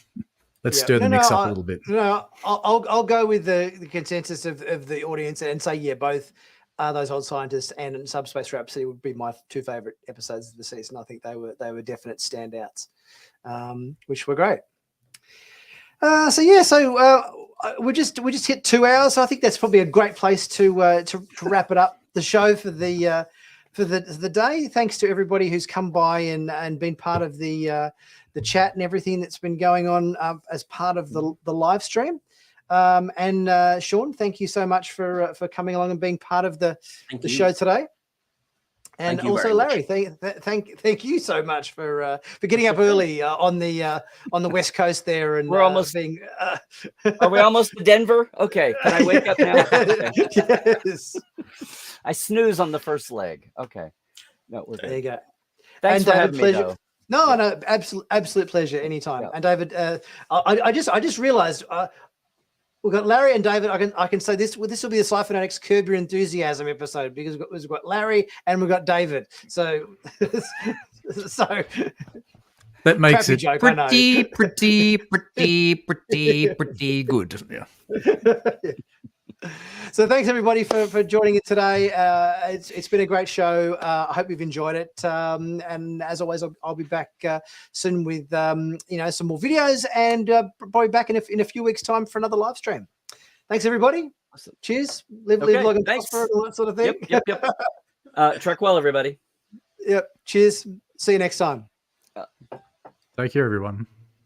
Let's stir the mix up a little bit. No, I'll go with the consensus of the audience and say, both Those Old Scientists and Subspace Rhapsody would be my 2 favorite episodes of the season. I think they were definite standouts, which were great. We just hit 2 hours. So I think that's probably a great place to wrap it up. The show for the day. Thanks to everybody who's come by and been part of the chat and everything that's been going on as part of the live stream. And Sean, thank you so much for coming along and being part of the show today. And also Larry, thank you so much for getting up early on the West Coast there. And we're almost being. Are we almost to Denver? Okay, can I wake up now? Okay. Yes. I snooze on the first leg. Okay, no, we're good. There you go. Thanks for having me, though. No, absolute pleasure. Anytime. Yeah. And David, I just realized. We've got Larry and David. I can say this will be the Sci-Finatics Curb Your Enthusiasm episode because we've got Larry and we've got David. So that makes it joke, pretty good. Yeah. So thanks everybody for joining it today. It's been a great show. I hope you've enjoyed it. And as always, I'll be back soon with some more videos and probably back in a few weeks' time for another live stream. Thanks everybody. Awesome. Cheers. Live long and prosper, all that sort of thing. Yep. Trek well, everybody. Yep. Cheers. See you next time. Take care, everyone.